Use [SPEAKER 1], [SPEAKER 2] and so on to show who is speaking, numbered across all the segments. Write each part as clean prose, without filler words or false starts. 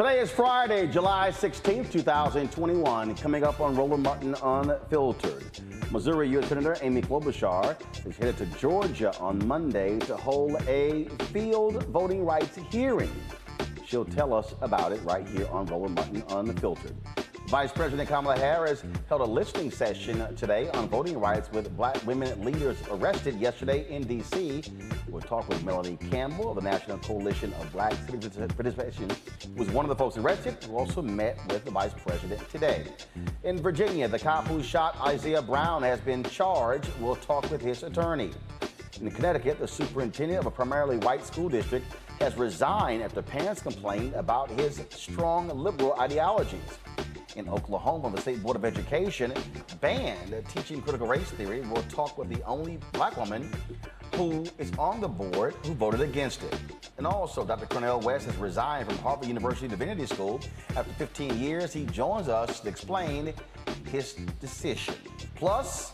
[SPEAKER 1] Today is Friday, July 16th, 2021. Coming up on Roland Martin Unfiltered. Missouri U.S. Senator Amy Klobuchar is headed to Georgia on Monday to hold a field voting rights hearing. She'll tell us about it right here on Roland Martin Unfiltered. Vice President Kamala Harris held a listening session today on voting rights with black women leaders arrested yesterday in D.C. We'll talk with Melanie Campbell of the National Coalition of Black Civic Participation, who was one of the folks arrested, who also met with the Vice President today. In Virginia, the cop who shot Isaiah Brown has been charged. We'll talk with his attorney. In Connecticut, the superintendent of a primarily white school district has resigned after parents complained about his strong liberal ideologies. In Oklahoma, the State Board of Education banned teaching critical race theory. We'll talk with the only black woman who is on the board who voted against it. And also, Dr. Cornel West has resigned from Harvard University Divinity School. After 15 years, he joins us to explain his decision. Plus,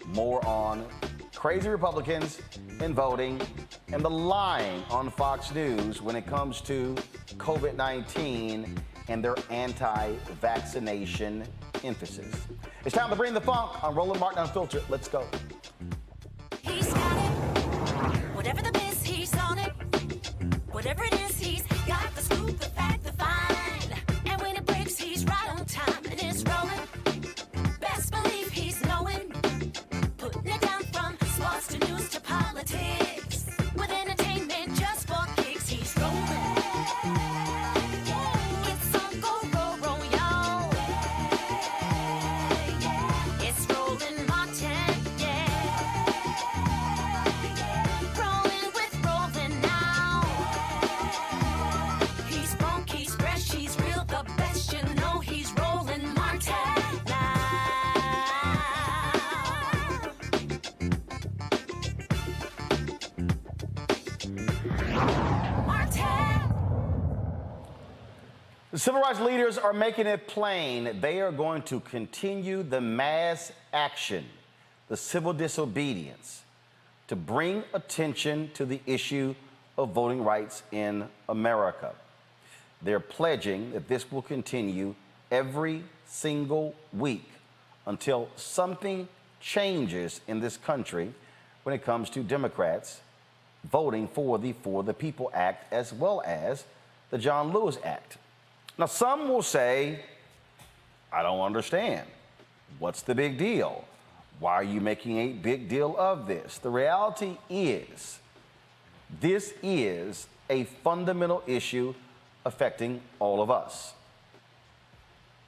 [SPEAKER 1] more on crazy Republicans in voting and the lying on Fox News when it comes to COVID-19 and their anti-vaccination emphasis. It's time to bring the funk on Roland Martin Unfiltered. Let's go.
[SPEAKER 2] He's got it. Whatever the biz, he's on it. Whatever it is, he's got the scoop, the fact, the find. And when it breaks, he's right on time and it's rolling. Best believe he's knowing. Putting it down from sports to news to politics. With entertainment just for kicks, he's rolling. It's on go, y'all. It's Roland Martin, Rolling with Roland now. He's funk, he's fresh, he's real, the best, you know he's Roland Martin now.
[SPEAKER 1] The civil rights leaders are making it plain they are going to continue the mass action, the civil disobedience, to bring attention to the issue of voting rights in America. They're pledging that this will continue every single week until something changes in this country when it comes to Democrats voting for the People Act as well as the John Lewis Act. Now, some will say, I don't understand. What's the big deal? Why are you making a big deal of this? The reality is, this is a fundamental issue affecting all of us.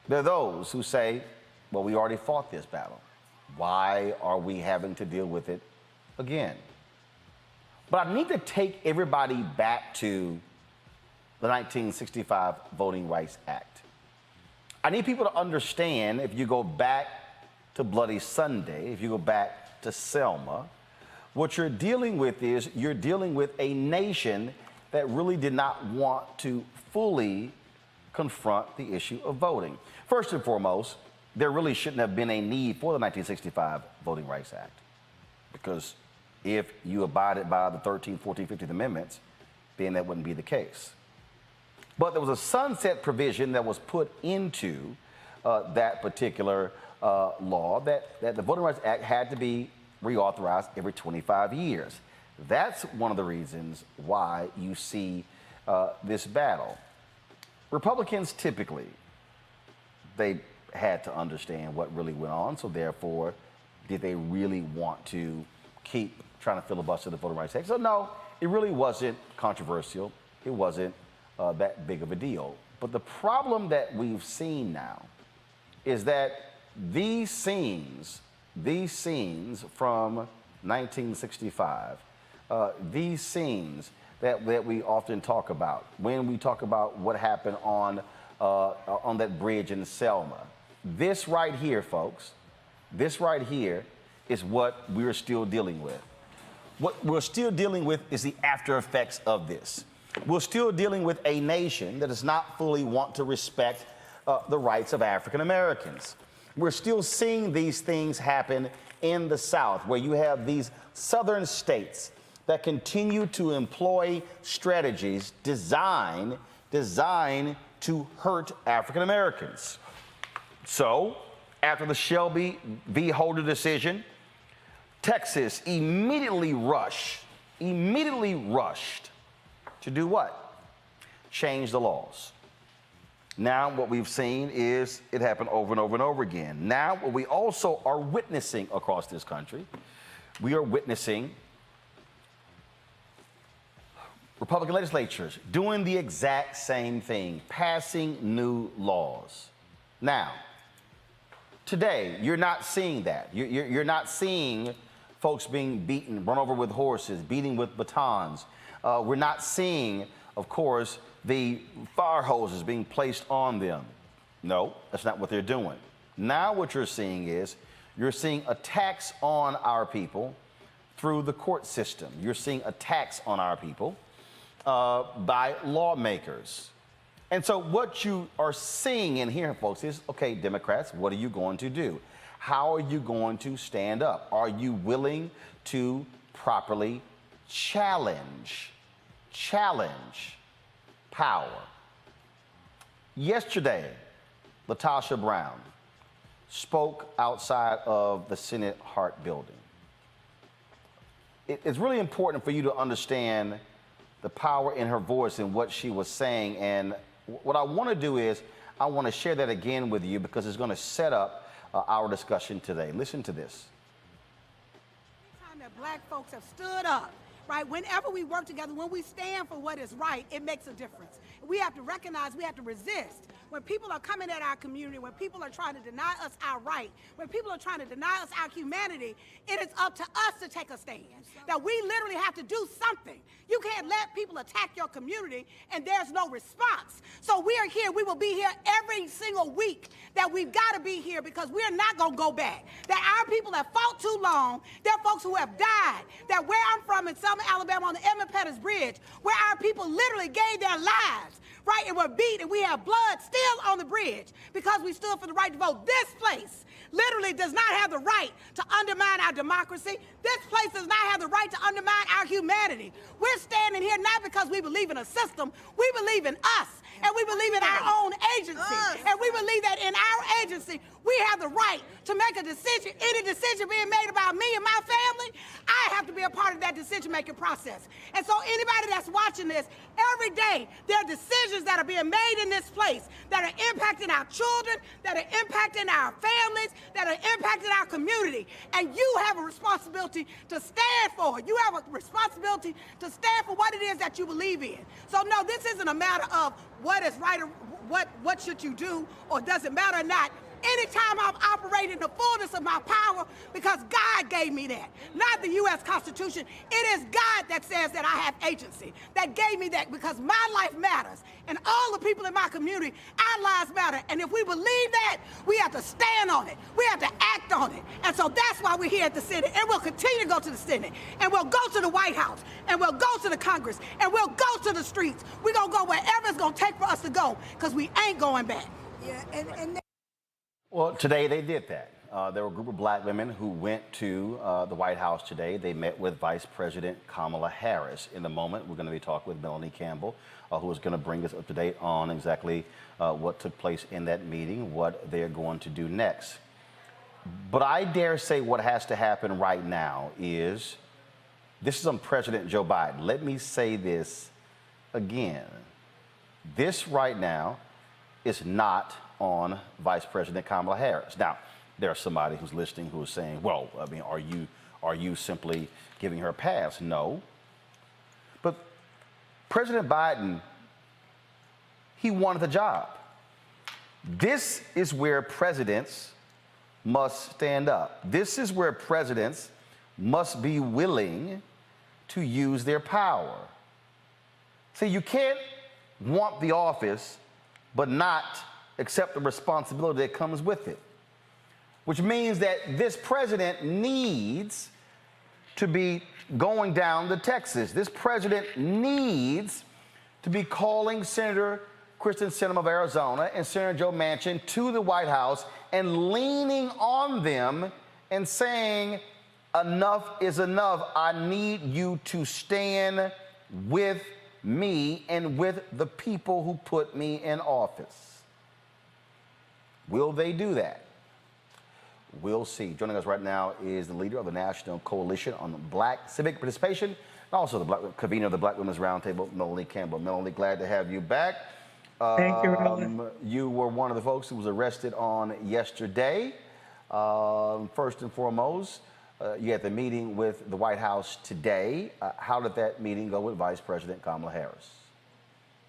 [SPEAKER 1] There are those who say, well, we already fought this battle. Why are we having to deal with it again? But I need to take everybody back to the 1965 Voting Rights Act. I need people to understand, if you go back to Bloody Sunday, if you go back to Selma, what you're dealing with is you're dealing with a nation that really did not want to fully confront the issue of voting. First and foremost, there really shouldn't have been a need for the 1965 Voting Rights Act, because if you abided by the 13th, 14th, 15th Amendments, then that wouldn't be the case. But there was a sunset provision that was put into that particular law that the Voting Rights Act had to be reauthorized every 25 years. That's one of the reasons why you see this battle. Republicans typically, they had to understand what really went on, so therefore, did they really want to keep trying to filibuster the Voting Rights Act? So no, it really wasn't controversial. It wasn't that big of a deal. But the problem that we've seen now is that these scenes from 1965, these scenes that we often talk about when we talk about what happened on that bridge in Selma, this right here, folks, this right here is what we're still dealing with. What we're still dealing with is the after effects of this. We're still dealing with a nation that does not fully want to respect the rights of African Americans. We're still seeing these things happen in the South, where you have these southern states that continue to employ strategies designed to hurt African Americans. So, after the Shelby v. Holder decision, Texas immediately rushed to do what? Change the laws. Now what we've seen is it happen over and over and over again. Now what we also are witnessing across this country, we are witnessing Republican legislatures doing the exact same thing, passing new laws. Now, today, you're not seeing that. You're not seeing folks being beaten, run over with horses, beating with batons. We're not seeing, of course, the fire hoses being placed on them. No, that's not what they're doing. Now what you're seeing is you're seeing attacks on our people through the court system. You're seeing attacks on our people by lawmakers. And so what you are seeing and hearing, folks, is, okay, Democrats, what are you going to do? How are you going to stand up? Are you willing to properly challenge power? Yesterday, LaTosha Brown spoke outside of the Senate Hart building. It's really important for you to understand the power in her voice and what she was saying. And what I want to do is I want to share that again with you because it's going to set up our discussion today. Listen to this.
[SPEAKER 3] Time that black folks have stood up, right? Whenever we work together, when we stand for what is right, it makes a difference. We have to recognize, we have to resist. When people are coming at our community, when people are trying to deny us our right, when people are trying to deny us our humanity, it is up to us to take a stand. That we literally have to do something. You can't let people attack your community and there's no response. So we are here, we will be here every single week, that we've got to be here because we're not going to go back. That our people have fought too long. There are folks who have died. That where I'm from in Selma, Alabama on the Edmund Pettus Bridge, where our people literally gave their lives, right, and were beat, and we have blood still on the bridge because we stood for the right to vote. This place literally does not have the right to undermine our democracy. This place does not have the right to undermine our humanity. We're standing here not because we believe in a system, we believe in us, and we believe in our own agency. And we believe that in our agency, we have the right to make a decision. Any decision being made about me and my family, I have to be a part of that decision-making process. And so anybody that's watching this, every day, there are decisions that are being made in this place that are impacting our children, that are impacting our families, that are impacting our community. And you have a responsibility to stand for it. You have a responsibility to stand for what it is that you believe in. So no, this isn't a matter of what is right or what should you do or does it matter or not. Anytime I'm operating the fullness of my power, because God gave me that, not the U.S. Constitution. It is God that says that I have agency, that gave me that, because my life matters. And all the people in my community, our lives matter. And if we believe that, we have to stand on it. We have to act on it. And so that's why we're here at the Senate. And we'll continue to go to the Senate. And we'll go to the White House. And we'll go to the Congress. And we'll go to the streets. We're going to go wherever it's going to take for us to go, because we ain't going back.
[SPEAKER 4] Yeah,
[SPEAKER 1] Well, today they did that. There were a group of black women who went to the White House today. They met with Vice President Kamala Harris. In a moment, we're going to be talking with Melanie Campbell, who is going to bring us up to date on exactly what took place in that meeting, what they're going to do next. But I dare say what has to happen right now is, this is on President Joe Biden. Let me say this again. This right now is not on Vice President Kamala Harris. Now, there's somebody who's listening who is saying, well, I mean, are you simply giving her a pass? No. But President Biden, he wanted the job. This is where presidents must stand up. This is where presidents must be willing to use their power. See, you can't want the office but not accept the responsibility that comes with it, which means that this president needs to be going down to Texas. This president needs to be calling Senator Kristen Sinema of Arizona and Senator Joe Manchin to the White House and leaning on them and saying, Enough is enough. I need you to stand with me and with the people who put me in office. Will they do that? We'll see. Joining us right now is the leader of the National Coalition on Black Civic Participation, and also the convener of the Black Women's Roundtable, Melanie Campbell. Melanie, glad to have you back.
[SPEAKER 4] Thank you, Roland.
[SPEAKER 1] You were one of the folks who was arrested on yesterday. First and foremost, you had the meeting with the White House today. How did that meeting go with Vice President Kamala Harris?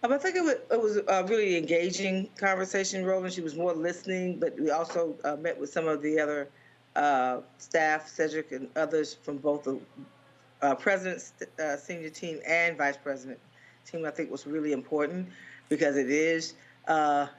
[SPEAKER 4] I think it was a really engaging conversation, Roland. She was more listening, but we also met with some of the other staff, Cedric and others from both the president's senior team and vice president team. I think was really important because it is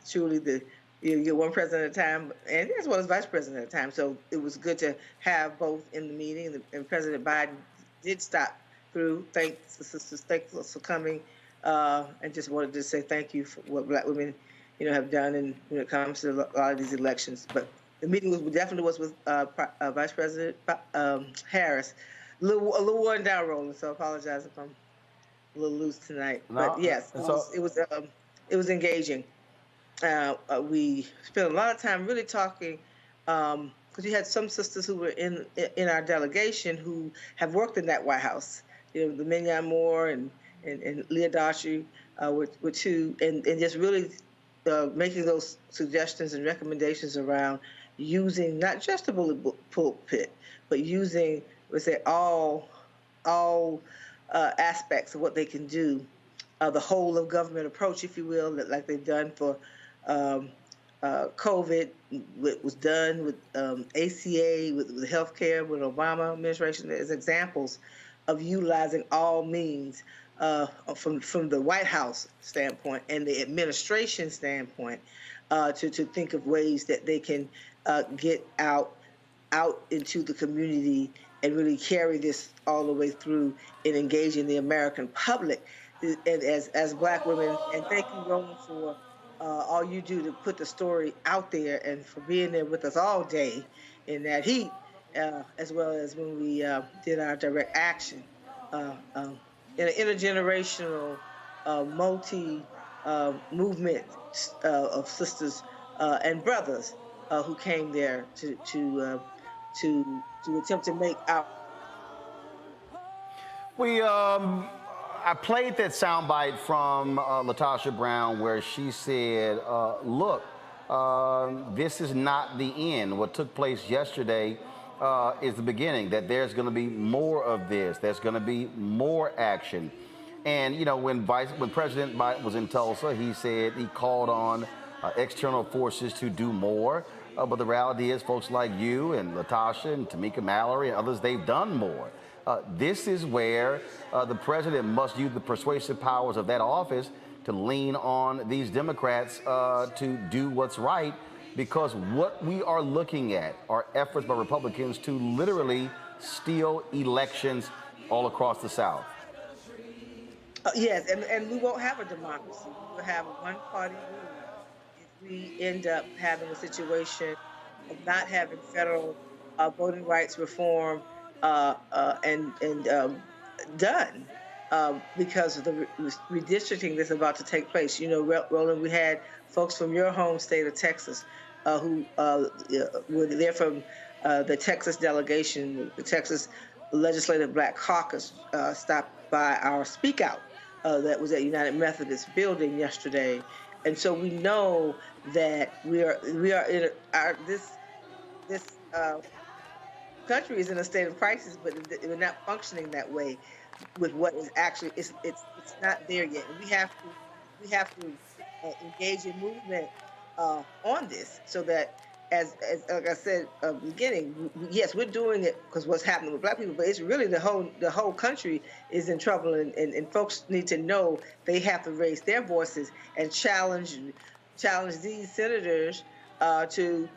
[SPEAKER 4] truly you get one president at a time, and as well as vice president at a time. So it was good to have both in the meeting, and President Biden did stop through. Thanks the sisters, thanks for coming. And just wanted to say thank you for what Black women, have done, and when it comes to a lot of these elections. But the meeting definitely was with Vice President Harris. A little worn down, Roland. So I apologize if I'm a little loose tonight.
[SPEAKER 1] No,
[SPEAKER 4] but yes, it was engaging. We spent a lot of time really talking because you had some sisters who were in our delegation who have worked in that White House. The Minyon Moore and Leah Daughtry were two, and just really making those suggestions and recommendations around using not just the bullet pulpit, but using, let's say, all aspects of what they can do, the whole of government approach, if you will, like they've done for COVID, what was done with ACA, with healthcare, with Obama administration, as examples of utilizing all means from the White House standpoint and the administration standpoint to think of ways that they can get out into the community and really carry this all the way through in engaging the American public. And as Black women, and thank you, Roland, for all you do to put the story out there and for being there with us all day in that heat, as well as when we did our direct action. In an intergenerational, multi-movement of sisters and brothers who came there to attempt to make our.
[SPEAKER 1] I played that soundbite from Latasha Brown where she said, look, this is not the end. What took place yesterday is the beginning, that there's going to be more of this. There's going to be more action. And, when President Biden was in Tulsa, he said he called on external forces to do more. But the reality is folks like you and Latasha and Tamika Mallory and others, they've done more. This is where the president must use the persuasive powers of that office to lean on these Democrats to do what's right, because what we are looking at are efforts by Republicans to literally steal elections all across the South.
[SPEAKER 4] Yes, and we won't have a democracy. We will have a one-party rule if we end up having a situation of not having federal voting rights reform and done because of the redistricting that's about to take place. Roland, we had folks from your home state of Texas who were there from the Texas delegation, the Texas Legislative Black Caucus stopped by our Speak Out that was at United Methodist Building yesterday. And so we know that we are in this country is in a state of crisis, but we're not functioning that way with what is actually it's not there yet. And we have to engage in movement on this so that as like I said at the beginning, yes, we're doing it because what's happening with Black people, but it's really the whole country is in trouble, and folks need to know they have to raise their voices and challenge these senators to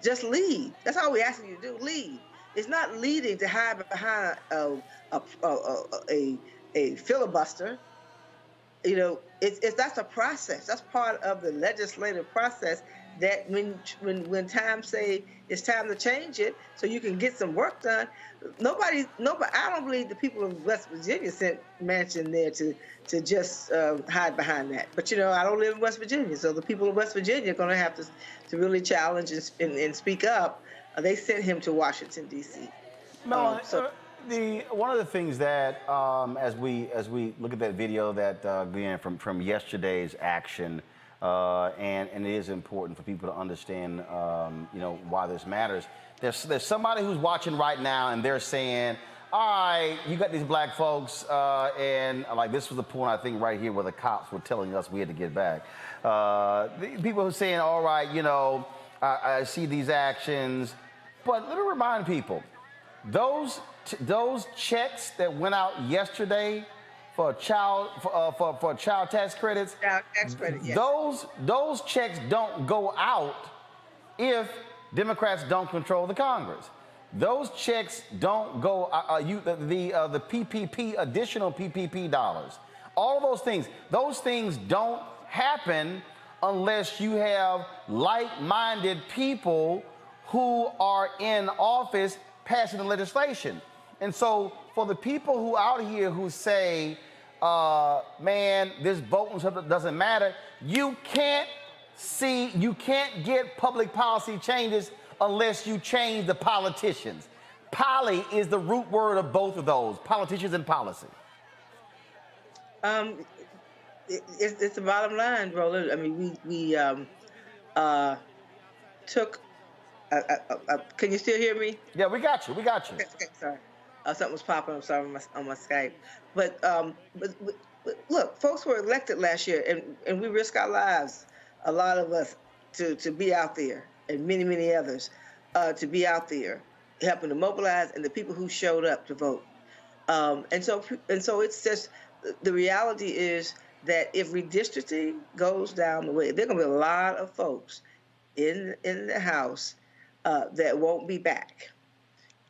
[SPEAKER 4] just lead. That's all we're asking you to do, lead. It's not leading to hide behind a filibuster. that's a process. That's part of the legislative process. That when time say it's time to change it, so you can get some work done. Nobody. I don't believe the people of West Virginia sent Manchin there to just hide behind that. But I don't live in West Virginia, so the people of West Virginia are going to have to really challenge and speak up. They sent him to Washington D.C.
[SPEAKER 1] Melanie, one of the things that as we look at that video that again from yesterday's action, and it is important for people to understand why this matters. There's somebody who's watching right now and they're saying, all right, you got these black folks, and like this was the point I think right here where the cops were telling us we had to get back. The people who are saying, all right, I see these actions, but let me remind people, those checks that went out yesterday for child tax credits, yes. Those checks don't go out if Democrats don't control the Congress. Those checks don't go. The PPP, additional PPP dollars, all those things don't happen unless you have like-minded people who are in office passing the legislation. And so for the people who out here who say, man, this voting stuff doesn't matter, you can't get public policy changes unless you change the politicians. Poly is the root word of both of those, politicians and policy.
[SPEAKER 4] It's the bottom line, Roland. I mean, we took. Can you still hear me?
[SPEAKER 1] Yeah, we got you.
[SPEAKER 4] Okay, sorry. Something was popping. I'm sorry on my Skype. But look, folks were elected last year, and we risk our lives, a lot of us, to be out there, and many others, to be out there, helping to mobilize, and the people who showed up to vote. And so it's just the reality is that if redistricting goes down the way, there are going to be a lot of folks in the House that won't be back.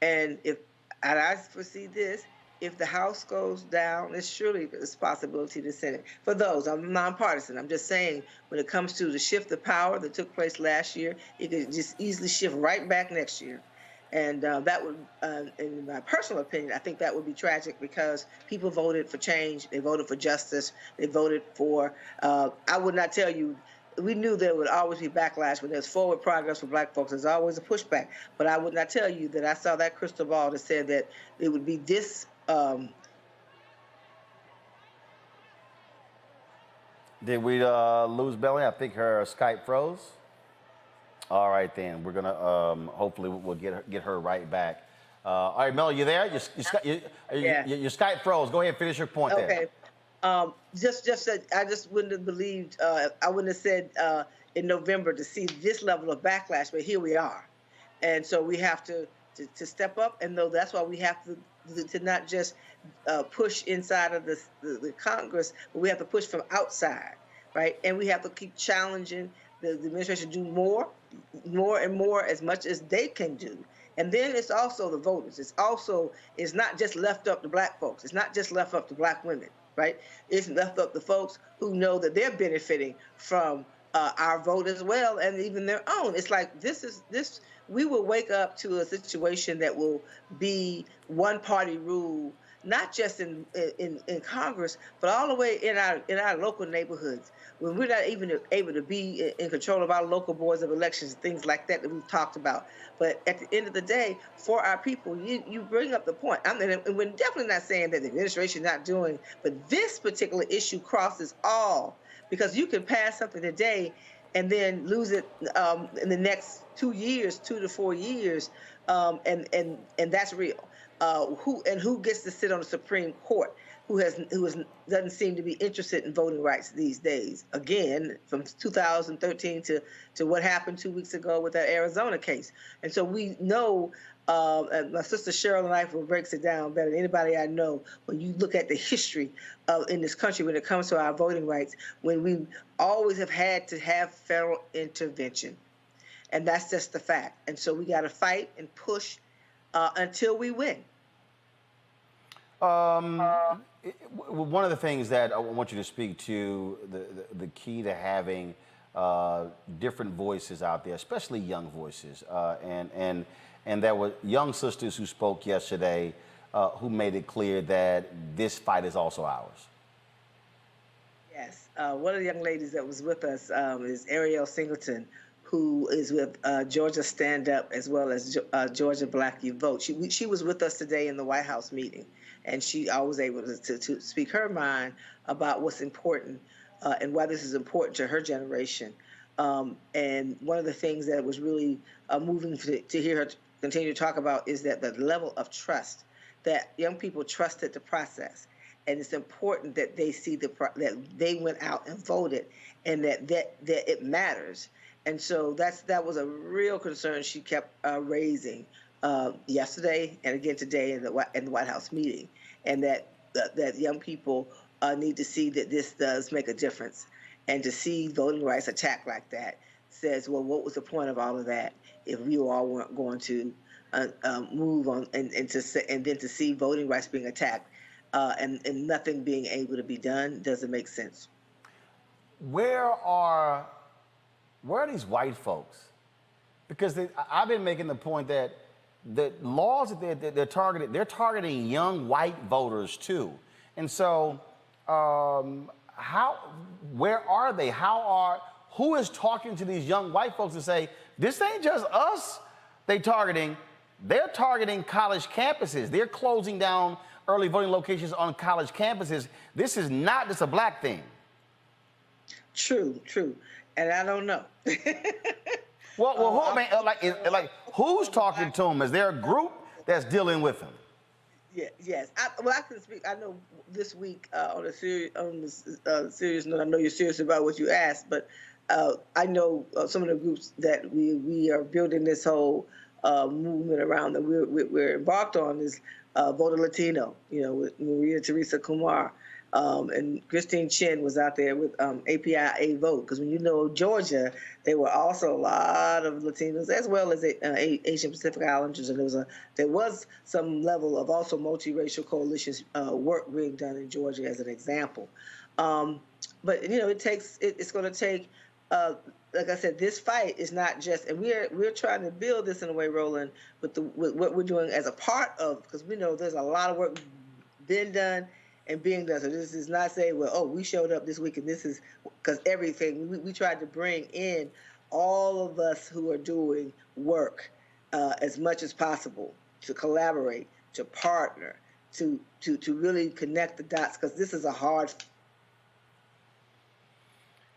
[SPEAKER 4] And I foresee this, if the House goes down, there's surely a possibility the Senate. For those, I'm nonpartisan. I'm just saying when it comes to the shift of power that took place last year, it could just easily shift right back next year. And that would, in my personal opinion, I think that would be tragic because people voted for change. They voted for justice. They voted for, I would not tell you, we knew there would always be backlash when there's forward progress for black folks. There's always a pushback. But I would not tell you that I saw that crystal ball that said that it would be this.
[SPEAKER 1] Did we lose Belly? I think her Skype froze. All right, then we're gonna hopefully we'll get her right back. All right, Mel, you there? Your Skype froze. Go ahead and finish your point there.
[SPEAKER 4] Okay. Just that I just wouldn't have believed. I wouldn't have said in November to see this level of backlash, but here we are, and so we have to step up. And though that's why we have to not just push inside of the Congress, but we have to push from outside, right? And we have to keep challenging the administration to do more and more, as much as they can do. And then it's also the voters. It's not just left up to black folks. It's not just left up to black women, right? It's left up to folks who know that they're benefiting from our vote as well, and even their own. It's like this. We will wake up to a situation that will be one-party rule, not just in Congress, but all the way in our local neighborhoods, when we're not even able to be in control of our local boards of elections, things like that we've talked about. But at the end of the day, for our people, you bring up the point. And we're definitely not saying that the administration is not doing, but this particular issue crosses all, because you can pass something today and then lose it in the next 2 to 4 years, and that's real. Who gets to sit on the Supreme Court? Who doesn't seem to be interested in voting rights these days? Again, from 2013 to what happened 2 weeks ago with that Arizona case. And so we know, and my sister Cheryl and I breaks it down better than anybody I know. When you look at the history in this country when it comes to our voting rights, when we always have had to have federal intervention, and that's just the fact. And so we got to fight and push until we win.
[SPEAKER 1] One of the things that I want you to speak to, the key to having different voices out there, especially young voices, and there were young sisters who spoke yesterday who made it clear that this fight is also ours.
[SPEAKER 4] Yes. One of the young ladies that was with us is Ariel Singleton, who is with Georgia Stand Up as well as Georgia Black You Vote. She was with us today in the White House meeting, and she was able to speak her mind about what's important and why this is important to her generation. And one of the things that was really moving to hear her continue to talk about is that the level of trust, that young people trusted the process. And it's important that they see that they went out and voted, and that it matters. And so that was a real concern she kept raising yesterday and again today in the White House meeting, and that young people need to see that this does make a difference, and to see voting rights attacked like that says, well, what was the point of all of that if we all weren't going to move on and then to see voting rights being attacked and nothing being able to be done doesn't make sense.
[SPEAKER 1] Where are these white folks? Because I've been making the point that the laws that they're targeting young white voters too. And so where are they? Who is talking to these young white folks to say, this ain't just us they're targeting college campuses. They're closing down early voting locations on college campuses. This is not just a black thing.
[SPEAKER 4] True. And I don't know.
[SPEAKER 1] Who's talking to them? Is there a group that's dealing with them?
[SPEAKER 4] Yeah, yes. I can speak. I know this week on a serious note. I know you're serious about what you asked, but I know some of the groups that we are building this whole movement around that we're embarked on is Vote a Latino. With Maria Teresa Kumar. And Christine Chin was out there with API Vote, because when Georgia, there were also a lot of Latinos as well as Asian Pacific Islanders, and there was some level of also multiracial coalitions work being done in Georgia as an example. But it's going to take. Like I said, this fight is not just, and we're trying to build this in a way, Roland, with what we're doing as a part of, because we know there's a lot of work been done and being done. So this is not saying, we showed up this week and this is because everything. We tried to bring in all of us who are doing work as much as possible to collaborate, to partner, to really connect the dots, because this is a hard.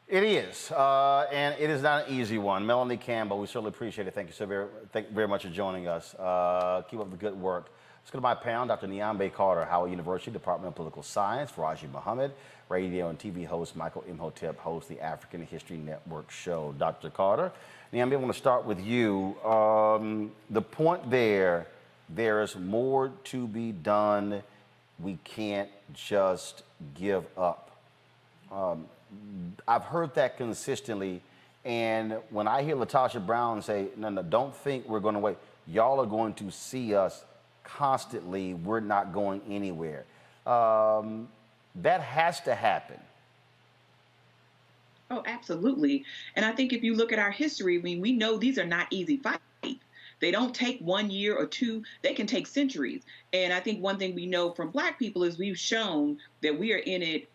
[SPEAKER 1] It is, and it is not an easy one. Melanie Campbell, we certainly appreciate it. Thank you very much for joining us. Keep up the good work. Let's go to my panel, Dr. Niambe Carter, Howard University, Department of Political Science, Faraji Muhammad, radio and TV host Michael Imhotep, hosts the African History Network show. Dr. Carter, Niambe, I want to start with you. The point there is more to be done. We can't just give up. I've heard that consistently, and when I hear Latasha Brown say, no, don't think we're going to wait. Y'all are going to see us constantly. We're not going anywhere. That has to happen.
[SPEAKER 5] Oh, absolutely. And I think if you look at our history, we know these are not easy fights. They don't take 1 year or two. They can take centuries. And I think one thing we know from Black people is we've shown that we are in it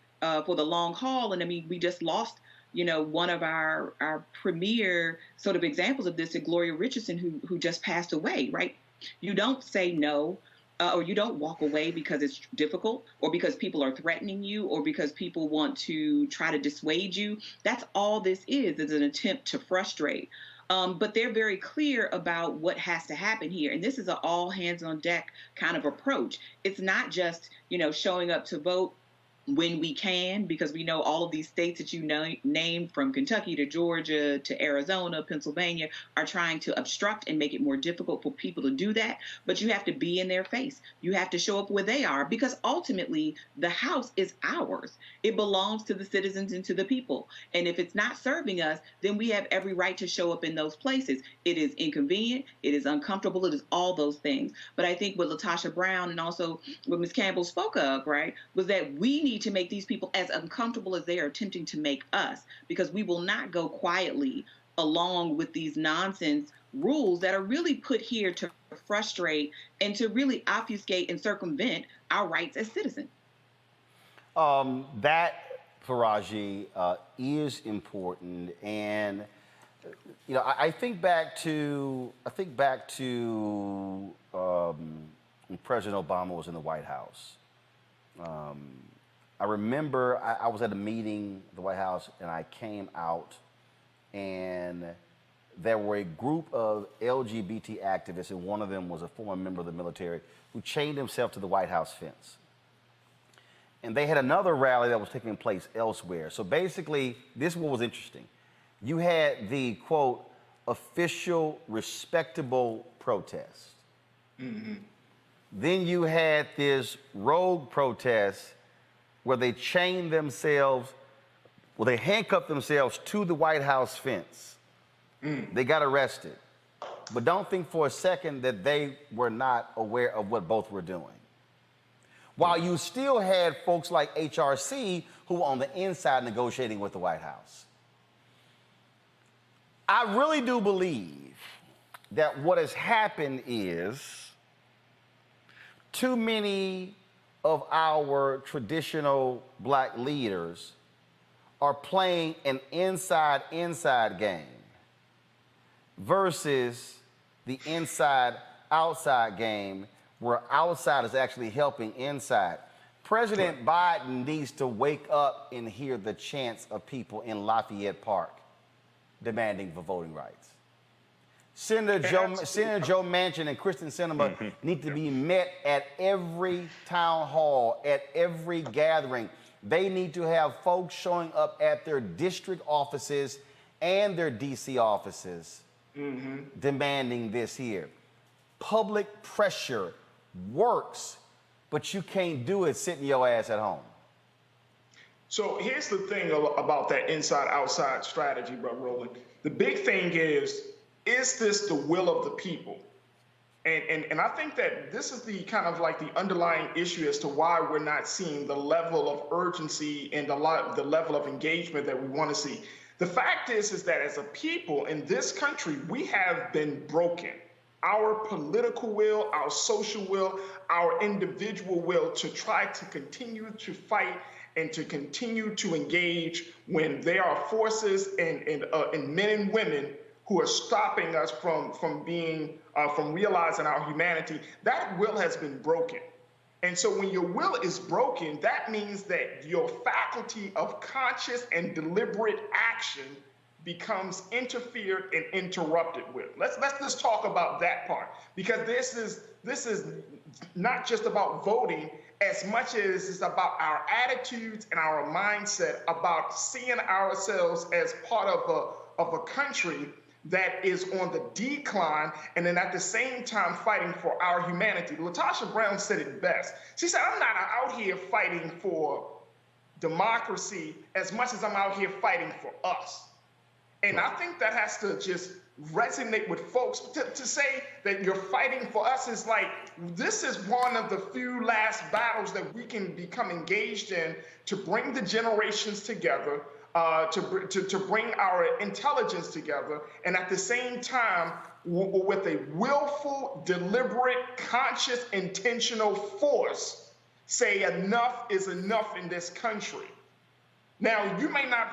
[SPEAKER 5] for the long haul. And we just lost, one of our premier sort of examples of this, is Gloria Richardson, who just passed away, right? You don't say no, or you don't walk away because it's difficult, or because people are threatening you, or because people want to try to dissuade you. That's all this is an attempt to frustrate. But they're very clear about what has to happen here. And this is an all hands on deck kind of approach. It's not just, showing up to vote when we can, because we know all of these states that you named, from Kentucky to Georgia to Arizona, Pennsylvania, are trying to obstruct and make it more difficult for people to do that. But you have to be in their face. You have to show up where they are, because ultimately the House is ours. It belongs to the citizens and to the people. And if it's not serving us, then we have every right to show up in those places. It is inconvenient. It is uncomfortable. It is all those things. But I think what LaTosha Brown and also what Ms. Campbell spoke of, right, was that we need to make these people as uncomfortable as they are attempting to make us, because we will not go quietly along with these nonsense rules that are really put here to frustrate and to really obfuscate and circumvent our rights as citizens.
[SPEAKER 1] That, Faraji, is important, and you know, I think back to when President Obama was in the White House. I remember I was at a meeting at the White House, and I came out, and there were a group of LGBT activists, and one of them was a former member of the military who chained himself to the White House fence. And they had another rally that was taking place elsewhere. So basically, this is what was interesting. You had the, quote, official, respectable protest. Mm-hmm. Then you had this rogue protest where they chained themselves, well, they handcuffed themselves to the White House fence. They got arrested. But don't think for a second that they were not aware of what both were doing. While you still had folks like HRC who were on the inside negotiating with the White House. I really do believe that what has happened is too many of our traditional black leaders are playing an inside game versus the inside-outside game, where outside is actually helping inside. President Biden needs to wake up and hear the chants of people in Lafayette Park demanding for voting rights. Senator Joe Manchin and Kristen Sinema need to be met at every town hall, at every gathering. They need to have folks showing up at their district offices and their DC offices demanding this here. Public pressure works, but you can't do it sitting your ass at home.
[SPEAKER 6] So here's the thing about that inside-outside strategy, bro, Roland. The big thing is this the will of the people? And I think that this is the kind of like the underlying issue as to why we're not seeing the level of urgency and the level of engagement that we want to see. The fact is that as a people in this country, we have been broken. Our political will, our social will, our individual will to try to continue to fight and to continue to engage when there are forces and men and women who are stopping us from realizing our humanity. That will has been broken. And so when your will is broken, that means that your faculty of conscious and deliberate action becomes interfered and interrupted with. Let's just talk about that part, because this is not just about voting as much as it's about our attitudes and our mindset about seeing ourselves as part of a country that is on the decline, and then at the same time fighting for our humanity. LaTosha Brown said it best. She said, I'm not out here fighting for democracy as much as I'm out here fighting for us. And I think that has to just resonate with folks. To say that you're fighting for us is like, this is one of the few last battles that we can become engaged in to bring the generations together, to bring our intelligence together, and at the same time, with a willful, deliberate, conscious, intentional force, say enough is enough in this country. Now,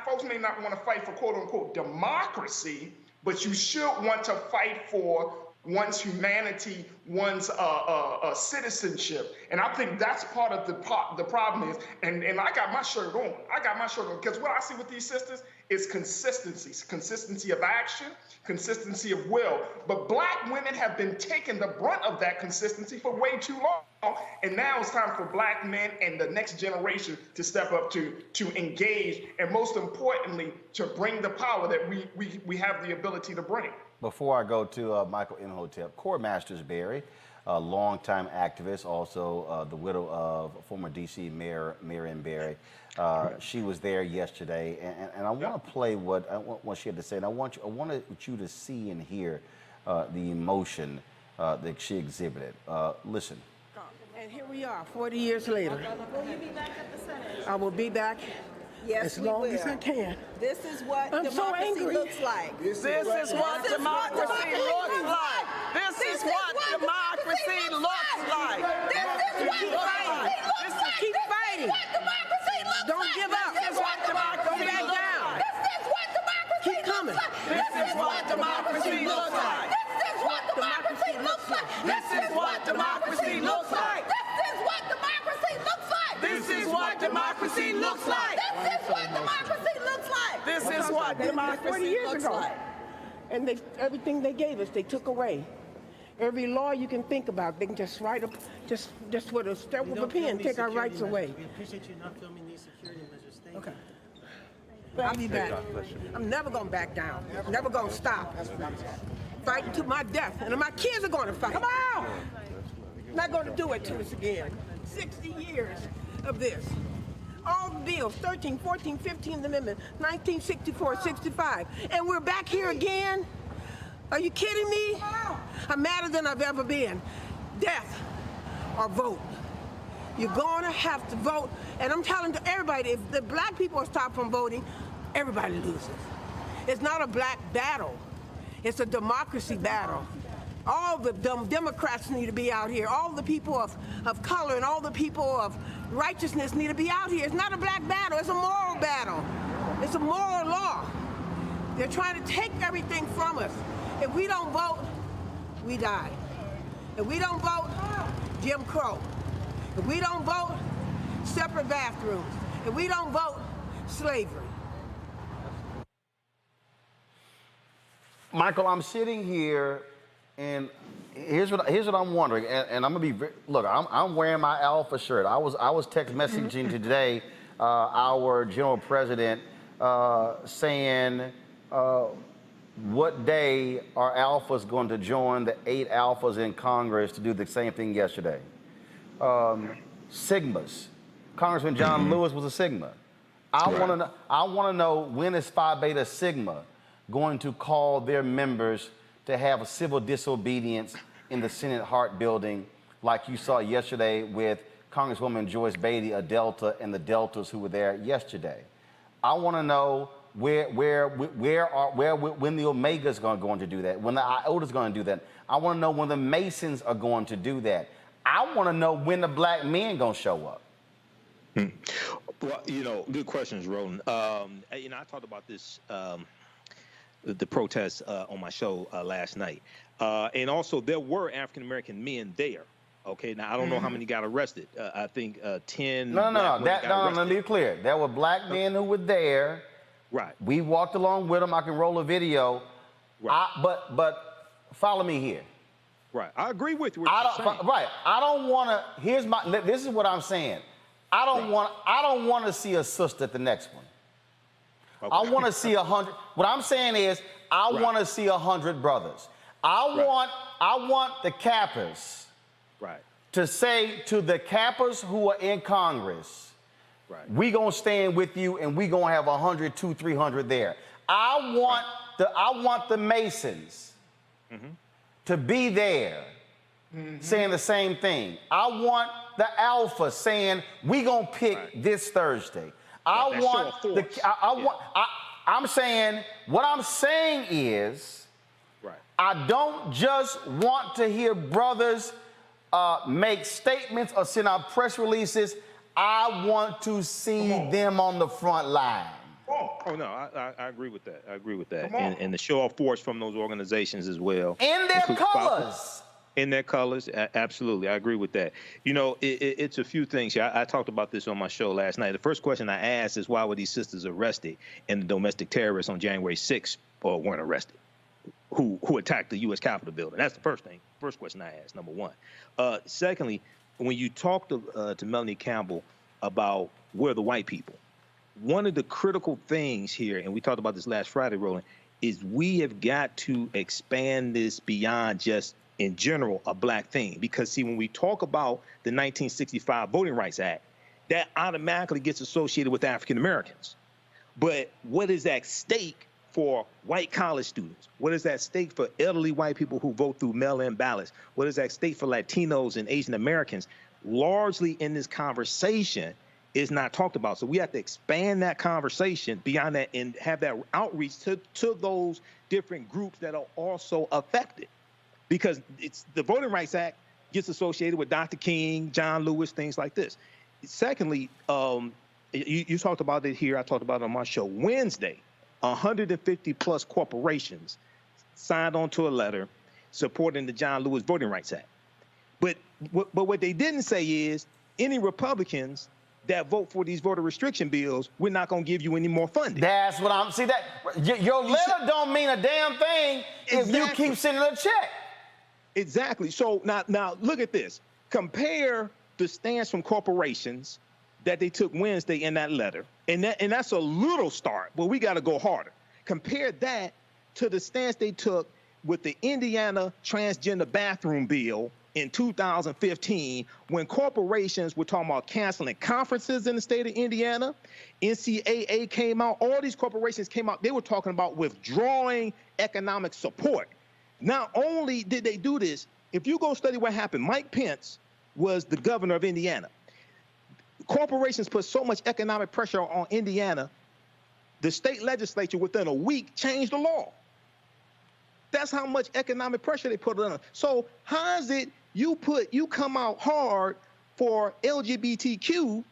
[SPEAKER 6] folks may not want to fight for quote unquote democracy, but you should want to fight for one's humanity, one's citizenship. And I think that's part of the problem is, and I got my shirt on. I got my shirt on because what I see with these sisters is consistency of action, consistency of will. But Black women have been taking the brunt of that consistency for way too long. And now it's time for Black men and the next generation to step up to engage, and most importantly, to bring the power that we have the ability to bring.
[SPEAKER 1] Before I go to Michael Imhotep, Core Mastersberry, a longtime activist, also the widow of former D.C. Mayor Marion Barry. She was there yesterday, and I want to play what she had to say, and I want you to see and hear the emotion that she exhibited. Listen.
[SPEAKER 7] And here we are, 40 years later.
[SPEAKER 8] Will you be back at the Senate?
[SPEAKER 7] I will be back as long as I can.
[SPEAKER 8] This is what
[SPEAKER 7] I'm so
[SPEAKER 8] democracy
[SPEAKER 7] angry.
[SPEAKER 8] looks like.
[SPEAKER 9] This is what democracy looks like. This is what democracy looks like.
[SPEAKER 7] This is what democracy looks like. Keep fighting. Don't give up.
[SPEAKER 9] This is what democracy looks like.
[SPEAKER 7] This is what democracy
[SPEAKER 9] Keep coming. This is what democracy looks like.
[SPEAKER 7] This is what democracy looks like.
[SPEAKER 9] This is what democracy looks like.
[SPEAKER 7] This is what democracy looks like.
[SPEAKER 9] This is what democracy looks like.
[SPEAKER 7] This is what democracy looks like.
[SPEAKER 9] This is what
[SPEAKER 7] 40
[SPEAKER 9] democracy
[SPEAKER 7] years
[SPEAKER 9] looks
[SPEAKER 7] ago.
[SPEAKER 9] like.
[SPEAKER 7] And everything they gave us, they took away. Every law you can think about, they can just write up, just with a step of a pen, take our rights away.
[SPEAKER 10] We appreciate you not filming these security measures. Thank you.
[SPEAKER 7] I'll be back. I'm never gonna back down. Never gonna stop. Fighting to my death, and my kids are gonna fight. Come on! Not gonna do it to us again. 60 years of this. All the bills, 13, 14, 15th Amendment, 1964, 65, and we're back here again? Are you kidding me? I'm madder than I've ever been. Death or vote. You're gonna have to vote, and I'm telling to everybody, if the Black people stop from voting, everybody loses. It's not a Black battle. It's a democracy battle. All the Democrats need to be out here. All the people of color and all the people of righteousness need to be out here. It's not a Black battle. It's a moral battle. It's a moral law. They're trying to take everything from us. If we don't vote, we die. If we don't vote, Jim Crow. If we don't vote, separate bathrooms. If we don't vote, slavery.
[SPEAKER 1] Michael, I'm sitting here, and here's what I'm wondering, and I'm gonna be look. I'm wearing my Alpha shirt. I was text messaging today our general president saying what day are Alphas going to join the 8 Alphas in Congress to do the same thing yesterday. Sigmas. Congressman John Lewis was a Sigma. I want to know when is Phi Beta Sigma going to call their members to have a civil disobedience in the Senate Hart building, like you saw yesterday with Congresswoman Joyce Beatty, a Delta, and the Deltas who were there yesterday. I want to know when the Omega's going to do that, when the Iota's going to do that. I want to know when the Masons are going to do that. I want to know when the Black men going to show up.
[SPEAKER 11] Well, good questions, Roland. I talked about this, the protests on my show last night. And also, there were African-American men there. Okay, now I don't know how many got arrested. I think 10.
[SPEAKER 1] No. Let me be clear. There were Black men who were there.
[SPEAKER 11] Right.
[SPEAKER 1] We walked along with them. I can roll a video.
[SPEAKER 11] Right.
[SPEAKER 1] But follow me here.
[SPEAKER 11] Right. I agree with you.
[SPEAKER 1] Right. I don't want to. This is what I'm saying. I don't want to see a sister at the next one. Okay. I want to see 100. What I'm saying is, I want to see 100 brothers. I want the Kappas to say to the Kappas who are in Congress, we gonna stand with you, and we gonna have 100, 200, 300 there. I want the Masons to be there, saying the same thing. I want the Alpha saying we gonna pick this Thursday. I'm saying, what I'm saying is, I don't just want to hear brothers make statements or send out press releases. I want to see them on the front line.
[SPEAKER 11] Oh no, I agree with that. I agree with that,
[SPEAKER 6] Come on.
[SPEAKER 11] and the show of force from those organizations as well.
[SPEAKER 1] In their
[SPEAKER 11] includes-
[SPEAKER 1] colors.
[SPEAKER 11] In their colors, absolutely, I agree with that. You know, it's a few things here. I talked about this on my show last night. The first question I asked is why were these sisters arrested and the domestic terrorists on January 6th weren't arrested? Who attacked the U.S. Capitol building? That's the first thing. First question I asked. Number one. Secondly, when you talk to Melanie Campbell about where the white people, one of the critical things here, and we talked about this last Friday, Roland, is we have got to expand this beyond just, in general, a black thing. Because, see, when we talk about the 1965 Voting Rights Act, that automatically gets associated with African Americans. But what is at stake for white college students? What is at stake for elderly white people who vote through mail-in ballots? What is at stake for Latinos and Asian Americans? Largely in this conversation is not talked about. So we have to expand that conversation beyond that and have that outreach to those different groups that are also affected. Because it's the Voting Rights Act gets associated with Dr. King, John Lewis, things like this. Secondly, you talked about it here. I talked about it on my show. Wednesday, 150 plus corporations signed onto a letter supporting the John Lewis Voting Rights Act. But what they didn't say is any Republicans that vote for these voter restriction bills, we're not going to give you any more funding.
[SPEAKER 1] That's what I'm, see that, your letter don't mean a damn thing if you keep sending a check.
[SPEAKER 11] Exactly. So now look at this. Compare the stance from corporations that they took Wednesday in that letter, and that's a little start, but we got to go harder. Compare that to the stance they took with the Indiana transgender bathroom bill in 2015, when corporations were talking about canceling conferences in the state of Indiana. NCAA came out, all these corporations came out, they were talking about withdrawing economic support. Not only did they do this, if you go study what happened, Mike Pence was the governor of Indiana. Corporations put so much economic pressure on Indiana, the state legislature within a week changed the law. That's how much economic pressure they put on them. So how is it you come out hard for LGBTQ,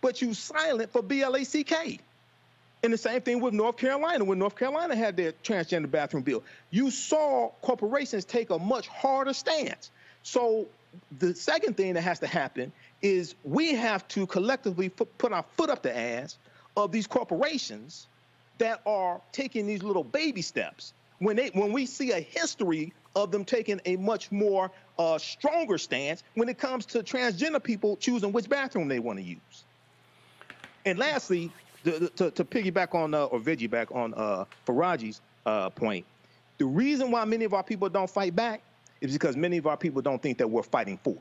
[SPEAKER 11] but you silent for BLACK? And the same thing with North Carolina. When North Carolina had their transgender bathroom bill, you saw corporations take a much harder stance. So the second thing that has to happen is we have to collectively put our foot up the ass of these corporations that are taking these little baby steps. When we see a history of them taking a much more stronger stance when it comes to transgender people choosing which bathroom they want to use. And lastly, to piggyback on or veggie on Faraji's point, the reason why many of our people don't fight back is because many of our people don't think that we're fighting for.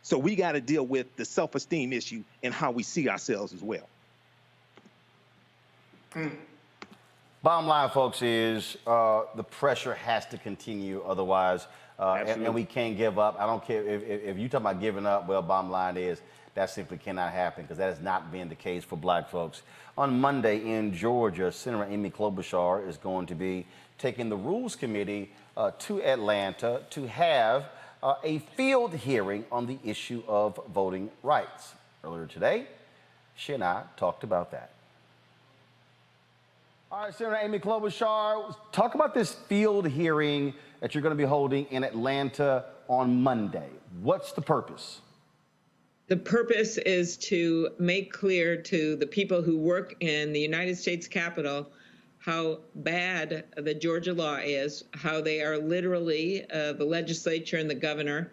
[SPEAKER 11] So we got to deal with the self-esteem issue and how we see ourselves as well.
[SPEAKER 1] Bottom line, folks, is the pressure has to continue. Otherwise, and we can't give up. I don't care if you're talking about giving up. Well, bottom line is that simply cannot happen because that has not been the case for black folks. On Monday in Georgia, Senator Amy Klobuchar is going to be taking the Rules Committee to Atlanta to have a field hearing on the issue of voting rights. Earlier today, she and I talked about that. All right, Senator Amy Klobuchar, talk about this field hearing that you're going to be holding in Atlanta on Monday. What's the purpose?
[SPEAKER 12] The purpose is to make clear to the people who work in the United States Capitol how bad the Georgia law is, how they are literally, the legislature and the governor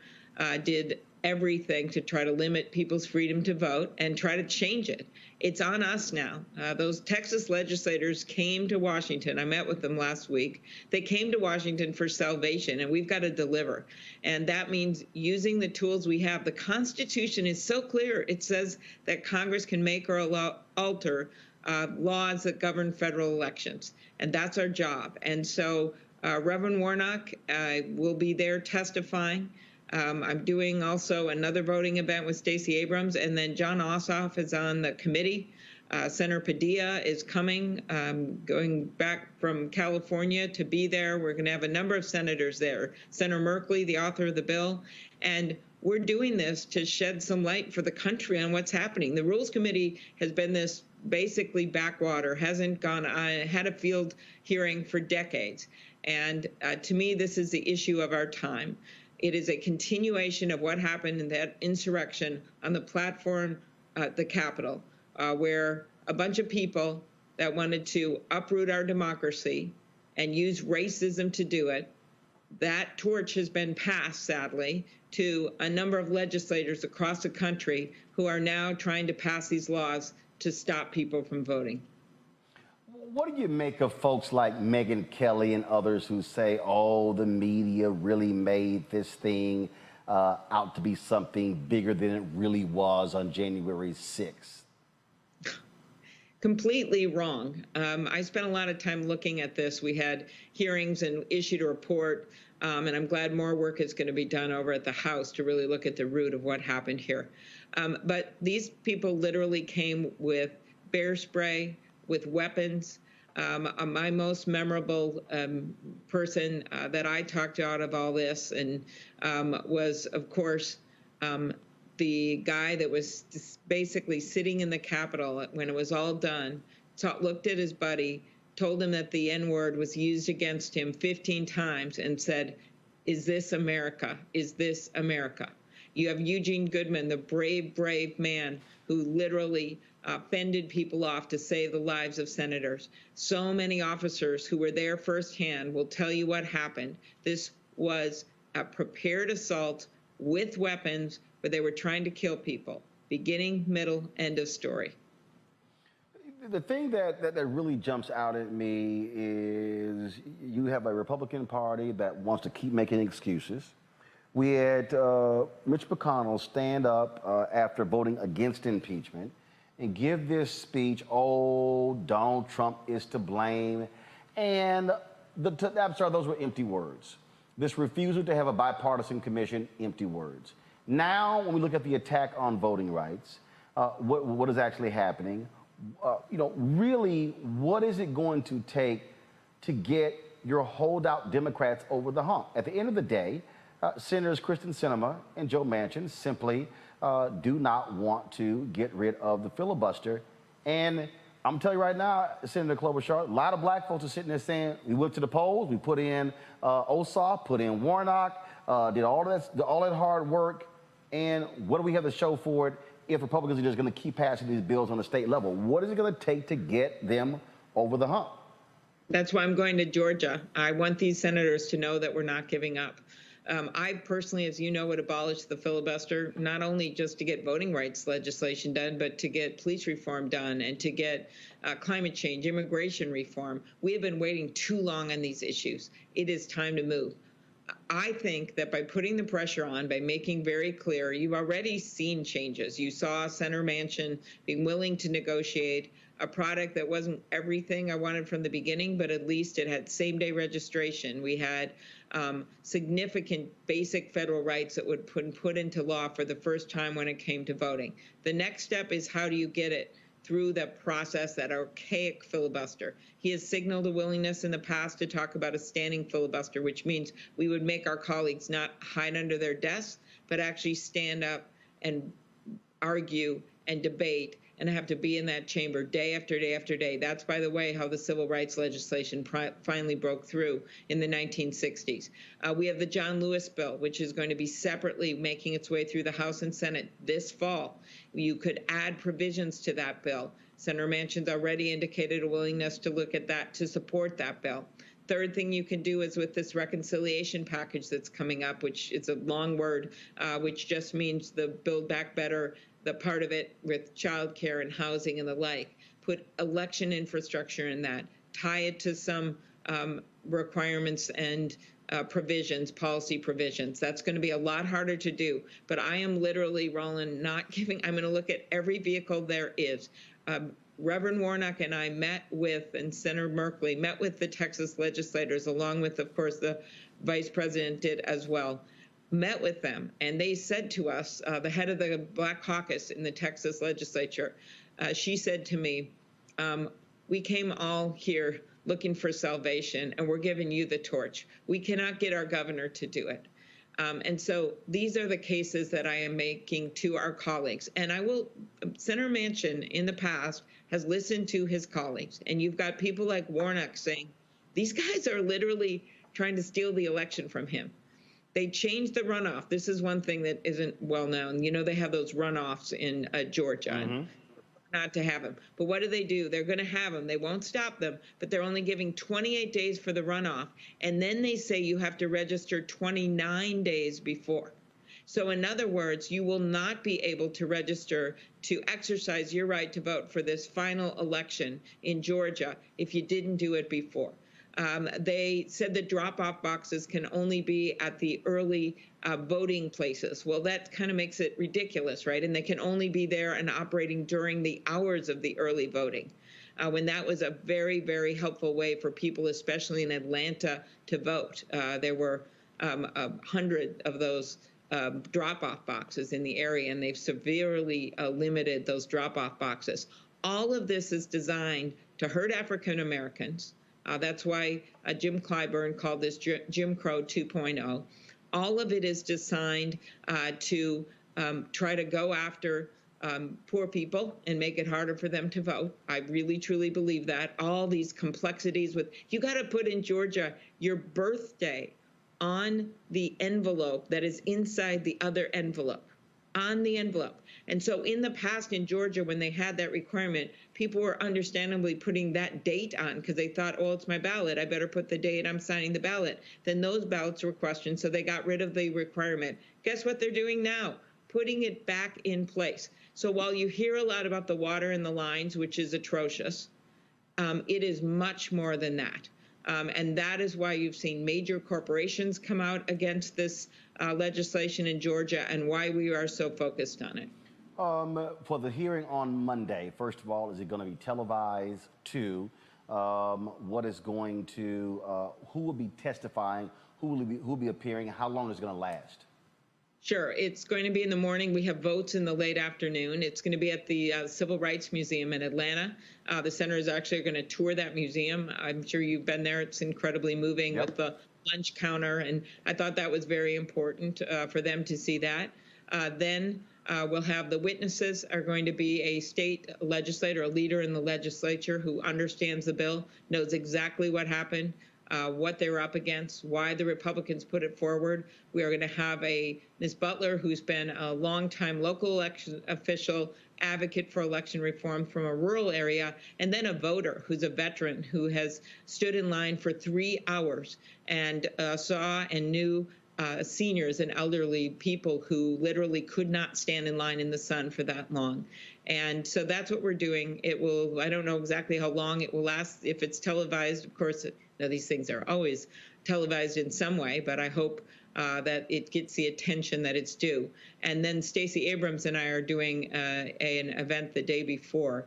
[SPEAKER 12] did everything to try to limit people's freedom to vote and try to change it. It's on us now. Those Texas legislators came to Washington. I met with them last week. They came to Washington for salvation, and we've got to deliver. And that means using the tools we have. The Constitution is so clear. It says that Congress can make or alter laws that govern federal elections, and that's our job. And so Reverend Warnock will be there testifying. I'm doing also another voting event with Stacey Abrams, and then John Ossoff is on the committee. Senator Padilla is coming, going back from California to be there. We're going to have a number of senators there. Senator Merkley, the author of the bill, and we're doing this to shed some light for the country on what's happening. The Rules Committee has been this basically backwater, hasn't gone had a field hearing for decades. And to me, this is the issue of our time. It is a continuation of what happened in that insurrection on the platform at the Capitol, where a bunch of people that wanted to uproot our democracy and use racism to do it, that torch has been passed, sadly, to a number of legislators across the country who are now trying to pass these laws to stop people from voting.
[SPEAKER 1] What do you make of folks like Megyn Kelly and others who say, oh, the media really made this thing out to be something bigger than it really was on January 6th?
[SPEAKER 12] Completely wrong. I spent a lot of time looking at this. We had hearings and issued a report, and I'm glad more work is going to be done over at the House to really look at the root of what happened here. But these people literally came with bear spray, with weapons. My most memorable person that I talked to out of all this and was, of course, the guy that was basically sitting in the Capitol when it was all done, looked at his buddy, told him that the N-word was used against him 15 times and said, "Is this America? Is this America?" You have Eugene Goodman, the brave, brave man who literally fended people off to save the lives of senators. So many officers who were there firsthand will tell you what happened. This was a prepared assault with weapons where they were trying to kill people. Beginning, middle, end of story.
[SPEAKER 1] The thing that really jumps out at me is you have a Republican Party that wants to keep making excuses. We had Mitch McConnell stand up after voting against impeachment and give this speech, oh, Donald Trump is to blame. And I'm sorry, those were empty words. This refusal to have a bipartisan commission, empty words. Now, when we look at the attack on voting rights, what is actually happening, really, what is it going to take to get your holdout Democrats over the hump? At the end of the day, Senators Kristen Sinema and Joe Manchin simply do not want to get rid of the filibuster. And I'm telling you right now, Senator Klobuchar, a lot of black folks are sitting there saying, we went to the polls, we put in Ossoff, put in Warnock, did all that hard work, and what do we have to show for it if Republicans are just going to keep passing these bills on the state level? What is it going to take to get them over the hump?
[SPEAKER 12] That's why I'm going to Georgia. I want these senators to know that we're not giving up. I personally, as you know, would abolish the filibuster, not only just to get voting rights legislation done, but to get police reform done and to get climate change, immigration reform. We have been waiting too long on these issues. It is time to move. I think that by putting the pressure on, by making very clear, you've already seen changes. You saw Senator Manchin being willing to negotiate a product that wasn't everything I wanted from the beginning, but at least it had same-day registration. We had significant basic federal rights that would put into law for the first time when it came to voting. The next step is how do you get it through the process, that archaic filibuster. He has signaled a willingness in the past to talk about a standing filibuster, which means we would make our colleagues not hide under their desks, but actually stand up and argue and debate and have to be in that chamber day after day after day. That's, by the way, how the civil rights legislation finally broke through in the 1960s. We have the John Lewis bill, which is going to be separately making its way through the House and Senate this fall. You could add provisions to that bill. Senator Manchin's already indicated a willingness to look at that, to support that bill. Third thing you can do is with this reconciliation package that's coming up, which is a long word, which just means the Build Back Better, the part of it with child care and housing and the like, put election infrastructure in that, tie it to some requirements and provisions, policy provisions. That's going to be a lot harder to do. But I am literally, Roland, not giving, I'm going to look at every vehicle there is. Reverend Warnock and I met with, and Senator Merkley met with the Texas legislators, along with, of course, the Vice President did as well, met with them, and they said to us, the head of the Black Caucus in the Texas legislature, she said to me, we came all here looking for salvation, and we're giving you the torch. We cannot get our governor to do it. And so these are the cases that I am making to our colleagues. And I will, Senator Manchin in the past has listened to his colleagues. And you've got people like Warnock saying, these guys are literally trying to steal the election from him. They changed the runoff. This is one thing that isn't well known. You know, they have those runoffs in Georgia. And not to have them. But what do? They're going to have them. They won't stop them, but they're only giving 28 days for the runoff. And then they say you have to register 29 days before. So in other words, you will not be able to register to exercise your right to vote for this final election in Georgia if you didn't do it before. They said the drop-off boxes can only be at the early voting places. Well, that kind of makes it ridiculous, right? And they can only be there and operating during the hours of the early voting, when that was a very, very helpful way for people, especially in Atlanta, to vote. There were 100 of those drop-off boxes in the area, and they've severely limited those drop-off boxes. All of this is designed to hurt African Americans. That's why Jim Clyburn called this Jim Crow 2.0. All of it is designed to try to go after poor people and make it harder for them to vote. I really, truly believe that. All these complexities with, you got to put in Georgia your birthday on the envelope that is inside the other envelope, on the envelope. And so in the past in Georgia, when they had that requirement, people were understandably putting that date on because they thought, oh, it's my ballot. I better put the date I'm signing the ballot. Then those ballots were questioned, so they got rid of the requirement. Guess what they're doing now? Putting it back in place. So while you hear a lot about the water in the lines, which is atrocious, it is much more than that. And that is why you've seen major corporations come out against this legislation in Georgia and why we are so focused on it.
[SPEAKER 1] For the hearing on Monday, first of all, is it going to be televised? Two, what is going to, who will be testifying? Who will be appearing? How long is it going to last?
[SPEAKER 12] Sure. It's going to be in the morning. We have votes in the late afternoon. It's going to be at the Civil Rights Museum in Atlanta. The senators actually are going to tour that museum. I'm sure you've been there. It's incredibly moving with the lunch counter. And I thought that was very important for them to see that. Then we'll have the witnesses are going to be a state legislator, a leader in the legislature who understands the bill, knows exactly what happened, what they were up against, why the Republicans put it forward. We are going to have Ms. Butler, who's been a longtime local election official, advocate for election reform from a rural area, and then a voter who's a veteran who has stood in line for 3 hours and saw and knew seniors and elderly people who literally could not stand in line in the sun for that long. And so that's what we're doing. It will, I don't know exactly how long it will last. If it's televised, of course, these things are always televised in some way, but I hope that it gets the attention that it's due. And then Stacey Abrams and I are doing an event the day before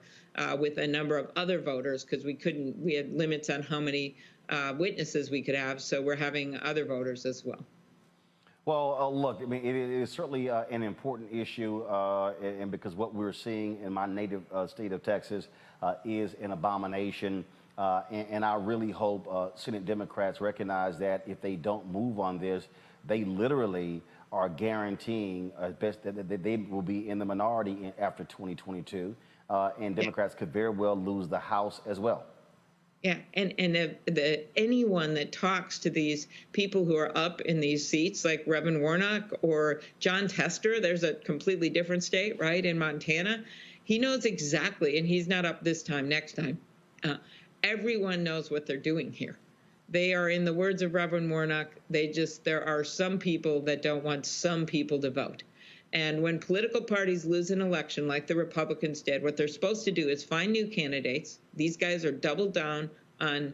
[SPEAKER 12] with a number of other voters because we had limits on how many witnesses we could have. So we're having other voters as well.
[SPEAKER 1] Well, look, I mean, it is certainly an important issue, and because what we're seeing in my native state of Texas is an abomination. And I really hope Senate Democrats recognize that if they don't move on this, they literally are guaranteeing that they will be in the minority after 2022, and Democrats could very well lose the House as well.
[SPEAKER 12] Yeah, and anyone that talks to these people who are up in these seats, like Reverend Warnock or John Tester, there's a completely different state, right, in Montana, he knows exactly, and he's not up this time, next time. Everyone knows what they're doing here. They are, in the words of Reverend Warnock, there are some people that don't want some people to vote. And when political parties lose an election like the Republicans did, what they're supposed to do is find new candidates. These guys are doubled down on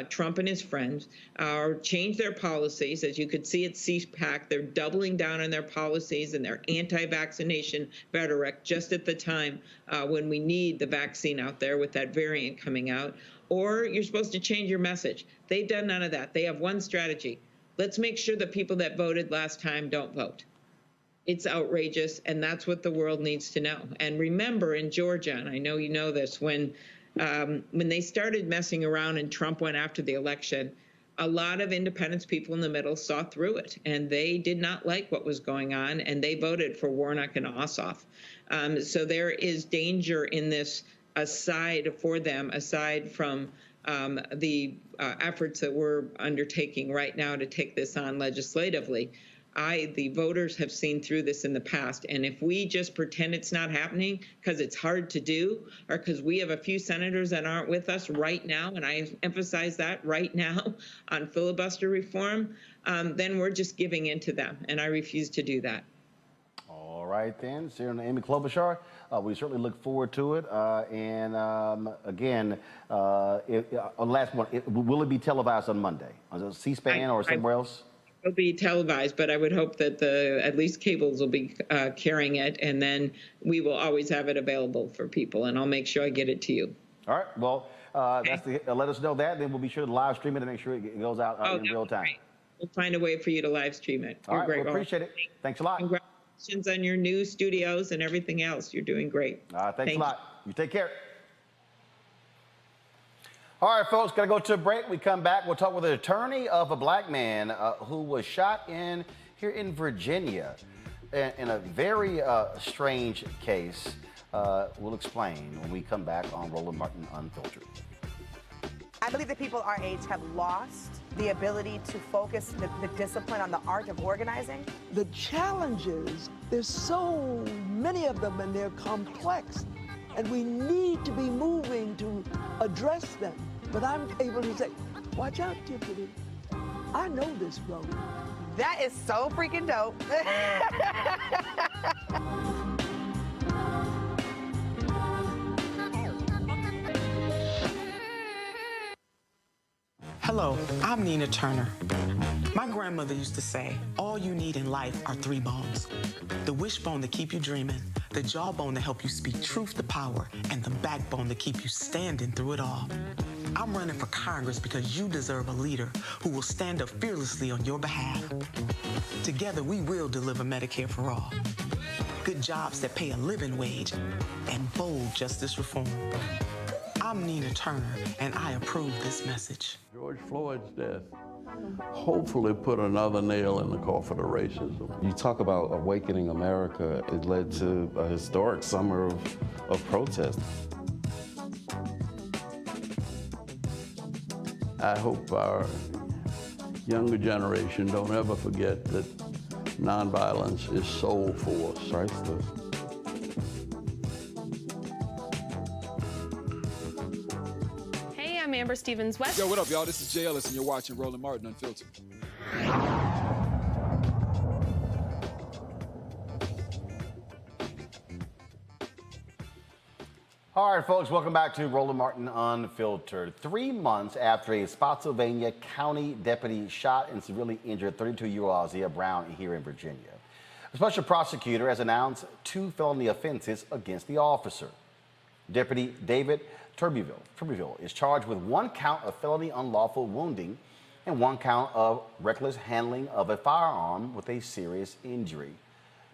[SPEAKER 12] Trump and his friends, or change their policies. As you could see at CPAC, they're doubling down on their policies and their anti-vaccination rhetoric just at the time when we need the vaccine out there with that variant coming out. Or you're supposed to change your message. They've done none of that. They have one strategy. Let's make sure the people that voted last time don't vote. It's outrageous, and that's what the world needs to know. And remember, in Georgia, and I know you know this, when they started messing around and Trump went after the election, a lot of independents, people in the middle, saw through it, and they did not like what was going on, and they voted for Warnock and Ossoff. So there is danger in this aside from the efforts that we're undertaking right now to take this on legislatively. The voters have seen through this in the past, and if we just pretend it's not happening because it's hard to do, or because we have a few senators that aren't with us right now, and I emphasize that right now on filibuster reform, then we're just giving in to them, and I refuse to do that.
[SPEAKER 1] All right, then, Senator Amy Klobuchar, we certainly look forward to it. Again, last one, will it be televised on Monday? On C-SPAN or somewhere else?
[SPEAKER 12] It'll be televised, but I would hope that at least cables will be carrying it, and then we will always have it available for people, and I'll make sure I get it to you.
[SPEAKER 1] All right. Well, let us know that. Then we'll be sure to live stream it and make sure it goes out in real time.
[SPEAKER 12] Great. We'll find a way for you to live stream it.
[SPEAKER 1] All right. Great. Well, appreciate it. Thanks a lot.
[SPEAKER 12] Congratulations on your new studios and everything else. You're doing great.
[SPEAKER 1] Thanks a lot. You take care. All right, folks, got to go to a break. We come back. We'll talk with an attorney of a black man who was shot here in Virginia in a very strange case. We'll explain when we come back on Roland Martin Unfiltered.
[SPEAKER 13] I believe that people our age have lost the ability to focus the discipline on the art of organizing.
[SPEAKER 14] The challenges, there's so many of them and they're complex, and we need to be moving to address them. But I'm able to say, watch out, Tiffany. I know this road.
[SPEAKER 13] That is so freaking dope.
[SPEAKER 15] Hello, I'm Nina Turner. My grandmother used to say, all you need in life are 3 bones. The wishbone to keep you dreaming, the jawbone to help you speak truth to power, and the backbone to keep you standing through it all. I'm running for Congress because you deserve a leader who will stand up fearlessly on your behalf. Together, we will deliver Medicare for all, good jobs that pay a living wage, and bold justice reform. I'm Nina Turner, and I approve this message.
[SPEAKER 16] George Floyd's death hopefully put another nail in the coffin of racism.
[SPEAKER 17] You talk about awakening America. It led to a historic summer of protest.
[SPEAKER 16] I hope our younger generation don't ever forget that nonviolence is soul force.
[SPEAKER 17] Priceless.
[SPEAKER 18] Hey, I'm Amber Stevens-West.
[SPEAKER 19] Yo, what up, y'all? This is Jay Ellis, and you're watching Roland Martin Unfiltered.
[SPEAKER 1] All right, folks, welcome back to Roland Martin Unfiltered. 3 months after a Spotsylvania County deputy shot and severely injured 32-year-old Isaiah Brown here in Virginia, a special prosecutor has announced 2 felony offenses against the officer. Deputy David Turbeville is charged with 1 count of felony unlawful wounding and 1 count of reckless handling of a firearm with a serious injury.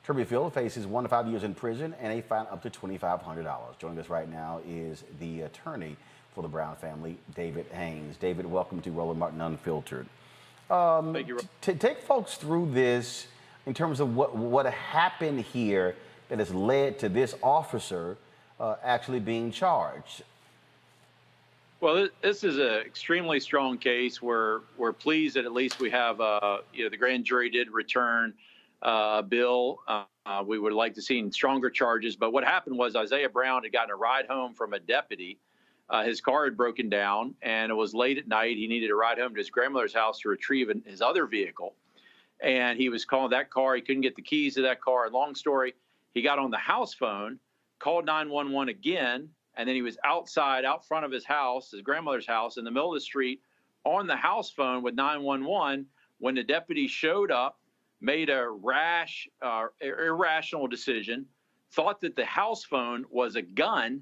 [SPEAKER 1] Turbeville faces 1 to 5 years in prison and a fine up to $2,500. Joining us right now is the attorney for the Brown family, David Haynes. David, welcome to Roland Martin Unfiltered.
[SPEAKER 20] Thank you.
[SPEAKER 1] Take folks through this in terms of what happened here that has led to this officer actually being charged.
[SPEAKER 20] Well, this is an extremely strong case. We're pleased that at least we have, the grand jury did return a bill. We would like to see stronger charges. But what happened was Isaiah Brown had gotten a ride home from a deputy. His car had broken down, and it was late at night. He needed a ride home to his grandmother's house to retrieve his other vehicle. And he was calling that car. He couldn't get the keys to that car. Long story, he got on the house phone, called 911 again, and then he was outside, out front of his house, his grandmother's house, in the middle of the street, on the house phone with 911 when the deputy showed up, made a rash, irrational decision, thought that the house phone was a gun,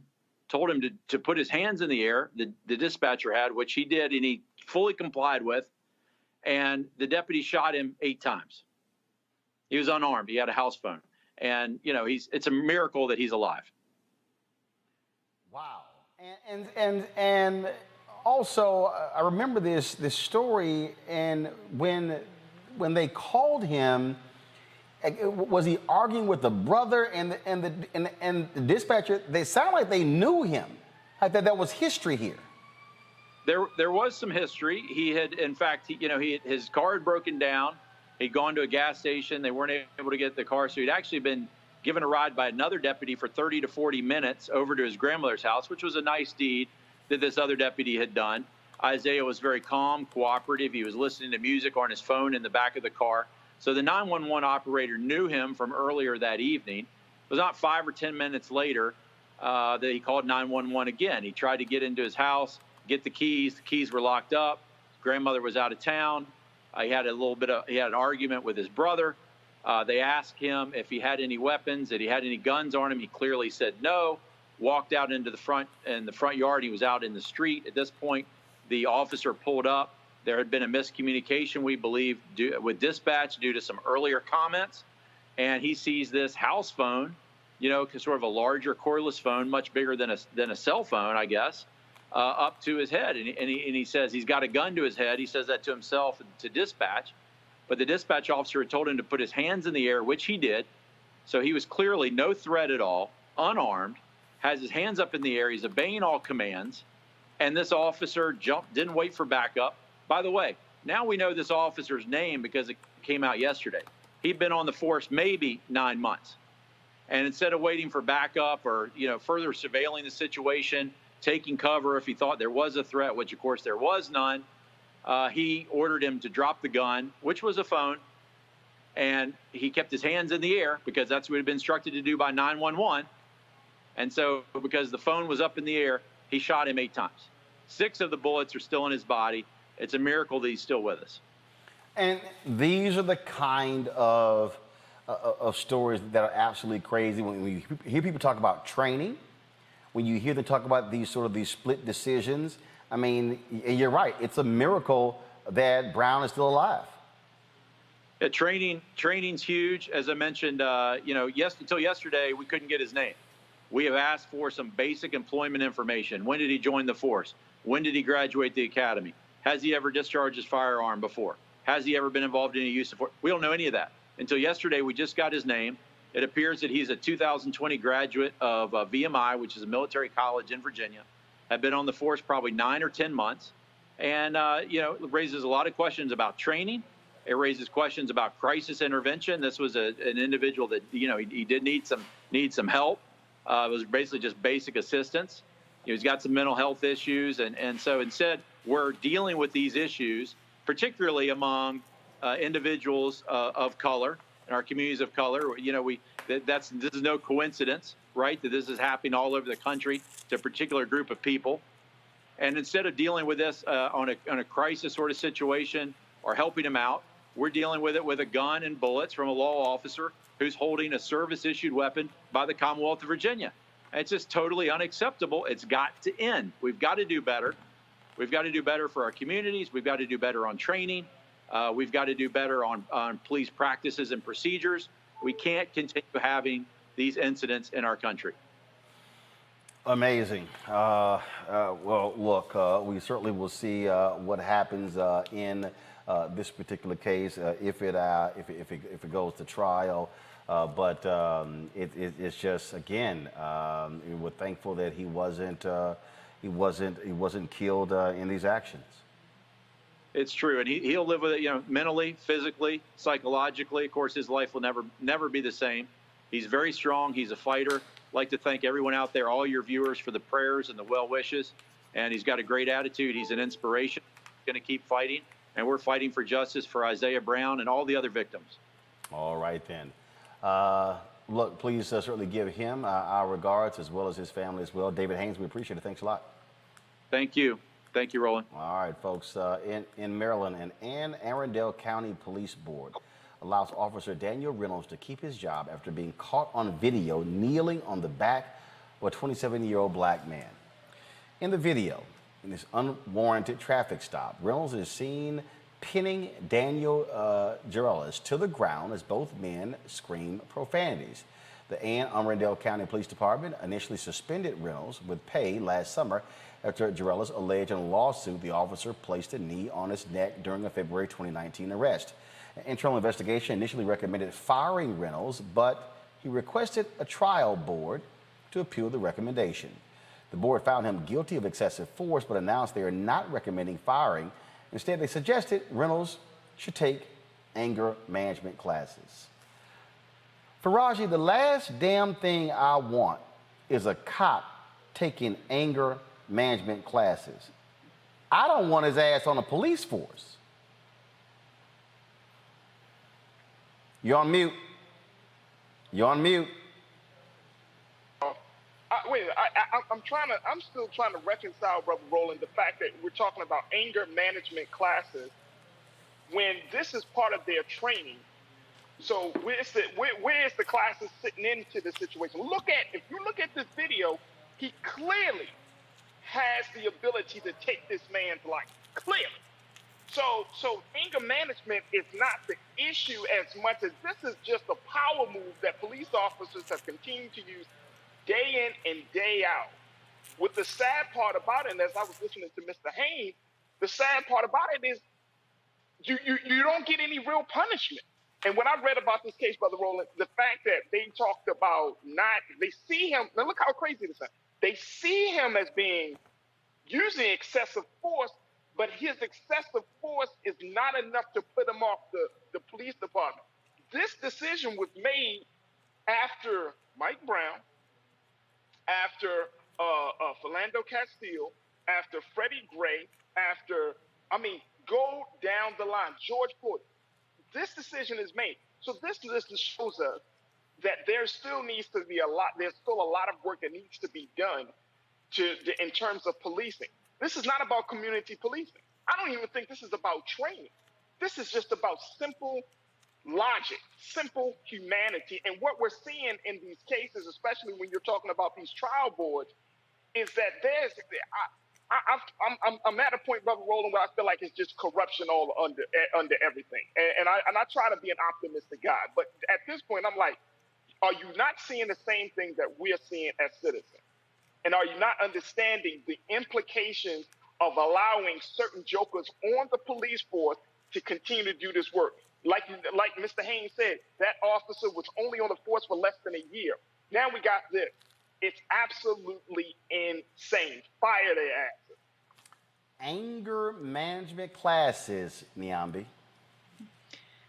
[SPEAKER 20] told him to put his hands in the air, the dispatcher had, which he did, and he fully complied with, and the deputy shot him 8 times. He was unarmed. He had a house phone. And, it's a miracle that he's alive.
[SPEAKER 1] Wow. And Also, I remember this story, and when they called him, was he arguing with the brother and the dispatcher? They sound like they knew him, like that was history here.
[SPEAKER 20] There was some history. He had, in fact, his car had broken down. He'd gone to a gas station. They weren't able to get the car, so he'd actually been given a ride by another deputy for 30 to 40 minutes over to his grandmother's house, which was a nice deed that this other deputy had done. Isaiah was very calm, cooperative. He was listening to music on his phone in the back of the car. So the 911 operator knew him from earlier that evening. It was not 5 or 10 minutes later that he called 911 again. He tried to get into his house, get the keys. The keys were locked up. Grandmother was out of town. He had an argument with his brother. They asked him if he had any weapons, that he had any guns on him. He clearly said no. Walked out into the front yard. He was out in the street. At this point, the officer pulled up. There had been a miscommunication, we believe, with dispatch due to some earlier comments. And he sees this house phone, sort of a larger cordless phone, much bigger than a cell phone, I guess, up to his head. And he says he's got a gun to his head. He says that to himself and to dispatch. But the dispatch officer had told him to put his hands in the air, which he did. So he was clearly no threat at all, unarmed, has his hands up in the air. He's obeying all commands. And this officer didn't wait for backup. By the way, now we know this officer's name because it came out yesterday. He'd been on the force maybe 9 months. And instead of waiting for backup or, further surveilling the situation, taking cover if he thought there was a threat, which of course there was none, he ordered him to drop the gun, which was a phone. And he kept his hands in the air because that's what he'd been instructed to do by 911. And so because the phone was up in the air, he shot him 8 times. 6 of the bullets are still in his body. It's a miracle that he's still with us.
[SPEAKER 1] And these are the kind of stories that are absolutely crazy. When you hear people talk about training, when you hear them talk about these split decisions, I mean, you're right. It's a miracle that Brown is still alive.
[SPEAKER 20] Yeah, training's huge. As I mentioned, until yesterday, we couldn't get his name. We have asked for some basic employment information. When did he join the force? When did he graduate the academy? Has he ever discharged his firearm before? Has he ever been involved in any use of force? We don't know any of that. Until yesterday, we just got his name. It appears that he's a 2020 graduate of VMI, which is a military college in Virginia. Had been on the force probably 9 or 10 months. And, it raises a lot of questions about training. It raises questions about crisis intervention. This was an individual that, he did need some help. It was basically just basic assistance. He's got some mental health issues. And so instead, we're dealing with these issues, particularly among individuals of color in our communities of color. This is no coincidence, right, that this is happening all over the country to a particular group of people. And instead of dealing with this on a crisis sort of situation or helping them out, we're dealing with it with a gun and bullets from a law officer who's holding a service-issued weapon by the Commonwealth of Virginia. And it's just totally unacceptable. It's got to end. We've got to do better. We've got to do better for our communities. We've got to do better on training. We've got to do better on police practices and procedures. We can't continue having these incidents in our country.
[SPEAKER 1] Amazing. Well, look, we certainly will see what happens in this particular case if it goes to trial. But it's just, again, we're thankful that he wasn't killed in these actions.
[SPEAKER 20] It's true, and he'll live with it, mentally, physically, psychologically. Of course, his life will never be the same. He's very strong. He's a fighter. I'd like to thank everyone out there, all your viewers, for the prayers and the well wishes. And he's got a great attitude. He's an inspiration. He's going to keep fighting, and we're fighting for justice for Isaiah Brown and all the other victims.
[SPEAKER 1] All right then. Look, please certainly give him our regards, as well as his family as well. David Haynes, we appreciate it. Thanks a lot.
[SPEAKER 20] Thank you. Thank you, Roland.
[SPEAKER 1] All right, folks. In Maryland, an Anne Arundel County Police Board allows Officer Daniel Reynolds to keep his job after being caught on video kneeling on the back of a 27-year-old black man. In the video, in this unwarranted traffic stop, Reynolds is seen pinning Daniel Jarrellas to the ground as both men scream profanities. The Anne Arundel County Police Department initially suspended Reynolds with pay last summer after Jarrellas alleged in a lawsuit the officer placed a knee on his neck during a February 2019 arrest. An internal investigation initially recommended firing Reynolds, but he requested a trial board to appeal the recommendation. The board found him guilty of excessive force, but announced they are not recommending firing. Instead, they suggested Reynolds should take anger management classes. Faraji, the last damn thing I want is a cop taking anger management classes. I don't want his ass on a police force. You're on mute. You're on mute.
[SPEAKER 6] I'm still trying to reconcile, Brother Roland, the fact that we're talking about anger management classes when this is part of their training. So where is the classes sitting into the situation? If you look at this video, he clearly has the ability to take this man's life, clearly. So anger management is not the issue as much as this is just a power move that police officers have continued to use day in and day out. With the sad part about it, and as I was listening to Mr. Haynes, the sad part about it is you don't get any real punishment. And when I read about this case, Brother Roland, the fact that they talked about they see him, now look how crazy this is. They see him as being using excessive force, but his excessive force is not enough to put him off the police department. This decision was made after Mike Brown, after Philando Castile, after Freddie Gray, go down the line, George Floyd. This decision is made. So this shows us that there still needs to be there's still a lot of work that needs to be done in terms of policing. This is not about community policing. I don't even think this is about training. This is just about simple logic, simple humanity. And what we're seeing in these cases, especially when you're talking about these trial boards, is that I'm at a point, Brother Roland, where I feel like it's just corruption all under everything. And I try to be an optimistic guy. But at this point, I'm like, are you not seeing the same thing that we're seeing as citizens? And are you not understanding the implications of allowing certain jokers on the police force to continue to do this work? Like Mr. Haynes said, that officer was only on the force for less than a year. Now we got this. It's absolutely insane. Fire their asses.
[SPEAKER 1] Anger management classes, Niambi.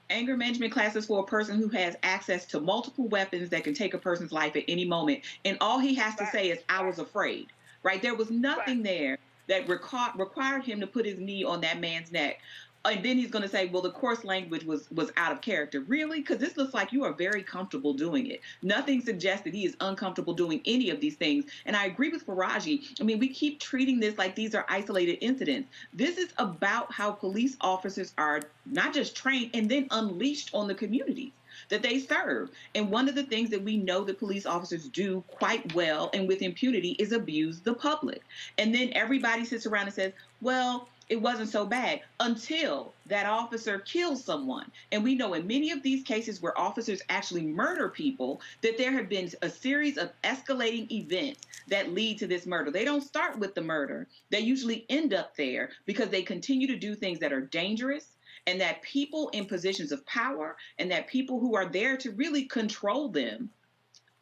[SPEAKER 5] Anger management classes for a person who has access to multiple weapons that can take a person's life at any moment. And all he has to say is, I was afraid, right? There was nothing there that required him to put his knee on that man's neck. And then he's going to say, well, the coarse language was out of character. Really? Because this looks like you are very comfortable doing it. Nothing suggests that he is uncomfortable doing any of these things. And I agree with Faraji. I mean, we keep treating this like these are isolated incidents. This is about how police officers are not just trained and then unleashed on the communities that they serve. And one of the things that we know that police officers do quite well and with impunity is abuse the public. And then everybody sits around and says, well, it wasn't so bad until that officer kills someone. And we know in many of these cases where officers actually murder people, that there have been a series of escalating events that lead to this murder. They don't start with the murder. They usually end up there because they continue to do things that are dangerous, and that people in positions of power and that people who are there to really control them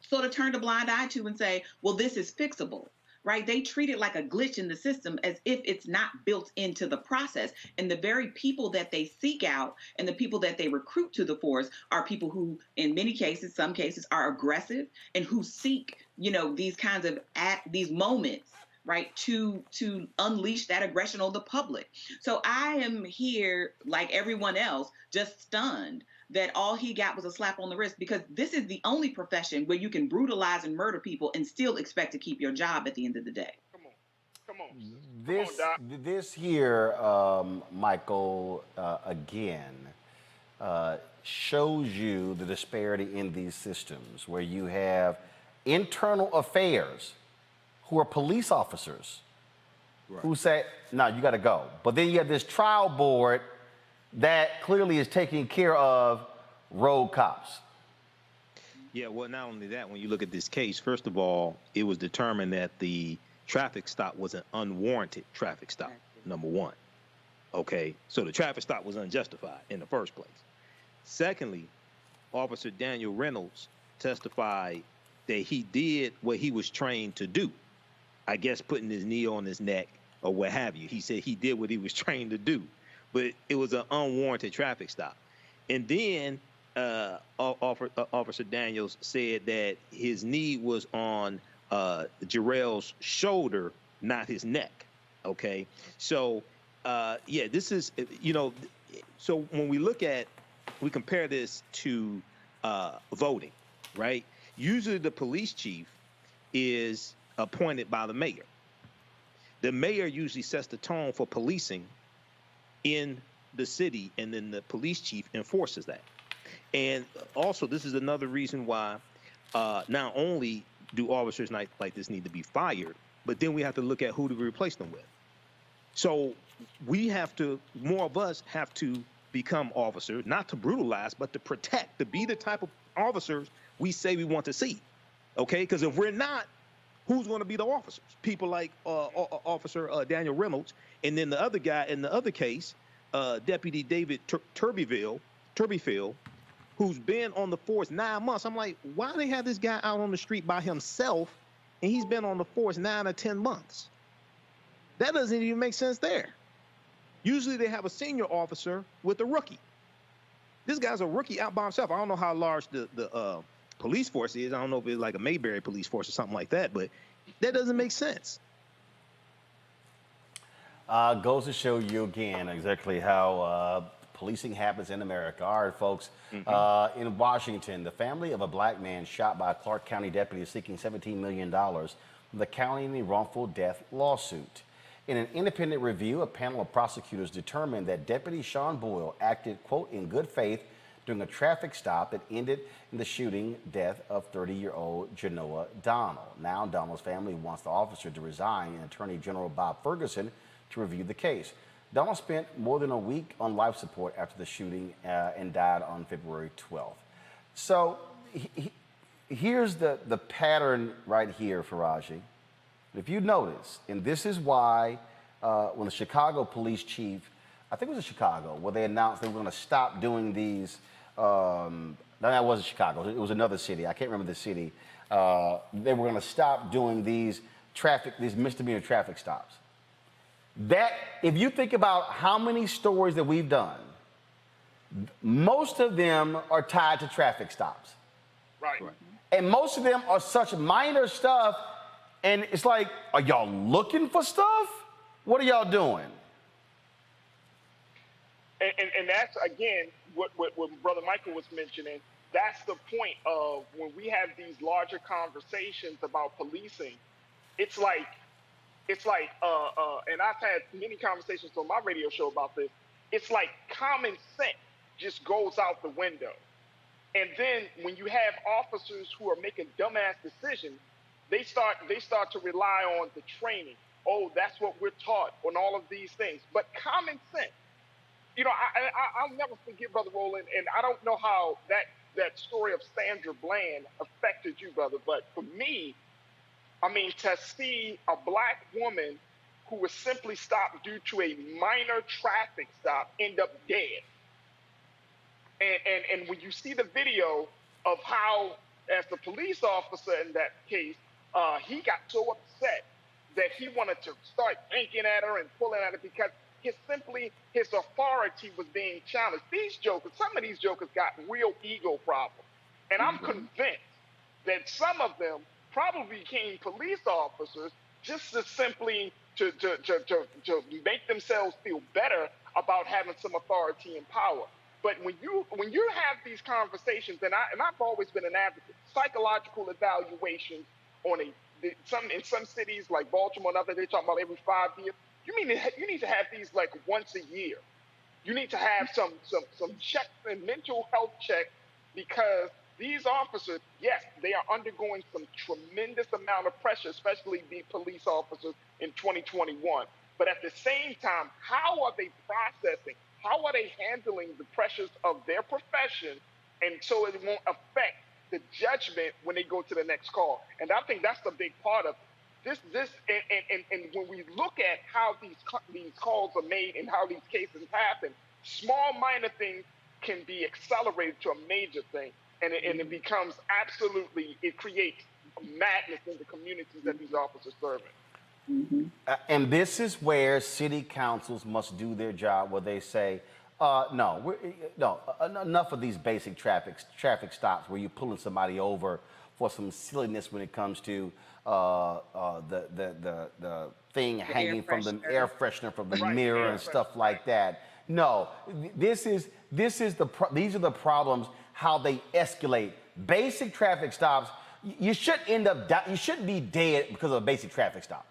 [SPEAKER 5] sort of turn a blind eye to and say, well, this is fixable. Right? They treat it like a glitch in the system as if it's not built into the process. And the very people that they seek out and the people that they recruit to the force are people who, in many cases, some cases, are aggressive and who seek, these kinds of these moments, right, to unleash that aggression on the public. So I am here, like everyone else, just stunned that all he got was a slap on the wrist, because this is the only profession where you can brutalize and murder people and still expect to keep your job at the end of the day.
[SPEAKER 6] Come on.
[SPEAKER 1] This here, Michael, again, shows you the disparity in these systems where you have internal affairs who are police officers who say, no, you got to go. But then you have this trial board that clearly is taking care of rogue cops.
[SPEAKER 11] Yeah, well, not only that, when you look at this case, first of all, it was determined that the traffic stop was an unwarranted traffic stop, number one. Okay, so the traffic stop was unjustified in the first place. Secondly, Officer Daniel Reynolds testified that he did what he was trained to do. I guess putting his knee on his neck or what have you. He said he did what he was trained to do, but it was an unwarranted traffic stop. And then Officer Daniels said that his knee was on Jarrell's shoulder, not his neck. Okay, so yeah, this is, you know, so when we compare this to voting, right? Usually the police chief is appointed by the mayor. The mayor usually sets the tone for policing in the city, and then the police chief enforces that. And also, this is another reason why not only do officers like this need to be fired, but then we have to look at who to replace them with. So we have to, more of us have to become officers, not to brutalize, but to protect, to be the type of officers we say we want to see. Okay? Because if we're not, who's going to be the officers? People like Officer Daniel Reynolds, and then the other guy in the other case, Deputy David Turbyfield, who's been on the force 9 months. I'm like, why do they have this guy out on the street by himself, and he's been on the force 9 or 10 months? That doesn't even make sense there. Usually they have a senior officer with a rookie. This guy's a rookie out by himself. I don't know how large the police force is. I don't know if it's like a Mayberry police force or something like that, but that doesn't make sense.
[SPEAKER 1] Goes to show you again exactly how policing happens in America. All right, folks. In Washington, the family of a black man shot by a Clark County deputy is seeking $17 million from the county in a wrongful death lawsuit. In an independent review, a panel of prosecutors determined that Deputy Sean Boyle acted, quote, in good faith during a traffic stop that ended in the shooting death of 30-year-old Genoa Donald. Now Donald's family wants the officer to resign and Attorney General Bob Ferguson to review the case. Donald spent more than a week on life support after the shooting and died on February 12th. So here's the pattern right here, Faraji. If you notice, and this is why when the Chicago police chief, I think it was in Chicago, where they announced they were going to stop doing these, no, that wasn't Chicago, it was another city, I can't remember the city. They were going to stop doing these misdemeanor traffic stops. That, if you think about how many stories that we've done, most of them are tied to traffic stops.
[SPEAKER 6] Right.
[SPEAKER 1] And most of them are such minor stuff. And it's like, are y'all looking for stuff? What are y'all doing?
[SPEAKER 6] And that's, again, what Brother Michael was mentioning. That's the point of when we have these larger conversations about policing. It's like, and I've had many conversations on my radio show about this. It's like common sense just goes out the window. And then when you have officers who are making dumbass decisions, they start to rely on the training. Oh, that's what we're taught on all of these things. But common sense, you know, I'll never forget, Brother Roland, and I don't know how that story of Sandra Bland affected you, brother, but for me, I mean, to see a black woman who was simply stopped due to a minor traffic stop end up dead. And when you see the video of how, as the police officer in that case, he got so upset that he wanted to start yanking at her and pulling at her because his authority was being challenged. Some of these jokers got real ego problems. And I'm convinced that some of them probably became police officers just to simply to make themselves feel better about having some authority and power. But when you have these conversations, and I've always been an advocate, psychological evaluations on in some cities like Baltimore and others, they talk about every 5 years. You need to have these like once a year. You need to have some checks and mental health checks because these officers, yes, they are undergoing some tremendous amount of pressure, especially the police officers in 2021. But at the same time, how are they processing? How are they handling the pressures of their profession, and so it won't affect the judgment when they go to the next call. And I think that's the big part of this. And when we look at how these calls are made and how these cases happen, small minor things can be accelerated to a major thing, and it becomes it creates madness in the communities that these officers serve in.
[SPEAKER 1] And this is where city councils must do their job, where they say, no, enough of these basic traffic stops where you're pulling somebody over for some silliness when it comes to the thing hanging from the air freshener from the mirror and stuff like that. No, these are the problems, how they escalate. Basic traffic stops, you shouldn't be dead because of a basic traffic stop.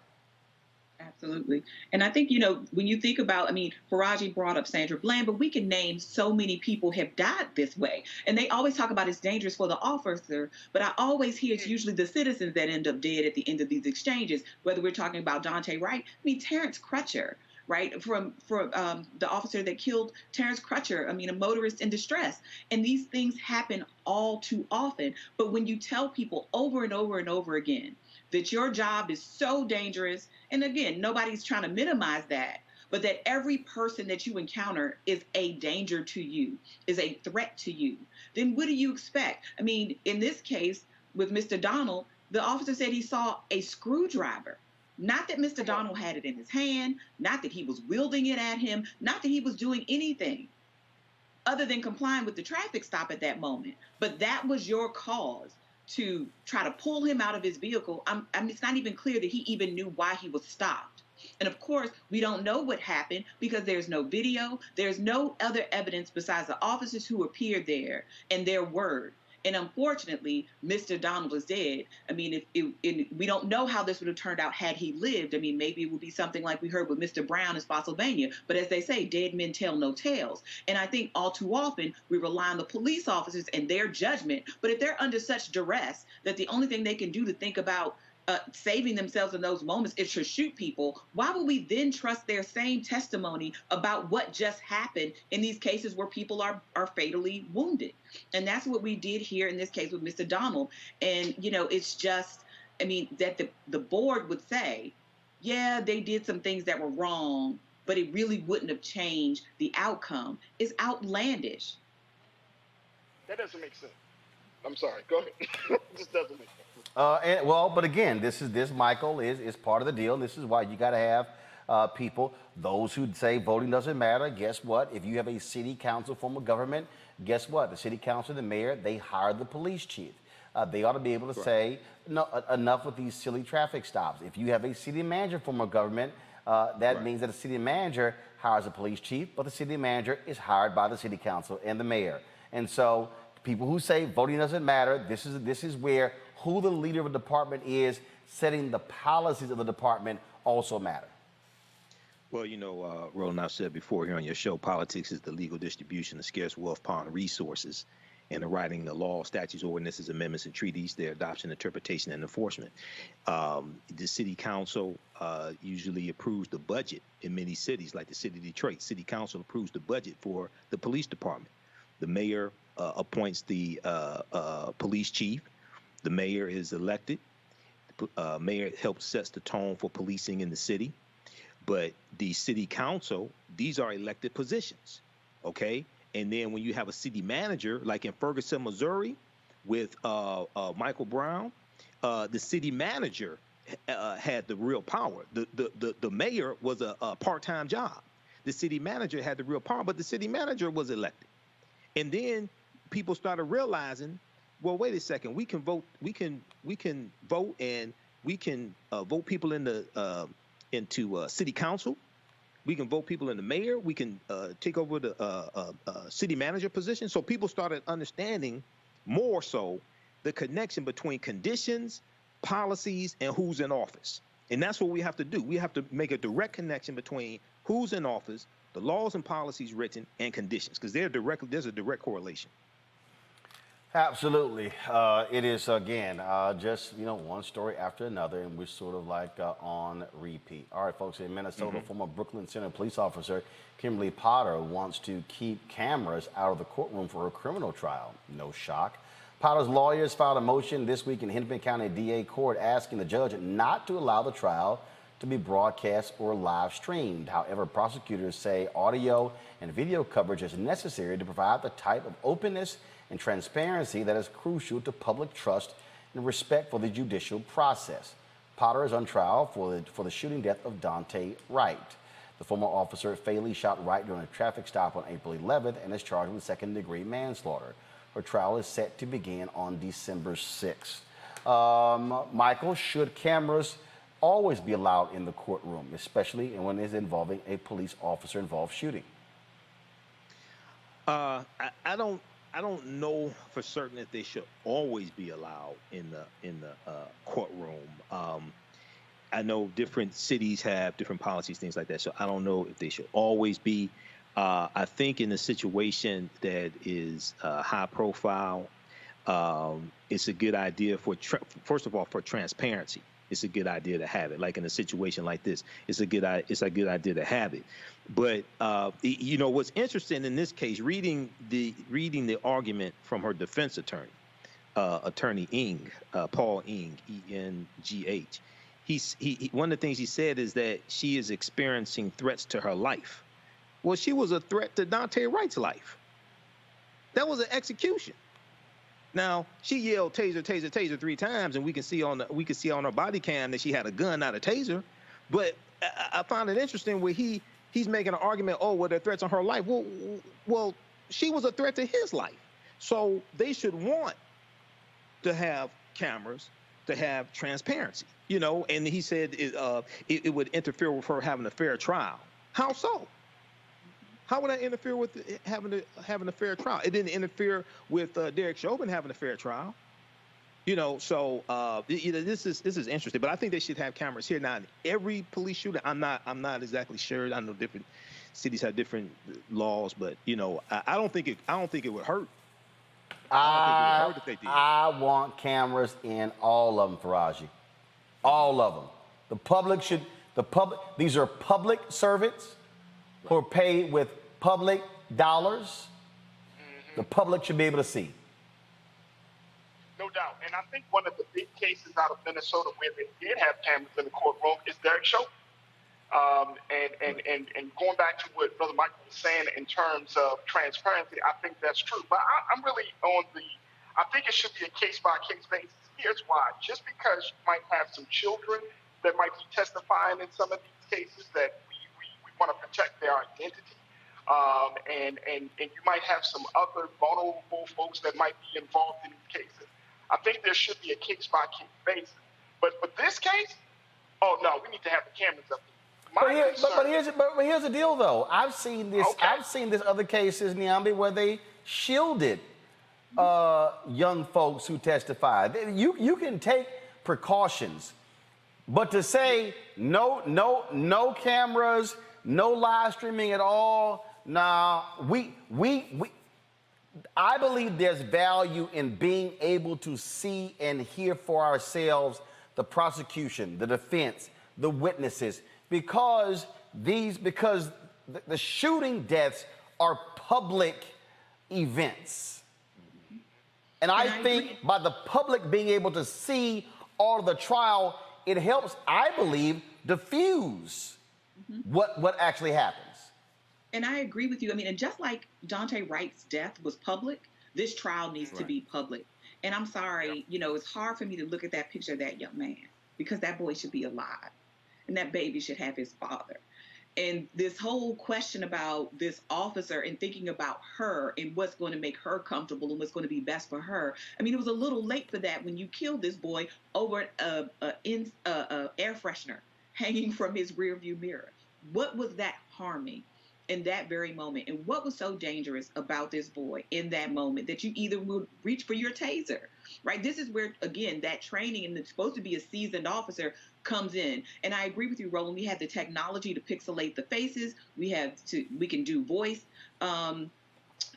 [SPEAKER 5] Absolutely. And I think, when you think about, Faraji brought up Sandra Bland, but we can name so many people have died this way. And they always talk about it's dangerous for the officer, but I always hear it's usually the citizens that end up dead at the end of these exchanges, whether we're talking about Dante Wright, Terrence Crutcher, right, from the officer that killed Terrence Crutcher, a motorist in distress. And these things happen all too often. But when you tell people over and over and over again that your job is so dangerous, and again, nobody's trying to minimize that, but that every person that you encounter is a danger to you, is a threat to you, then what do you expect? In this case, with Mr. Donald, the officer said he saw a screwdriver. Not that Mr. Donald had it in his hand, not that he was wielding it at him, not that he was doing anything other than complying with the traffic stop at that moment. But that was your cause to try to pull him out of his vehicle. It's not even clear that he even knew why he was stopped. And of course, we don't know what happened because there's no video. There's no other evidence besides the officers who appeared there and their word. And unfortunately, Mr. Donald is dead. We don't know how this would have turned out had he lived. Maybe it would be something like we heard with Mr. Brown in Spotsylvania. But as they say, dead men tell no tales. And I think all too often we rely on the police officers and their judgment. But if they're under such duress that the only thing they can do to think about saving themselves in those moments is to shoot people, why would we then trust their same testimony about what just happened in these cases where people are fatally wounded? And that's what we did here in this case with Mr. Donald. And, it's just, that the board would say, yeah, they did some things that were wrong, but it really wouldn't have changed the outcome is outlandish.
[SPEAKER 6] That doesn't make sense. I'm sorry. Go ahead. It just doesn't make sense.
[SPEAKER 1] But again, this Michael, is part of the deal. This is why you got to have people, those who say voting doesn't matter. Guess what? If you have a city council form of government, guess what? The city council, the mayor, they hire the police chief. They ought to be able to say, no, enough with these silly traffic stops. If you have a city manager form of government, that means that the city manager hires a police chief, but the city manager is hired by the city council and the mayor. And so people who say voting doesn't matter, this is where who the leader of a department is, setting the policies of the department also matter.
[SPEAKER 11] Well, Roland, I've said before here on your show, politics is the legal distribution of scarce wealth, power, and resources, and the writing the law, statutes, ordinances, amendments, and treaties, their adoption, interpretation, and enforcement. The city council usually approves the budget in many cities, like the city of Detroit. City council approves the budget for the police department. The mayor appoints the police chief. The mayor is elected. The mayor helps sets the tone for policing in the city. But the city council, these are elected positions, okay? And then when you have a city manager, like in Ferguson, Missouri, with Michael Brown, the city manager had the real power. The mayor was a part-time job. The city manager had the real power, but the city manager was elected. And then people started realizing, well, wait a second, we can vote, we can vote, and we can vote people into city council. We can vote people in the mayor. We can take over the city manager position. So people started understanding more so the connection between conditions, policies, and who's in office. And that's what we have to do. We have to make a direct connection between who's in office, the laws and policies written, and conditions, because there's a direct correlation.
[SPEAKER 1] Absolutely. It is, again, just, one story after another, and we're sort of like on repeat. All right, folks, in Minnesota, former Brooklyn Center police officer Kimberly Potter wants to keep cameras out of the courtroom for her criminal trial. No shock. Potter's lawyers filed a motion this week in Hennepin County DA court asking the judge not to allow the trial to be broadcast or live streamed. However, prosecutors say audio and video coverage is necessary to provide the type of openness and transparency that is crucial to public trust and respect for the judicial process. Potter is on trial for the shooting death of Dante Wright. The former officer fatally shot Wright during a traffic stop on April 11th and is charged with second-degree manslaughter. Her trial is set to begin on December 6th. Michael, should cameras always be allowed in the courtroom, especially when it's involving a police officer-involved shooting?
[SPEAKER 11] I don't know for certain if they should always be allowed in the courtroom. I know different cities have different policies, things like that. So I don't know if they should always be. I think in a situation that is high profile, it's a good idea first of all, for transparency. It's a good idea to have it. Like in a situation like this, it's a good idea to have it. But you know what's interesting in this case, reading the argument from her defense attorney, Attorney Ng, Paul Ng, E-N-G-H. He one of the things he said is that she is experiencing threats to her life. Well, she was a threat to Dante Wright's life. That was an execution. Now she yelled "taser, taser, taser" 3 times, and we can see on her body cam that she had a gun, not a taser. But I found it interesting where he's making an argument. Oh, well, they're threats on her life. Well, she was a threat to his life. So they should want to have cameras, to have transparency. You know, and he said it would interfere with her having a fair trial. How so? How would that interfere with having a fair trial? It didn't interfere with Derek Chauvin having a fair trial. You know, so you know, this is interesting. But I think they should have cameras here. Now, in every police shooting, I'm not exactly sure. I know different cities have different laws, but you know, I don't think it would hurt. I don't think it would hurt if they did.
[SPEAKER 1] I want cameras in all of them, Faraji. All of them. These are public servants who are paid with public dollars. The public should be able to see.
[SPEAKER 6] No doubt. And I think one of the big cases out of Minnesota where they did have cameras in the courtroom is Derek Chauvin. And going back to what Brother Michael was saying in terms of transparency, I think that's true. But I'm really I think it should be a case-by-case basis. Here's why. Just because you might have some children that might be testifying in some of these cases that we want to protect their identity. And you might have some other vulnerable folks that might be involved in these cases. I think there should be a case-by-case basis. But this case, oh no, we need to have the cameras up there.
[SPEAKER 1] But here's the deal, though. I've seen this. Okay. I've seen this other cases, Niambi, where they shielded young folks who testify. You can take precautions, but to say no cameras, no live streaming at all. Nah, I believe there's value in being able to see and hear for ourselves the prosecution, the defense, the witnesses, because the shooting deaths are public events. And I think by the public being able to see all of the trial, it helps, I believe, diffuse what actually happens.
[SPEAKER 5] And I agree with you. I mean, and just like Dante Wright's death was public, this trial needs to be public. And I'm sorry, you know, it's hard for me to look at that picture of that young man because that boy should be alive and that baby should have his father. And this whole question about this officer and thinking about her and what's going to make her comfortable and what's going to be best for her. I mean, it was a little late for that when you killed this boy over an air freshener hanging from his rearview mirror. What was that harming in that very moment? And what was so dangerous about this boy in that moment that you either would reach for your taser, right? This is where, again, that training and it's supposed to be a seasoned officer comes in. And I agree with you, Roland. We have the technology to pixelate the faces. We can do voice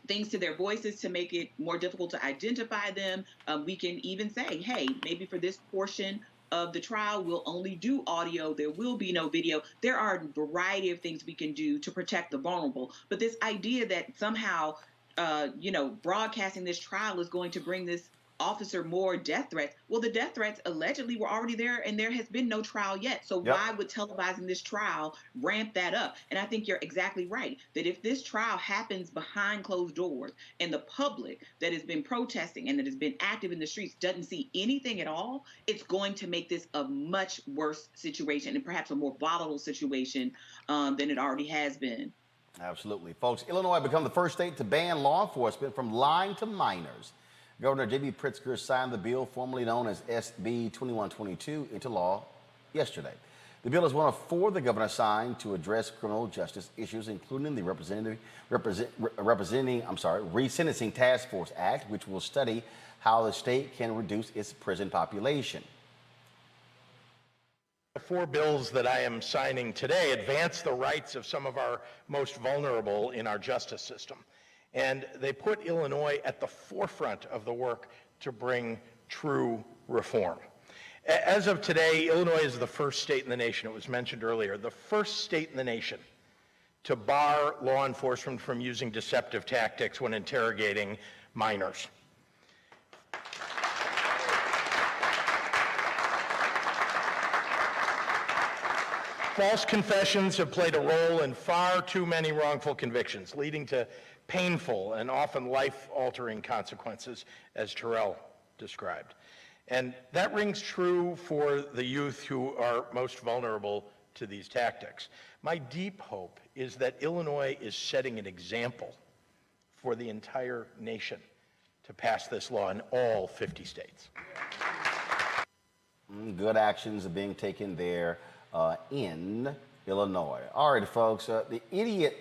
[SPEAKER 5] things to their voices to make it more difficult to identify them. We can even say, hey, maybe for this portion of the trial, we'll only do audio. There will be no video. There are a variety of things we can do to protect the vulnerable. But this idea that somehow, broadcasting this trial is going to bring this Officer Moore death threats. Well, the death threats allegedly were already there, and there has been no trial yet. So why would televising this trial ramp that up? And I think you're exactly right, that if this trial happens behind closed doors and the public that has been protesting and that has been active in the streets doesn't see anything at all, it's going to make this a much worse situation and perhaps a more volatile situation than it already has been.
[SPEAKER 1] Absolutely. Folks, Illinois become the first state to ban law enforcement from lying to minors. Governor J.B. Pritzker signed the bill formerly known as SB 2122 into law yesterday. The bill is one of 4 the governor signed to address criminal justice issues, including the Resentencing Task Force Act, which will study how the state can reduce its prison population.
[SPEAKER 21] The 4 bills that I am signing today advance the rights of some of our most vulnerable in our justice system. And they put Illinois at the forefront of the work to bring true reform. As of today, Illinois is the first state in the nation, it was mentioned earlier, the first state in the nation to bar law enforcement from using deceptive tactics when interrogating minors. False confessions have played a role in far too many wrongful convictions, leading to painful and often life-altering consequences, as Terrell described. And that rings true for the youth who are most vulnerable to these tactics. My deep hope is that Illinois is setting an example for the entire nation to pass this law in all 50 states.
[SPEAKER 1] Good actions are being taken there in Illinois. All right, folks, the idiot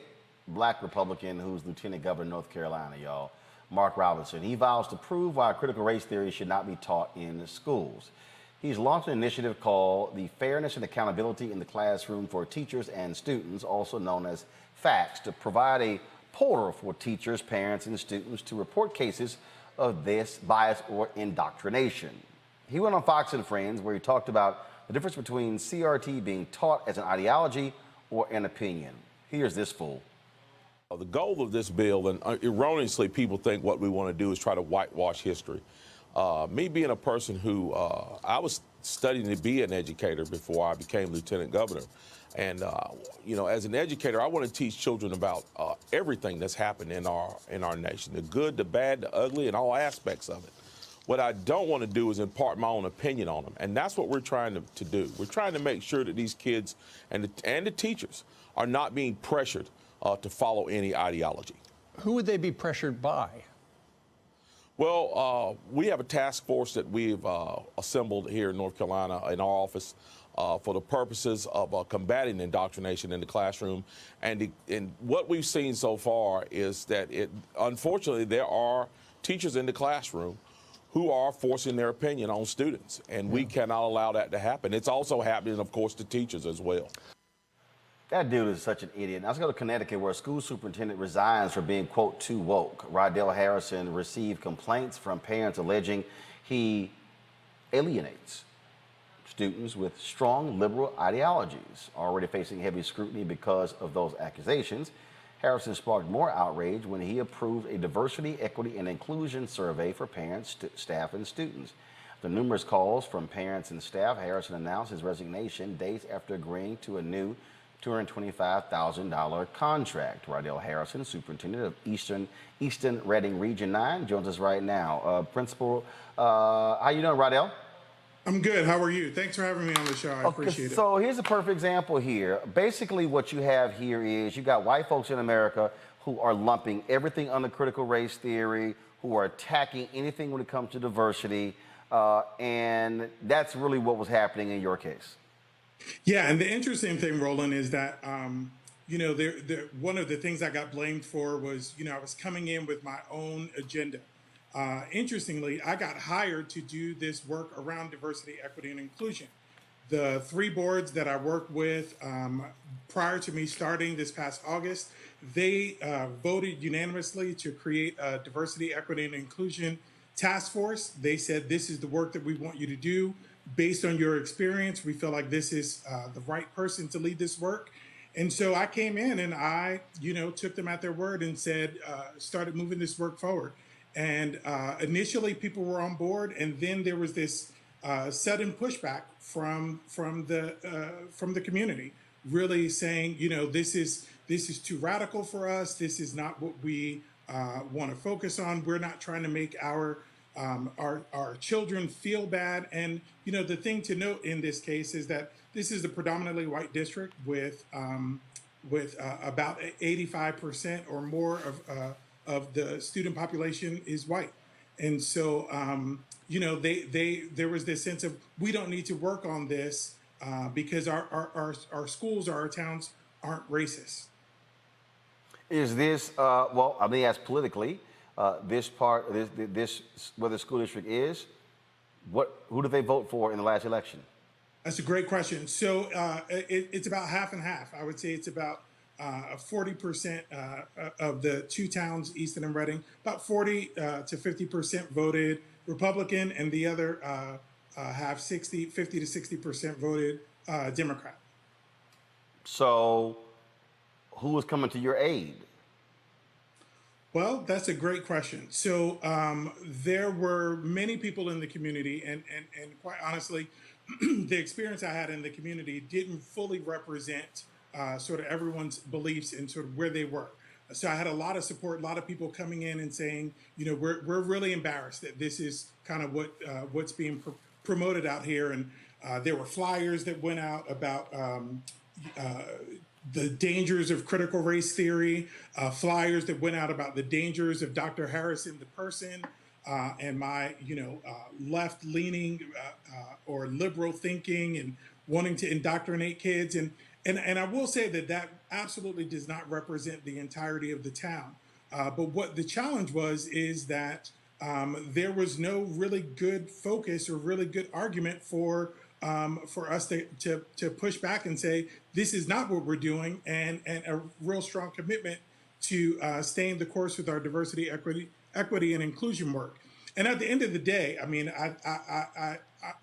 [SPEAKER 1] black Republican who's Lieutenant Governor of North Carolina, y'all, Mark Robinson, he vows to prove why critical race theory should not be taught in schools. He's launched an initiative called the Fairness and Accountability in the Classroom for Teachers and Students, also known as FACTS, to provide a portal for teachers, parents, and students to report cases of this bias or indoctrination. He went on Fox and Friends where he talked about the difference between CRT being taught as an ideology or an opinion. Here's this fool.
[SPEAKER 22] The goal of this bill, and erroneously people think what we want to do is try to whitewash history. Me being a person who, I was studying to be an educator before I became lieutenant governor. And, you know, as an educator, I want to teach children about everything that's happened in our nation, the good, the bad, the ugly, and all aspects of it. What I don't want to do is impart my own opinion on them, and that's what we're trying to do. We're trying to make sure that these kids and the teachers are not being pressured to follow any ideology.
[SPEAKER 23] Who would they be pressured by?
[SPEAKER 22] Well, we have a task force that we've assembled here in North Carolina in our office for the purposes of combating indoctrination in the classroom. And what we've seen so far is that, unfortunately, there are teachers in the classroom who are forcing their opinion on students, and we cannot allow that to happen. It's also happening, of course, to teachers as well.
[SPEAKER 1] That dude is such an idiot. Now let's go to Connecticut, where a school superintendent resigns for being, quote, too woke. Rydell Harrison received complaints from parents alleging he alienates students with strong liberal ideologies. Already facing heavy scrutiny because of those accusations, Harrison sparked more outrage when he approved a diversity, equity, and inclusion survey for parents, staff, and students. After numerous calls from parents and staff, Harrison announced his resignation days after agreeing to a new $225,000 contract. Rydell Harrison, superintendent of Eastern Reading Region 9, joins us right now. Principal, how you doing, Rydell?
[SPEAKER 24] I'm good. How are you? Thanks for having me on the show. I appreciate it.
[SPEAKER 1] So here's a perfect example here. Basically, what you have here is you got white folks in America who are lumping everything under critical race theory, who are attacking anything when it comes to diversity, and that's really what was happening in your case.
[SPEAKER 24] Yeah, and the interesting thing, Roland, is that, you know, one of the things I got blamed for was, you know, I was coming in with my own agenda. Interestingly, I got hired to do this work around diversity, equity, and inclusion. The 3 boards that I worked with prior to me starting this past August, they voted unanimously to create a diversity, equity, and inclusion task force. They said, this is the work that we want you to do. Based on your experience, we feel like this is the right person to lead this work. And so I came in and I, you know, took them at their word and said, started moving this work forward. And initially, people were on board, and then there was this sudden pushback from the community, really saying, this is too radical for us. This is not what we want to focus on. We're not trying to make our children feel bad. And the thing to note in this case is that this is a predominantly white district with about 85% or more of the student population is white. And so, there was this sense of, we don't need to work on this because our schools or our towns aren't racist.
[SPEAKER 1] Is this, well, I mean, as politically, this where the school district is, who did they vote for in the last election?
[SPEAKER 24] That's a great question. So it's about half and half. I would say it's about 40% of the two towns, Easton and Reading, about 40 to 50% voted Republican, and the other half, 50 to 60% voted Democrat.
[SPEAKER 1] So who was coming to your aid?
[SPEAKER 24] Well, that's a great question. So there were many people in the community, and quite honestly, the experience I had in the community didn't fully represent sort of everyone's beliefs and sort of where they were. So I had a lot of support, a lot of people coming in and saying, we're really embarrassed that this is kind of what's being promoted out here. And there were flyers that went out about the dangers of critical race theory, flyers that went out about the dangers of Dr. Harrison, the person, and my, left-leaning or liberal thinking and wanting to indoctrinate kids. And I will say that absolutely does not represent the entirety of the town. But what the challenge is that there was no really good focus or really good argument for us to push back and say, this is not what we're doing, and a real strong commitment to staying the course with our diversity, equity, and inclusion work. And at the end of the day, I mean,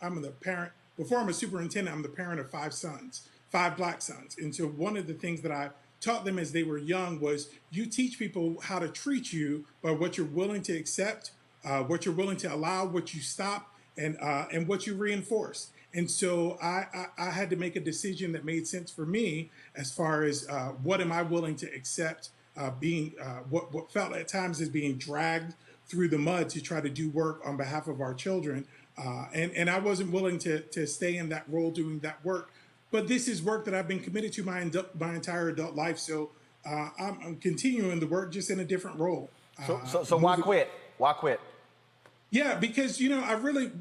[SPEAKER 24] I'm the parent. Before I'm a superintendent, I'm the parent of 5 sons, 5 Black sons. And so one of the things that I taught them as they were young was, you teach people how to treat you by what you're willing to accept, what you're willing to allow, what you stop, and what you reinforce. And so I had to make a decision that made sense for me as far as what am I willing to accept, being what felt at times as being dragged through the mud to try to do work on behalf of our children. And I wasn't willing to stay in that role doing that work. But this is work that I've been committed to my entire adult life. So I'm continuing the work, just in a different role.
[SPEAKER 1] So why quit? Why quit?
[SPEAKER 24] Yeah, because I really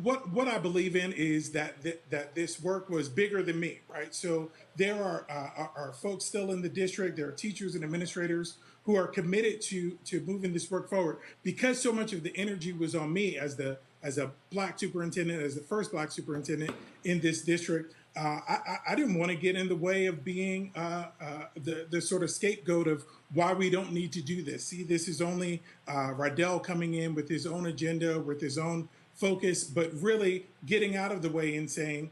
[SPEAKER 24] what I believe in is that this work was bigger than me, right? So there are folks still in the district. There are teachers and administrators who are committed to moving this work forward, because so much of the energy was on me as a Black superintendent, as the first Black superintendent in this district. I didn't want to get in the way of being the sort of scapegoat of why we don't need to do this. See, this is only Rydell coming in with his own agenda, with his own focus, but really getting out of the way and saying,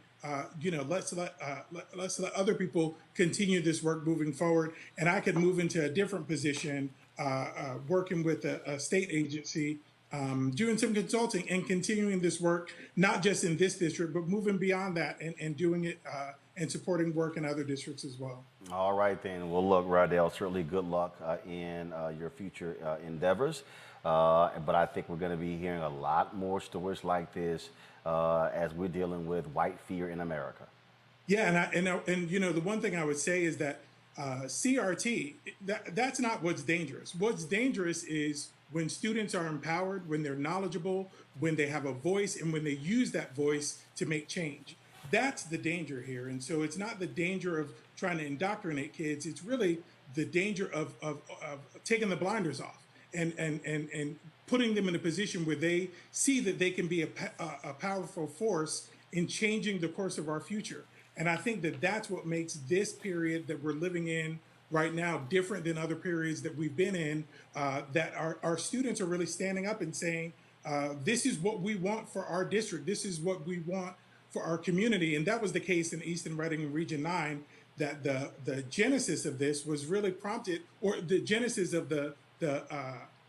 [SPEAKER 24] let's let other people continue this work moving forward, and I could move into a different position, working with a state agency, doing some consulting and continuing this work, not just in this district, but moving beyond that and doing it and supporting work in other districts as well.
[SPEAKER 1] All right, then. Well, look, Rydell, certainly good luck in your future endeavors. But I think we're going to be hearing a lot more stories like this as we're dealing with white fear in America.
[SPEAKER 24] Yeah, and the one thing I would say is that CRT, that's not what's dangerous. What's dangerous is when students are empowered, when they're knowledgeable, when they have a voice, and when they use that voice to make change. That's the danger here. And so it's not the danger of trying to indoctrinate kids. It's really the danger of taking the blinders off and putting them in a position where they see that they can be a powerful force in changing the course of our future. And I think that that's what makes this period that we're living in right now different than other periods that we've been in, that our students are really standing up and saying, this is what we want for our district. This is what we want for our community. And that was the case in Easton, Reading, and Region 9, that the genesis of this was really prompted, or the genesis of the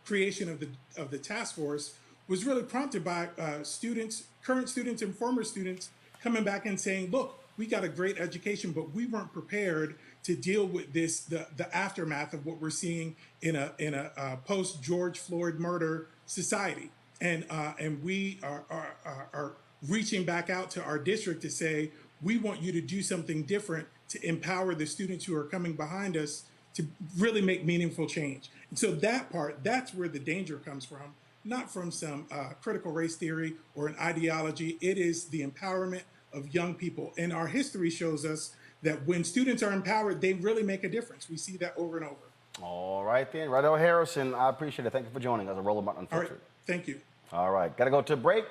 [SPEAKER 24] creation of the task force was really prompted by students, current students and former students coming back and saying, look, we got a great education, but we weren't prepared to deal with this, the aftermath of what we're seeing in a post George Floyd murder society. And we are reaching back out to our district to say, we want you to do something different to empower the students who are coming behind us to really make meaningful change. And so that part, that's where the danger comes from, not from some critical race theory or an ideology. It is the empowerment of young people. And our history shows us that when students are empowered, they really make a difference. We see that over and over.
[SPEAKER 1] All right then, Rydell Harrison, I appreciate it. Thank you for joining us on Roland Martin Unfiltered.
[SPEAKER 24] All right, thank you.
[SPEAKER 1] All right, got to go to a break.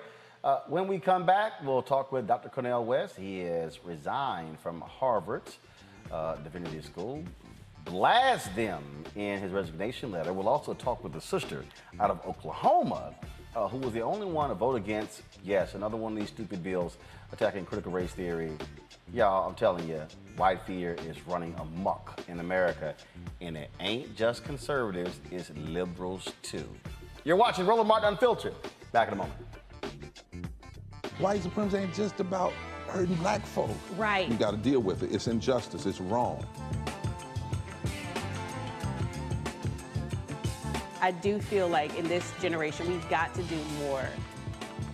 [SPEAKER 1] When we come back, we'll talk with Dr. Cornel West. He has resigned from Harvard's Divinity School. Blast them in his resignation letter. We'll also talk with the sister out of Oklahoma, who was the only one to vote against, yes, another one of these stupid bills attacking critical race theory. Y'all, I'm telling you, white fear is running amok in America. And it ain't just conservatives, it's liberals too. You're watching Roland Martin Unfiltered. Back in a moment.
[SPEAKER 2] White supremacy ain't just about hurting black folk.
[SPEAKER 3] Right.
[SPEAKER 2] You got to deal with it. It's injustice. It's wrong.
[SPEAKER 3] I do feel like in this generation, we've got to do more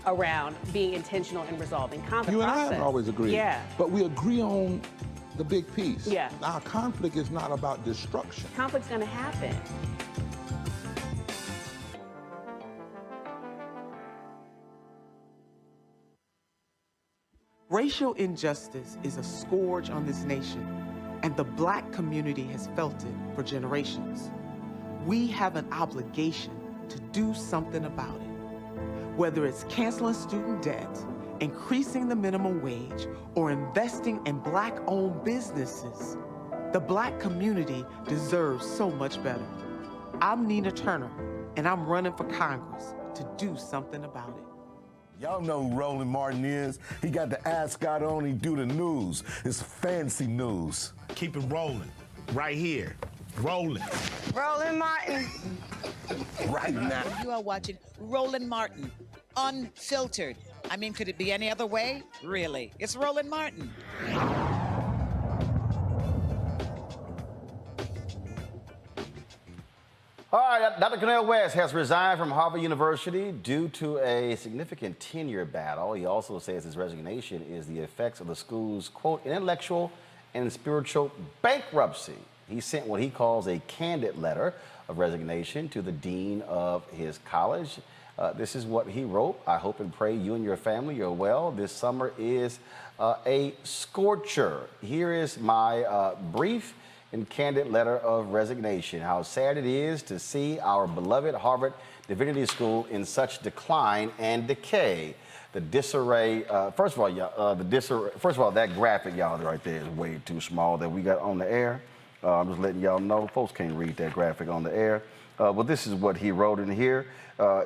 [SPEAKER 3] around being intentional in resolving conflict.
[SPEAKER 2] You and I
[SPEAKER 3] process.
[SPEAKER 2] haven't always agreed.
[SPEAKER 3] Yeah.
[SPEAKER 2] But we agree on the big piece.
[SPEAKER 3] Yeah.
[SPEAKER 2] Now, conflict is not about destruction.
[SPEAKER 3] Conflict's going to happen.
[SPEAKER 15] Racial injustice is a scourge on this nation, and the black community has felt it for generations. We have an obligation to do something about it. Whether it's canceling student debt, increasing the minimum wage, or investing in black-owned businesses, the black community deserves so much better. I'm Nina Turner, and I'm running for Congress to do something about it.
[SPEAKER 4] Y'all know who Roland Martin is. He got the ascot on, he do the news. It's fancy news.
[SPEAKER 8] Keep it rolling, right here. Rolling.
[SPEAKER 25] Roland Martin.
[SPEAKER 4] Right now.
[SPEAKER 26] You are watching Roland Martin, Unfiltered. I mean, could it be any other way? Really? It's Roland Martin.
[SPEAKER 1] All right, Dr. Cornel West has resigned from Harvard University due to a significant tenure battle. He also says his resignation is the effects of the school's, quote, intellectual and spiritual bankruptcy. He sent what he calls a candid letter of resignation to the dean of his college. This is what he wrote. I hope and pray you and your family are well. This summer is a scorcher. Here is my brief and candid letter of resignation. How sad it is to see our beloved Harvard Divinity School in such decline and decay. The disarray, first of all, that graphic, y'all, right there is way too small that we got on the air. I'm just letting y'all know, folks can't read that graphic on the air. But this is what he wrote in here.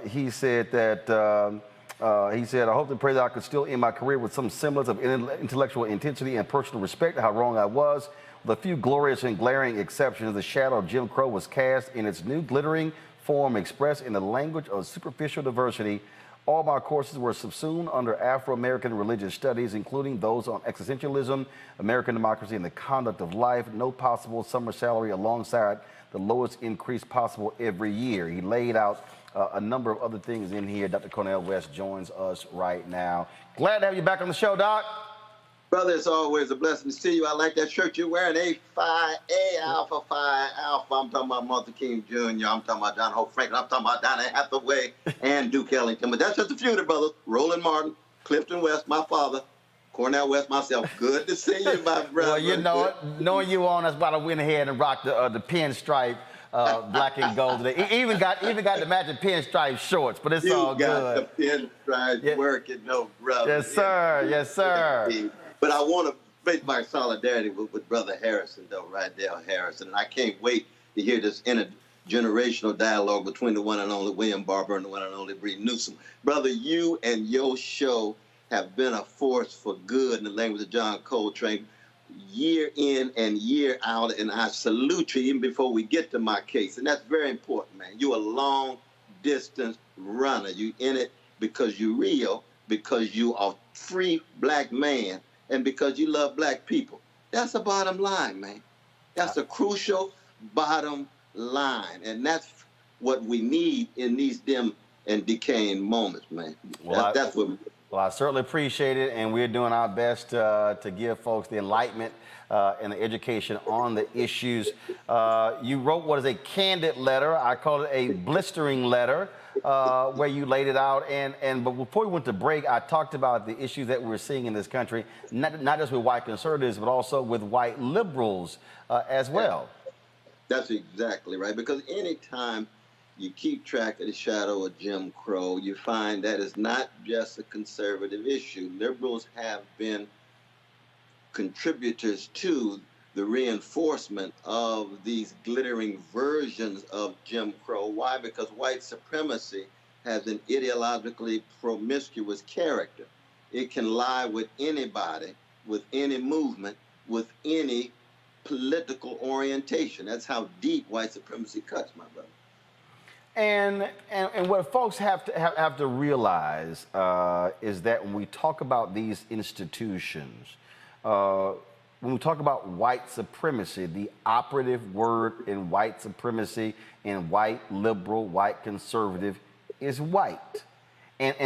[SPEAKER 1] He said that, I hope and pray that I could still end my career with some semblance of intellectual intensity and personal respect. How wrong I was. With a few glorious and glaring exceptions, the shadow of Jim Crow was cast in its new glittering form, expressed in the language of superficial diversity. All my courses were subsumed under Afro-American religious studies, including those on existentialism, American democracy, and the conduct of life. No possible summer salary alongside the lowest increase possible every year. He laid out a number of other things in here. Dr. Cornel West joins us right now. Glad to have you back on the show, Doc.
[SPEAKER 27] Brother, it's always a blessing to see you. I like that shirt you're wearing, A Alpha Phi Alpha. I'm talking about Martin King Jr. I'm talking about John Hope Franklin. I'm talking about Donna Hathaway and Duke Ellington. But that's just a few of the brothers. Roland Martin, Clifton West, my father, Cornel West, myself. Good to see you, my brother.
[SPEAKER 1] Well, you know it. Knowing you on, that's why I went ahead and rocked the pinstripe black and gold today. Even got the matching pinstripe shorts, but it's all good.
[SPEAKER 27] You got the pinstripe working, no brother.
[SPEAKER 1] Yes, sir. Yes, sir.
[SPEAKER 27] But I want to face my solidarity with Brother Harrison, though, Rydell Harrison. And I can't wait to hear this intergenerational dialogue between the one and only William Barber and the one and only Bree Newsom. Brother, you and your show have been a force for good, in the language of John Coltrane, year in and year out. And I salute you even before we get to my case. And that's very important, man. You're a long distance runner. You in it because you're real, because you are free black man, and because you love black people. That's the bottom line, man. That's a crucial bottom line, and that's what we need in these dim and decaying moments, man. That's what.
[SPEAKER 1] Well, I certainly appreciate it, and we're doing our best to give folks the enlightenment and the education on the issues. You wrote what is a candid letter. I call it a blistering letter, where you laid it out. But before we went to break, I talked about the issues that we're seeing in this country, not just with white conservatives, but also with white liberals as well.
[SPEAKER 27] That's exactly right, because anytime you keep track of the shadow of Jim Crow, you find that it's not just a conservative issue. Liberals have been contributors to the reinforcement of these glittering versions of Jim Crow. Why? Because white supremacy has an ideologically promiscuous character. It can lie with anybody, with any movement, with any political orientation. That's how deep white supremacy cuts, my brother.
[SPEAKER 1] And what folks have to realize is that when we talk about these institutions, when we talk about white supremacy, the operative word in white supremacy, in white liberal, white conservative, is white. What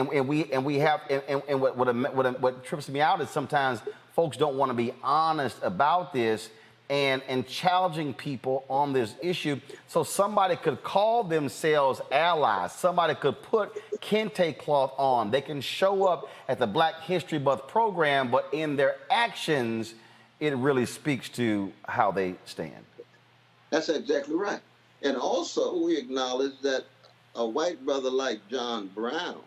[SPEAKER 1] trips me out is sometimes folks don't want to be honest about this and challenging people on this issue. So somebody could call themselves allies. Somebody could put kente cloth on. They can show up at the Black History Month program, but in their actions, it really speaks to how they stand.
[SPEAKER 27] That's exactly right. And also, we acknowledge that a white brother like John Brown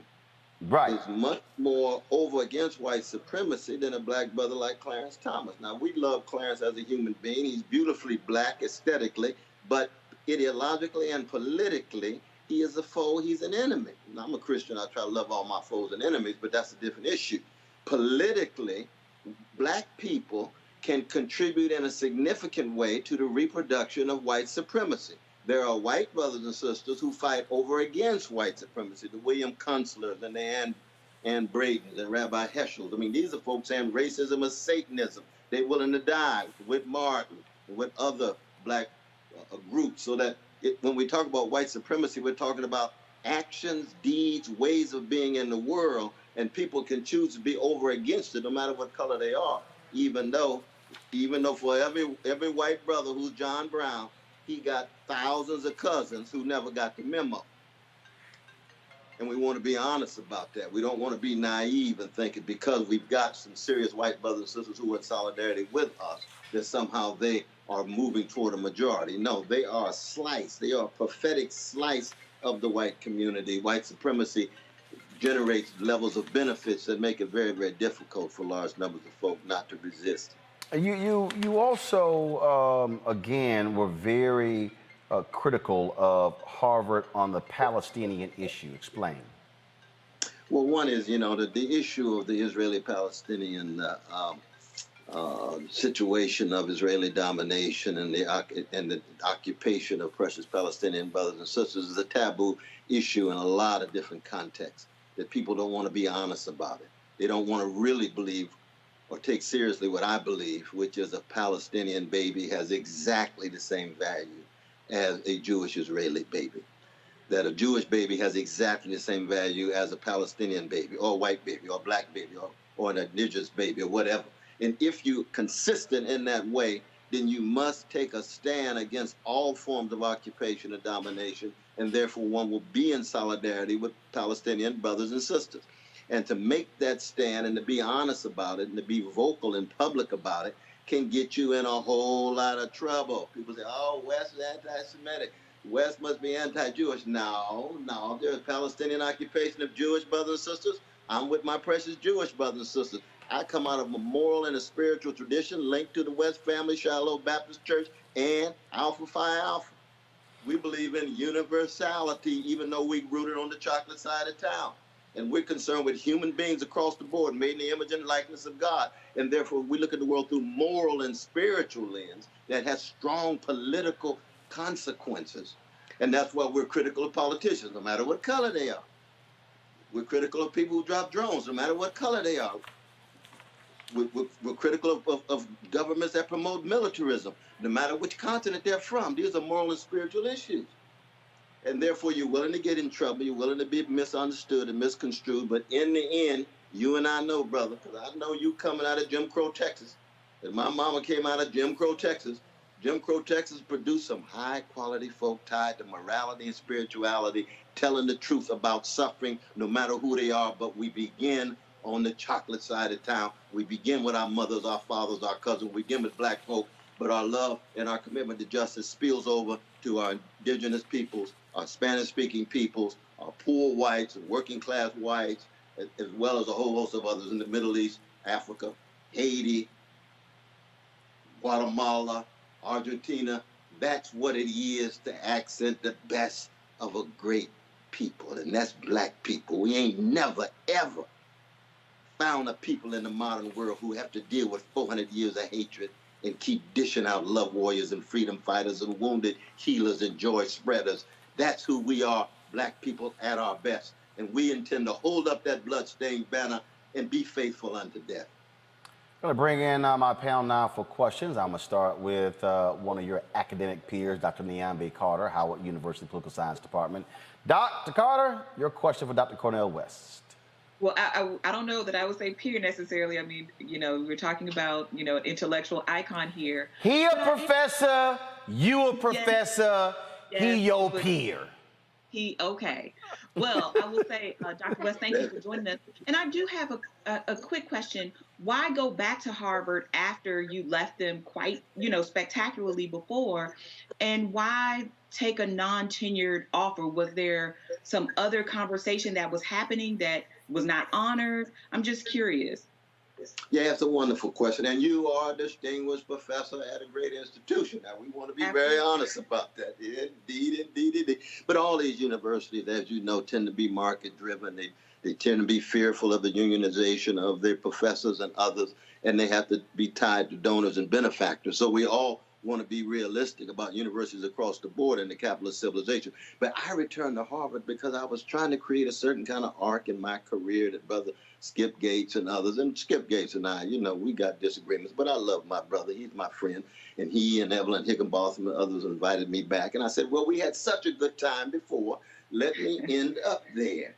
[SPEAKER 27] is much more over against white supremacy than a black brother like Clarence Thomas. Now, we love Clarence as a human being. He's beautifully black aesthetically, but ideologically and politically, he is a foe, he's an enemy. Now, I'm a Christian, I try to love all my foes and enemies, but that's a different issue. Politically, black people can contribute in a significant way to the reproduction of white supremacy. There are white brothers and sisters who fight over against white supremacy, the William Kunslers and the Ann Bradens and Rabbi Heschels. I mean, these are folks saying racism is Satanism. They're willing to die with Martin and with other black groups. So that when we talk about white supremacy, we're talking about actions, deeds, ways of being in the world, and people can choose to be over against it no matter what color they are, even though for every white brother who's John Brown, he got thousands of cousins who never got the memo. And we want to be honest about that. We don't want to be naive and think it because we've got some serious white brothers and sisters who are in solidarity with us, that somehow they are moving toward a majority. No, they are a slice. They are a prophetic slice of the white community. White supremacy generates levels of benefits that make it very, very difficult for large numbers of folk not to resist.
[SPEAKER 1] You also, again, were very critical of Harvard on the Palestinian issue. Explain.
[SPEAKER 27] Well, one is, the issue of the Israeli-Palestinian situation of Israeli domination and the occupation of precious Palestinian brothers and sisters is a taboo issue in a lot of different contexts, that people don't want to be honest about it. They don't want to really believe or take seriously what I believe, which is a Palestinian baby has exactly the same value as a Jewish Israeli baby. That a Jewish baby has exactly the same value as a Palestinian baby, or a white baby, or a black baby, or an indigenous baby, or whatever. And if you're consistent in that way, then you must take a stand against all forms of occupation and domination, and therefore one will be in solidarity with Palestinian brothers and sisters. And to make that stand and to be honest about it and to be vocal and public about it can get you in a whole lot of trouble. People say, oh, West is anti-Semitic. West must be anti-Jewish. No, there's Palestinian occupation of Jewish brothers and sisters. I'm with my precious Jewish brothers and sisters. I come out of a moral and a spiritual tradition linked to the West Family Shiloh Baptist Church and Alpha Phi Alpha. We believe in universality, even though we rooted on the chocolate side of town. And we're concerned with human beings across the board, made in the image and likeness of God. And therefore, we look at the world through moral and spiritual lens that has strong political consequences. And that's why we're critical of politicians, no matter what color they are. We're critical of people who drop drones, no matter what color they are. We're critical of governments that promote militarism, no matter which continent they're from. These are moral and spiritual issues. And therefore, you're willing to get in trouble. You're willing to be misunderstood and misconstrued. But in the end, you and I know, brother, because I know you coming out of Jim Crow, Texas. And my mama came out of Jim Crow, Texas. Jim Crow, Texas produced some high-quality folk tied to morality and spirituality, telling the truth about suffering, no matter who they are. But we begin on the chocolate side of town. We begin with our mothers, our fathers, our cousins. We begin with black folk. But our love and our commitment to justice spills over to our indigenous peoples, our Spanish-speaking peoples, our poor whites and working-class whites, as well as a whole host of others in the Middle East, Africa, Haiti, Guatemala, Argentina. That's what it is to accent the best of a great people, and that's black people. We ain't never, ever found a people in the modern world who have to deal with 400 years of hatred and keep dishing out love warriors and freedom fighters and wounded healers and joy spreaders. That's who we are, black people at our best. And we intend to hold up that bloodstained banner and be faithful unto death.
[SPEAKER 1] I'm going to bring in my panel now for questions. I'm going to start with one of your academic peers, Dr. Niambe Carter, Howard University Political Science Department. Dr. Carter, your question for Dr. Cornel West.
[SPEAKER 5] Well, I don't know that I would say peer necessarily. I mean, we're talking about, an intellectual icon here.
[SPEAKER 1] He a professor, you a professor,
[SPEAKER 5] Yes,
[SPEAKER 1] he your peer.
[SPEAKER 5] Okay. Well, I will say, Dr. West, thank you for joining us. And I do have a quick question. Why go back to Harvard after you left them quite, spectacularly before? And why take a non-tenured offer? Was there some other conversation that was happening that was not honored? I'm just curious.
[SPEAKER 27] Yeah, it's a wonderful question. And you are a distinguished professor at a great institution. Now, we want to be very honest about that. Indeed. But all these universities, as you know, tend to be market-driven. They tend to be fearful of the unionization of their professors and others, and they have to be tied to donors and benefactors. So we all want to be realistic about universities across the board in the capitalist civilization. But I returned to Harvard because I was trying to create a certain kind of arc in my career that Brother Skip Gates and others, and Skip Gates and I, we got disagreements, but I love my brother. He's my friend. And he and Evelyn Higginbotham and others invited me back. And I said, well, we had such a good time before. Let me end up there.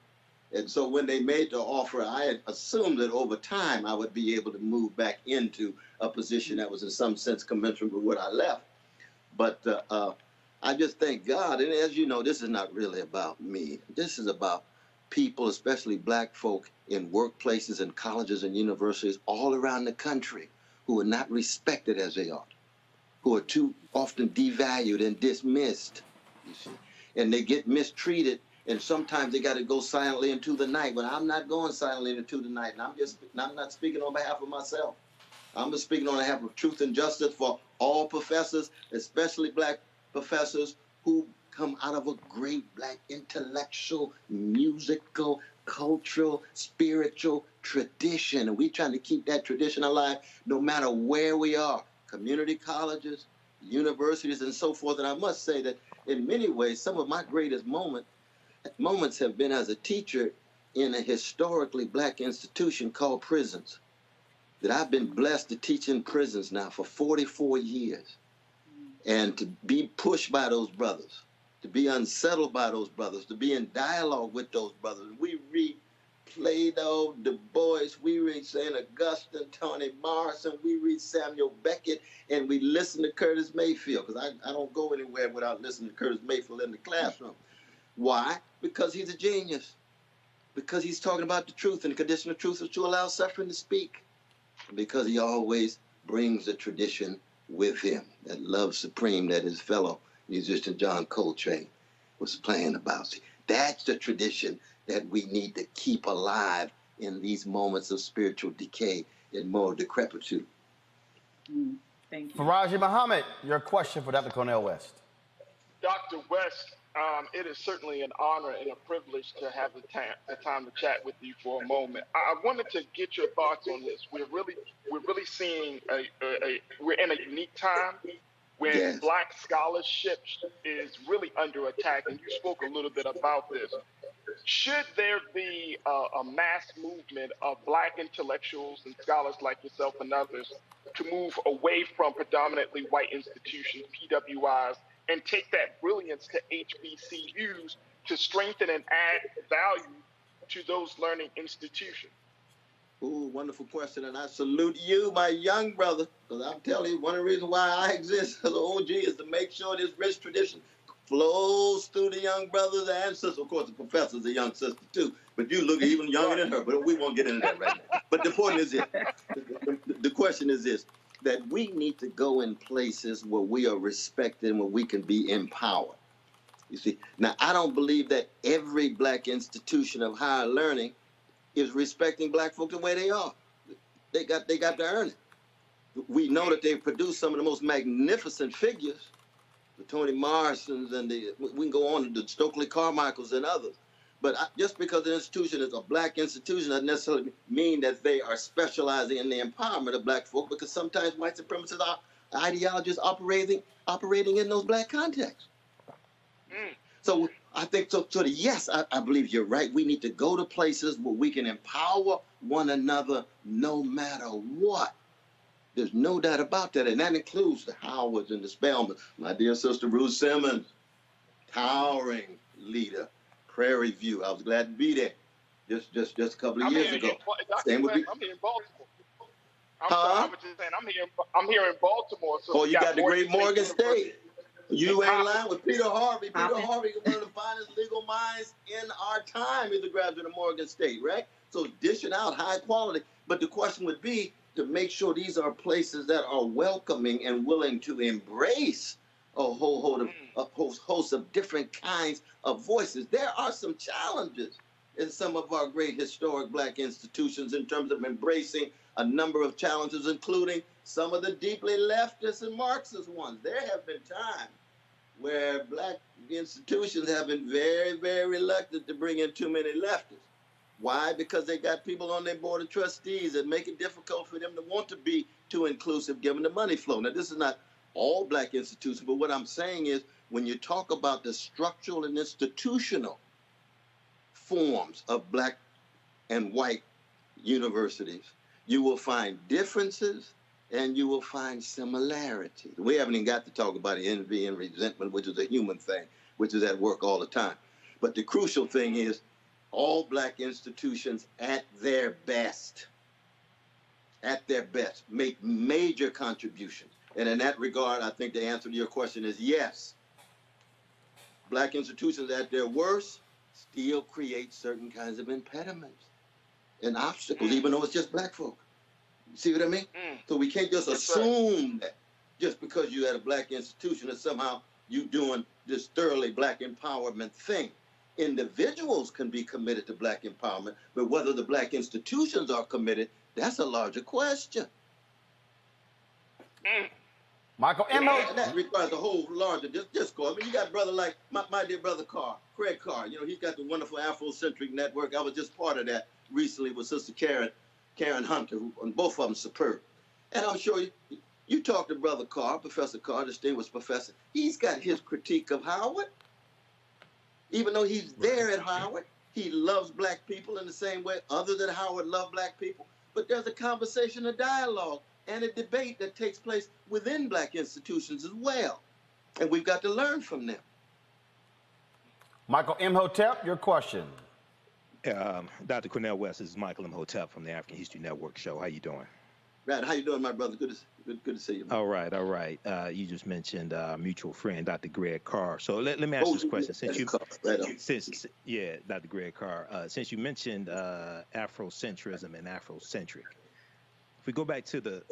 [SPEAKER 27] And so when they made the offer, I had assumed that over time I would be able to move back into a position that was in some sense commensurate with what I left. But I just thank God. And as you know, this is not really about me. This is about people, especially black folk in workplaces and colleges and universities all around the country who are not respected as they ought, who are too often devalued and dismissed, you see. And they get mistreated, and sometimes they got to go silently into the night. But I'm not going silently into the night, and I'm not speaking on behalf of myself. I'm just speaking on behalf of truth and justice for all professors, especially black professors who come out of a great black intellectual, musical, cultural, spiritual tradition. And we're trying to keep that tradition alive no matter where we are, community colleges, universities, and so forth. And I must say that in many ways, some of my greatest moments have been as a teacher in a historically black institution called prisons, that I've been blessed to teach in prisons now for 44 years. And to be pushed by those brothers, to be unsettled by those brothers, to be in dialogue with those brothers. We read Plato, Du Bois, we read St. Augustine, Toni Morrison, we read Samuel Beckett, and we listen to Curtis Mayfield, because I don't go anywhere without listening to Curtis Mayfield in the classroom. Why? Because he's a genius. Because he's talking about the truth, and the condition of truth is to allow suffering to speak. Because he always brings the tradition with him, that love supreme that his fellow musician John Coltrane was playing about. See, that's the tradition that we need to keep alive in these moments of spiritual decay and moral decrepitude.
[SPEAKER 5] Thank you.
[SPEAKER 1] Faraji Muhammad, your question for Dr. Cornel West.
[SPEAKER 6] Dr. West, it is certainly an honor and a privilege to have the time to chat with you for a moment. I wanted to get your thoughts on this. We're really seeing we're in a unique time when black scholarship is really under attack, and you spoke a little bit about this. Should there be a mass movement of black intellectuals and scholars like yourself and others to move away from predominantly white institutions, PWIs, and take that brilliance to HBCUs to strengthen and add value to those learning institutions?
[SPEAKER 27] Ooh, wonderful question, and I salute you, my young brother, because I'm telling you, one of the reasons why I exist as an OG is to make sure this rich tradition flows through the young brothers and sisters. Of course, the professor's a young sister too, but you look even younger than her, but we won't get into that right now. But the point is this, the question is this, that we need to go in places where we are respected and where we can be empowered. You see, now I don't believe that every black institution of higher learning is respecting black folk the way they are. They got to earn it. We know that they've produced some of the most magnificent figures, the Toni Morrisons and we can go on to the Stokely Carmichaels and others. But just because an institution is a black institution doesn't necessarily mean that they are specializing in the empowerment of black folk, because sometimes white supremacist ideologies operating in those black contexts. So I think, yes, I believe you're right. We need to go to places where we can empower one another no matter what. There's no doubt about that. And that includes the Howards and the Spellmans. My dear sister Ruth Simmons, towering leader, Prairie View. I was glad to be there just a couple of years ago.
[SPEAKER 6] I'm here in Baltimore. I was just saying, I'm here in Baltimore. So
[SPEAKER 27] you got the great Morgan State. You ain't lying with Peter Harvey. Peter Harvey is one of the finest legal minds in our time. He's a graduate of Morgan State, right? So dishing out high quality. But the question would be to make sure these are places that are welcoming and willing to embrace a whole host of different kinds of voices. There are some challenges in some of our great historic black institutions in terms of embracing a number of challenges, including some of the deeply leftist and Marxist ones. There have been times where black institutions have been very, very reluctant to bring in too many leftists. Why? Because they got people on their board of trustees that make it difficult for them to want to be too inclusive given the money flow. Now, this is not all black institutions, but what I'm saying is when you talk about the structural and institutional forms of black and white universities, you will find differences and you will find similarities. We haven't even got to talk about envy and resentment, which is a human thing, which is at work all the time. But the crucial thing is all black institutions at their best, make major contributions. And in that regard, I think the answer to your question is yes. Black institutions at their worst still create certain kinds of impediments and obstacles, even though it's just black folk. You see what I mean? So we can't just assume that just because you're at a black institution that somehow you doing this thoroughly black empowerment thing. Individuals can be committed to black empowerment, but whether the black institutions are committed, that's a larger question.
[SPEAKER 1] Michael
[SPEAKER 27] And that requires a whole larger discourse. I mean, you got a brother like my dear brother Craig Carr. You know, he's got the wonderful Afrocentric network. I was just part of that recently with Sister Karen Hunter, and both of them superb. And I'm sure you talk to Brother Carr, Professor Carr, distinguished professor. He's got his critique of Howard. Even though he's there at Howard, he loves black people in the same way others at Howard love black people. But there's a conversation, a dialogue, and a debate that takes place within black institutions as well. And we've got to learn from them.
[SPEAKER 1] Michael Imhotep, your question.
[SPEAKER 11] Dr. Cornel West, this is Michael Imhotep from the African History Network show. How you doing?
[SPEAKER 27] Right. How you doing, my brother? Good to see you. Man.
[SPEAKER 11] All right. You just mentioned mutual friend, Dr. Greg Carr. So let me ask you this question. Dr. Greg Carr, since you mentioned Afrocentrism and Afrocentric, if we go back to the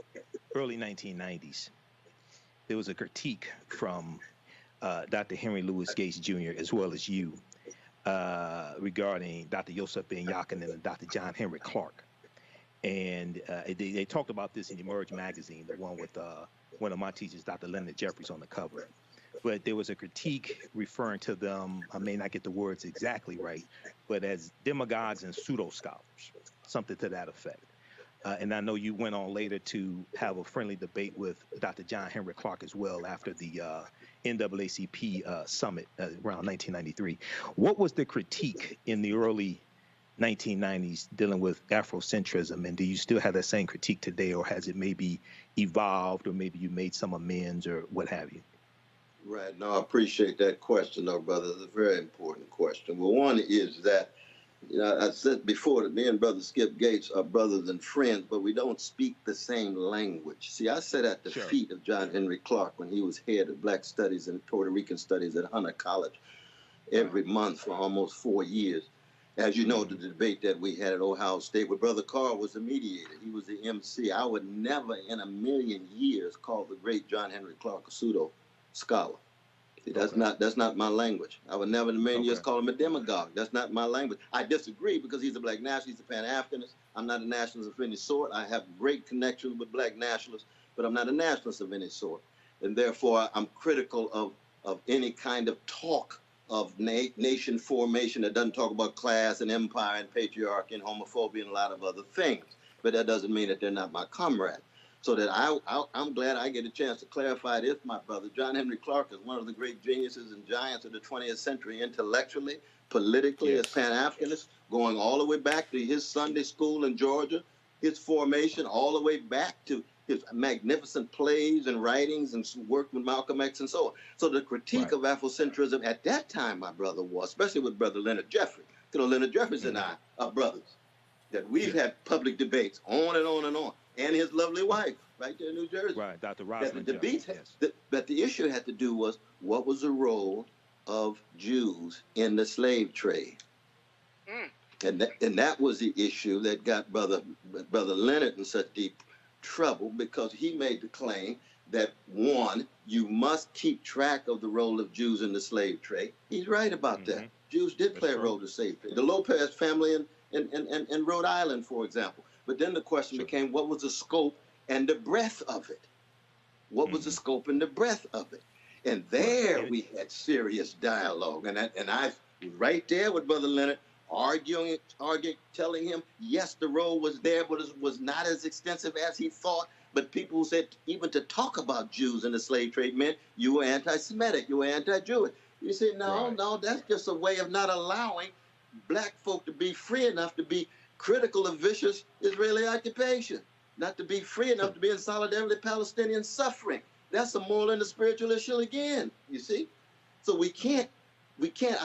[SPEAKER 11] early 1990s, there was a critique from Dr. Henry Louis Gates Jr. as well as you regarding Dr. Yosef Ben Yakinen and Dr. John Henry Clark. And they talked about this in Emerge magazine, the one with one of my teachers, Dr. Leonard Jeffries, on the cover. But there was a critique referring to them, I may not get the words exactly right, but as demagogues and pseudo-scholars, something to that effect. and I know you went on later to have a friendly debate with Dr. John Henry Clark as well after the NAACP summit around 1993. What was the critique in the early 1990s dealing with Afrocentrism, and do you still have that same critique today, or has it maybe evolved, or maybe you made some amends, or what have you?
[SPEAKER 27] Right. No, I appreciate that question, though, brother. It's a very important question. Well, one is that, I said before that me and Brother Skip Gates are brothers and friends, but we don't speak the same language. See, I sat at the feet of John Henry Clark when he was head of Black Studies and Puerto Rican Studies at Hunter College every month for almost 4 years. As you know, the debate that we had at Ohio State, where Brother Carl was the mediator, he was the MC. I would never in a million years call the great John Henry Clark a pseudo scholar. See, that's not my language. I would never in a million years call him a demagogue. That's not my language. I disagree because he's a black nationalist, he's a Pan-Africanist. I'm not a nationalist of any sort. I have great connections with black nationalists, but I'm not a nationalist of any sort. And therefore, I'm critical of any kind of talk of nation formation that doesn't talk about class and empire and patriarchy and homophobia and a lot of other things. But that doesn't mean that they're not my comrade. So that I'm glad I get a chance to clarify this, my brother. John Henry Clark is one of the great geniuses and giants of the 20th century, intellectually, politically, as Pan-Africanist, going all the way back to his Sunday school in Georgia, his formation, all the way back to his magnificent plays and writings and work with Malcolm X and so on. So the critique of Afrocentrism at that time, my brother, was, especially with Brother Leonard Jeffrey. Leonard Jeffries and I are brothers, that we've had public debates on and on and on. And his lovely wife, right there in New Jersey.
[SPEAKER 11] Right, Dr. Rosalind.
[SPEAKER 27] But the issue had to do was, what was the role of Jews in the slave trade? And that was the issue that got Brother Leonard in such deep trouble, because he made the claim that, one, you must keep track of the role of Jews in the slave trade. He's right about that. Jews did play a role in the slave trade. The Lopez family in Rhode Island, for example. But then the question became, what was the scope and the breadth of it? What was the scope and the breadth of it? And there we had serious dialogue. And I was right there with Brother Leonard, arguing, telling him, yes, the role was there, but it was not as extensive as he thought. But people who said even to talk about Jews in the slave trade meant you were anti-Semitic, you were anti-Jewish. You say, no, that's just a way of not allowing black folk to be free enough to be critical of vicious Israeli occupation, not to be free enough to be in solidarity with Palestinian suffering. That's a moral and a spiritual issue again, you see? So we can't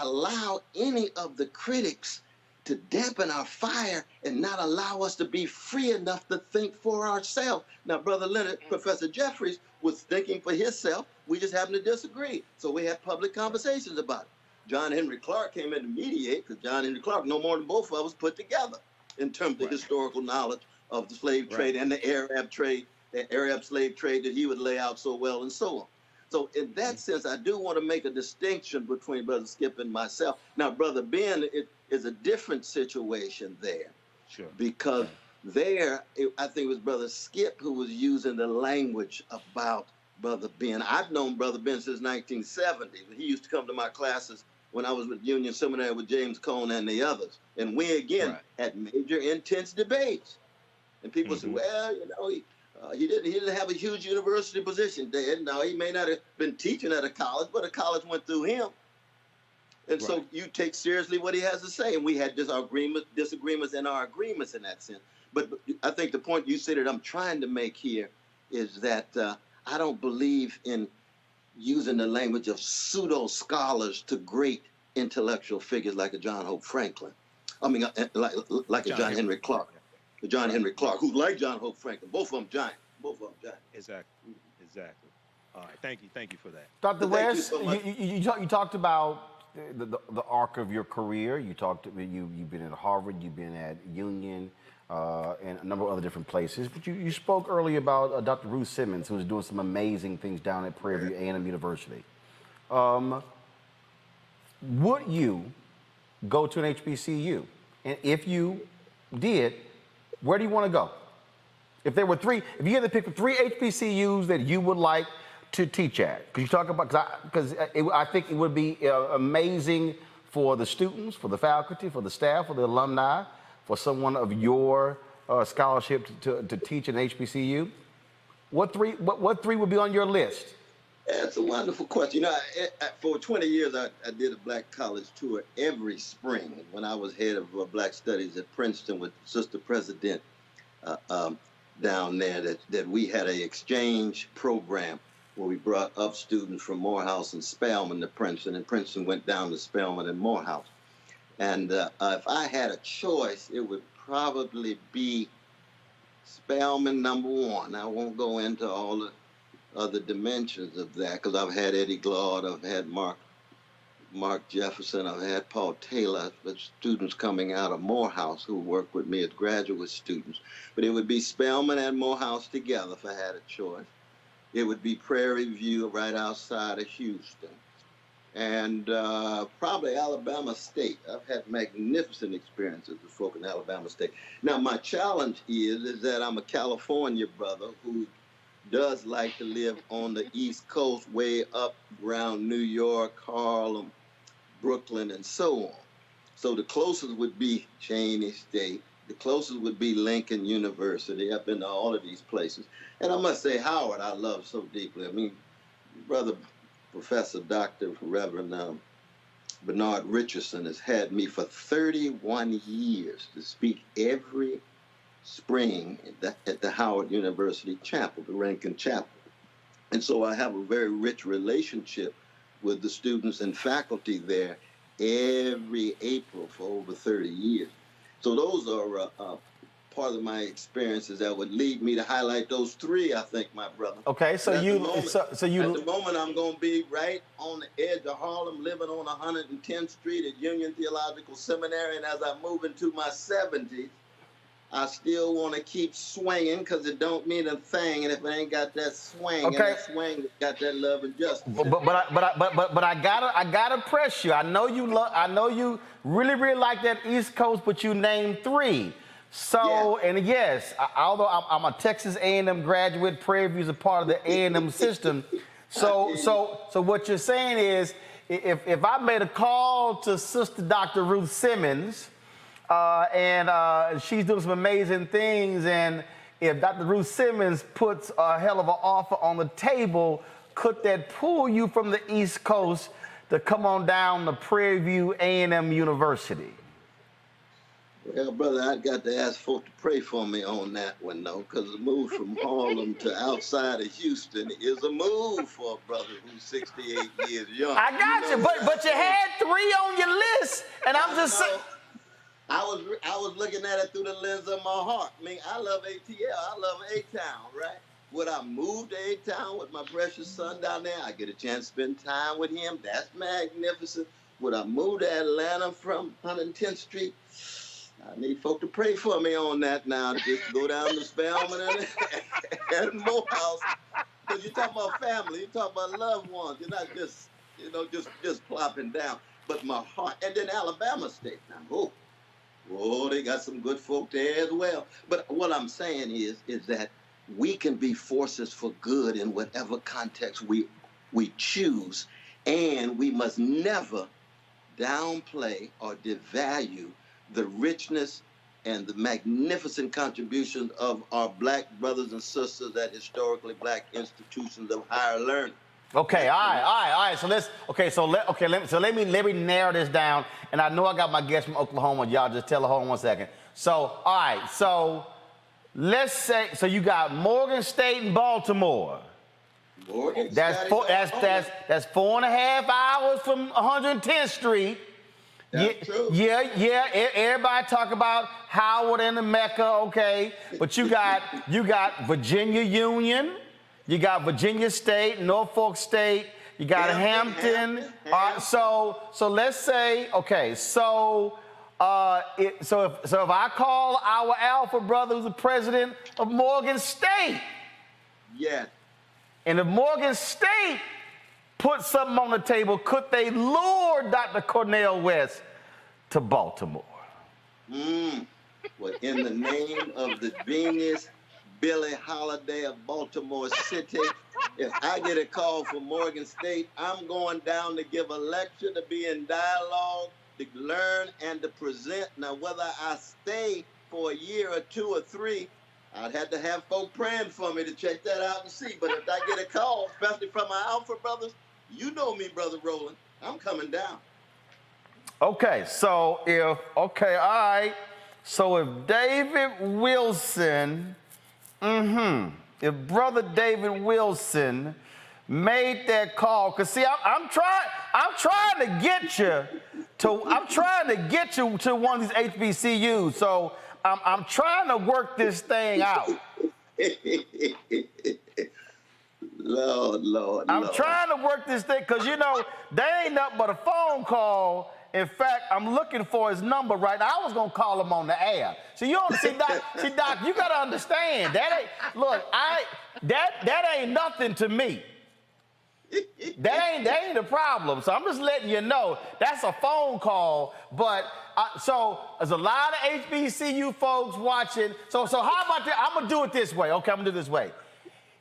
[SPEAKER 27] allow any of the critics to dampen our fire and not allow us to be free enough to think for ourselves. Now, Brother Leonard, Professor Jeffries was thinking for himself. We just happened to disagree. So we had public conversations about it. John Henry Clark came in to mediate, because John Henry Clark, no more than both of us put together in terms of historical knowledge of the slave trade and the Arab trade, the Arab slave trade that he would lay out so well and so on. So in that sense, I do want to make a distinction between Brother Skip and myself. Now, Brother Ben, it is a different situation there. Because there, I think it was Brother Skip who was using the language about Brother Ben. I've known Brother Ben since 1970. He used to come to my classes when I was with Union Seminary with James Cone and the others. And we, again, had major intense debates. And people said, well, he didn't have a huge university position there. No, he may not have been teaching at a college, but a college went through him. And so you take seriously what he has to say. And we had disagreements and our agreements in that sense. But I think the point you said that I'm trying to make here is that I don't believe in using the language of pseudo-scholars to great intellectual figures like a John Hope Franklin. I mean, like a John Henry Clark. John Henry Clark, who's like John Hope Franklin. Both of them giant.
[SPEAKER 11] Exactly. All right, thank you for that.
[SPEAKER 1] Dr. West, you talked about the arc of your career. You've been at Harvard, you've been at Union, and a number of other different places. But you spoke earlier about Dr. Ruth Simmons, who was doing some amazing things down at Prairie View A&M University. Would you go to an HBCU? And if you did, where do you want to go? If you had to pick 3 HBCUs that you would like to teach at, because you talk about, because I think it would be amazing for the students, for the faculty, for the staff, for the alumni, for someone of your scholarship to teach at HBCU. What three would be on your list?
[SPEAKER 27] That's a wonderful question. You know, for 20 years, I did a black college tour every spring when I was head of black studies at Princeton with Sister President down there, that we had an exchange program where we brought up students from Morehouse and Spelman to Princeton, and Princeton went down to Spelman and Morehouse. And if I had a choice, it would probably be Spelman #1. I won't go into all the other dimensions of that, because I've had Eddie Glaude, I've had Mark Jefferson, I've had Paul Taylor, but students coming out of Morehouse who work with me as graduate students. But it would be Spelman and Morehouse together if I had a choice. It would be Prairie View right outside of Houston. And probably Alabama State. I've had magnificent experiences with folk in Alabama State. Now, my challenge is that I'm a California brother who does like to live on the East Coast, way up around New York, Harlem, Brooklyn, and so on. So the closest would be Cheyney State. The closest would be Lincoln University. I've been to all of these places. And I must say, Howard, I love so deeply. I mean, brother, Professor, Dr. Reverend Bernard Richardson has had me for 31 years to speak every spring at the Howard University Chapel, the Rankin Chapel. And so I have a very rich relationship with the students and faculty there every April for over 30 years. So those are part of my experiences that would lead me to highlight those three, I think, my brother.
[SPEAKER 1] Okay, so
[SPEAKER 27] at
[SPEAKER 1] you,
[SPEAKER 27] the moment,
[SPEAKER 1] so you.
[SPEAKER 27] At the moment, I'm going to be right on the edge of Harlem, living on 110th Street at Union Theological Seminary, and as I move into my 70s, I still want to keep swinging, because it don't mean a thing, and if it ain't got that swing,
[SPEAKER 1] Okay.
[SPEAKER 27] and that swing got that love and justice.
[SPEAKER 1] But I gotta press you. I know you really like that East Coast, but you named three. So, yeah. And yes, although I'm a Texas A&M graduate, Prairie View is a part of the A&M system. So what you're saying is, if I made a call to Sister Dr. Ruth Simmons, and she's doing some amazing things, and if Dr. Ruth Simmons puts a hell of an offer on the table, could that pull you from the East Coast to come on down to Prairie View A&M University?
[SPEAKER 27] Well, brother, I got to ask folk to pray for me on that one, though, because the move from Harlem to outside of Houston is a move for a brother who's 68 years young.
[SPEAKER 1] I got you, but you had three on your list, and I'm just saying.
[SPEAKER 27] I was looking at it through the lens of my heart. I mean, I love ATL. I love A-Town, right? Would I move to A-Town with my precious son down there? I get a chance to spend time with him. That's magnificent. Would I move to Atlanta from 110th Street? I need folk to pray for me on that now. Just go down to Spelman and Morehouse. Because you're talking about family. You're talking about loved ones. You're not just, just plopping down. But my heart. And then Alabama State. Now, oh, they got some good folk there as well. But what I'm saying is that we can be forces for good in whatever context we choose, and we must never downplay or devalue the richness and the magnificent contributions of our black brothers and sisters at historically black institutions of higher learning.
[SPEAKER 1] Okay, all right. So let me narrow this down. And I know I got my guest from Oklahoma. Y'all just tell her, hold on 1 second. So, all right. So let's say, so you got Morgan State and Baltimore. That's 4.5 hours from 110th Street.
[SPEAKER 27] That's true.
[SPEAKER 1] Yeah. Everybody talk about Howard and the Mecca, okay? But you got Virginia Union. You got Virginia State, Norfolk State, you got Hampton. So let's say, okay, so if I call our Alpha brother who's the president of Morgan State.
[SPEAKER 27] Yes.
[SPEAKER 1] And if Morgan State put something on the table, could they lure Dr. Cornel West to Baltimore?
[SPEAKER 27] Well, in the name of the genius Billie Holiday of Baltimore City, if I get a call from Morgan State, I'm going down to give a lecture, to be in dialogue, to learn and to present. Now, whether I stay for a year or 2 or 3, I'd have to have folk praying for me to check that out and see. But if I get a call, especially from my Alpha brothers, you know me, Brother Roland, I'm coming down.
[SPEAKER 1] Okay, so all right. So if David Wilson, if Brother David Wilson made that call, because see, I'm trying to get you to one of these HBCUs. So I'm trying to work this thing out.
[SPEAKER 27] Lord.
[SPEAKER 1] I'm trying to work this thing, because they ain't nothing but a phone call. In fact, I'm looking for his number right now. I was gonna call him on the air. So Doc, you gotta understand that ain't nothing to me. That ain't a problem. So I'm just letting you know that's a phone call. But so there's a lot of HBCU folks watching. So how about that? I'm gonna do it this way. Okay, I'm gonna do it this way.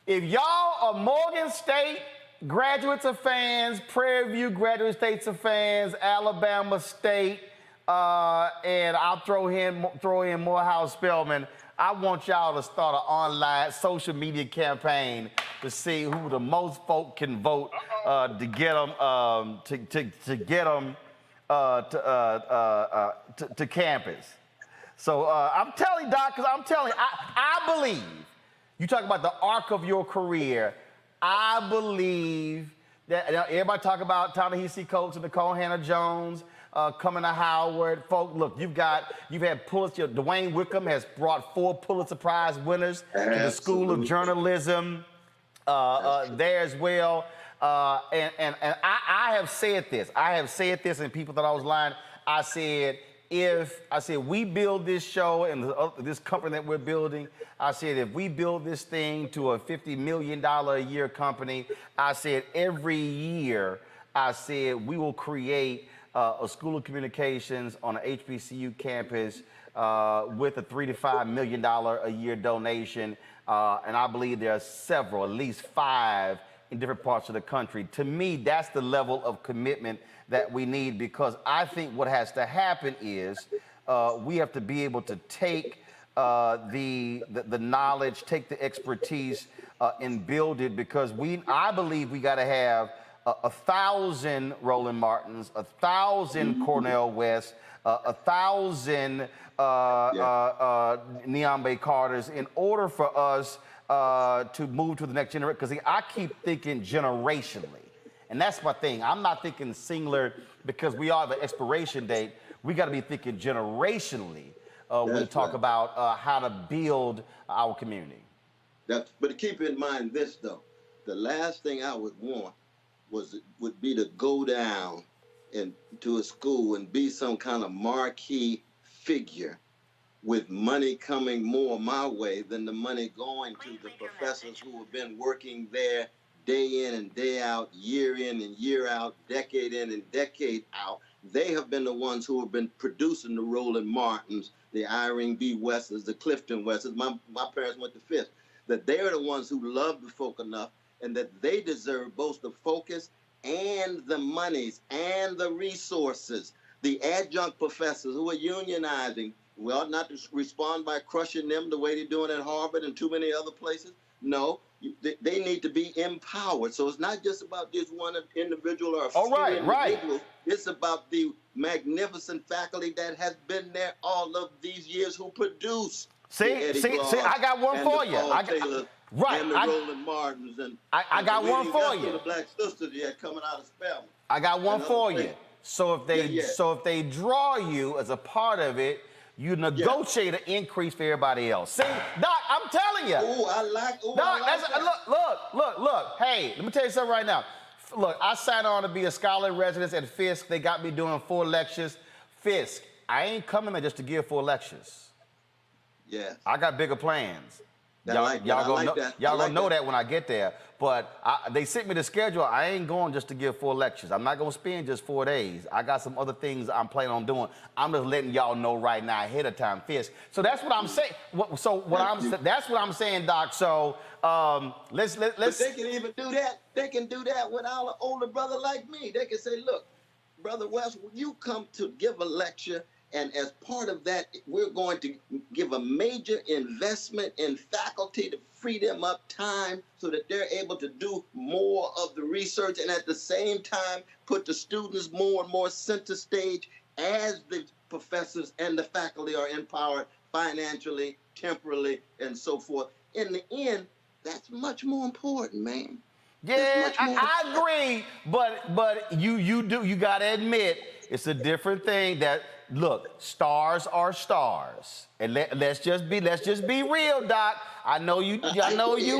[SPEAKER 1] If y'all are Morgan State graduates of fans, Prairie View graduate states of fans, Alabama State, and I'll throw in Morehouse Spelman. I want y'all to start an online social media campaign to see who the most folk can vote to get them to campus. So I'm telling you, Doc, because I believe you talk about the arc of your career. I believe that everybody talk about Ta-Nehisi Coates and Nicole Hannah-Jones coming to Howard. Folks, look, you've had Pulitzer. Dwayne Wickham has brought 4 Pulitzer Prize winners to the School of Journalism there as well. And I have said this. And people thought I was lying. I said, we build this show and this company that we're building, I said, if we build this thing to a $50 million a year company, I said, every year, we will create a School of Communications on an HBCU campus with a $3 to $5 million a year donation. And I believe there are several, at least 5 in different parts of the country. To me, that's the level of commitment that we need, because I think what has to happen is we have to be able to take the knowledge, take the expertise, and build it, because I believe we got to have 1,000 Roland Martins, 1,000 Cornell West, 1,000 Niambe Carters in order for us to move to the next generation. Because I keep thinking generationally. And that's my thing. I'm not thinking singular because we all have an expiration date. We got to be thinking generationally when we talk about how to build our community.
[SPEAKER 27] But keep in mind this, though. The last thing I would want would be to go down to a school and be some kind of marquee figure with money coming more my way than the money going to the professors who have been working there day in and day out, year in and year out, decade in and decade out. They have been the ones who have been producing the Roland Martins, the Irene B. Wesses, the Clifton Wesses. My parents went to Fisk. That they are the ones who love the folk enough, and that they deserve both the focus and the monies and the resources. The adjunct professors who are unionizing, we ought not to respond by crushing them the way they're doing at Harvard and too many other places. No, they need to be empowered. So it's not just about this one individual or a few individuals. It's about the magnificent faculty that has been there all of these years who produce.
[SPEAKER 1] See, I got one for you.
[SPEAKER 27] And the Roland Martins and
[SPEAKER 1] I got one for you.
[SPEAKER 27] The black sisters yet coming out of Spelman.
[SPEAKER 1] I got one for you. So if they draw you as a part of it, you negotiate an increase for everybody else. See, Doc, I'm telling you. Look. Hey, let me tell you something right now. Look, I signed on to be a scholar in residence at Fisk. They got me doing 4 lectures. Fisk, I ain't coming there just to give 4 lectures.
[SPEAKER 27] Yes.
[SPEAKER 1] I got bigger plans. Y'all gonna know that when I get there. But they sent me the schedule. I ain't going just to give 4 lectures. I'm not gonna spend just 4 days. I got some other things I'm planning on doing. I'm just letting y'all know right now ahead of time, Fisk. So that's what I'm saying. That's what I'm saying, Doc. So let's.
[SPEAKER 27] But they can even do that. They can do that without an older brother like me. They can say, look, Brother West, you come to give a lecture And as part of that, we're going to give a major investment in faculty to free them up time so that they're able to do more of the research, and at the same time put the students more and more center stage as the professors and the faculty are empowered financially, temporally, and so forth. In the end, that's much more important, man.
[SPEAKER 1] Yeah, I agree, but you gotta admit it's a different thing. That look, stars are stars, and let's just be real, Doc. I know you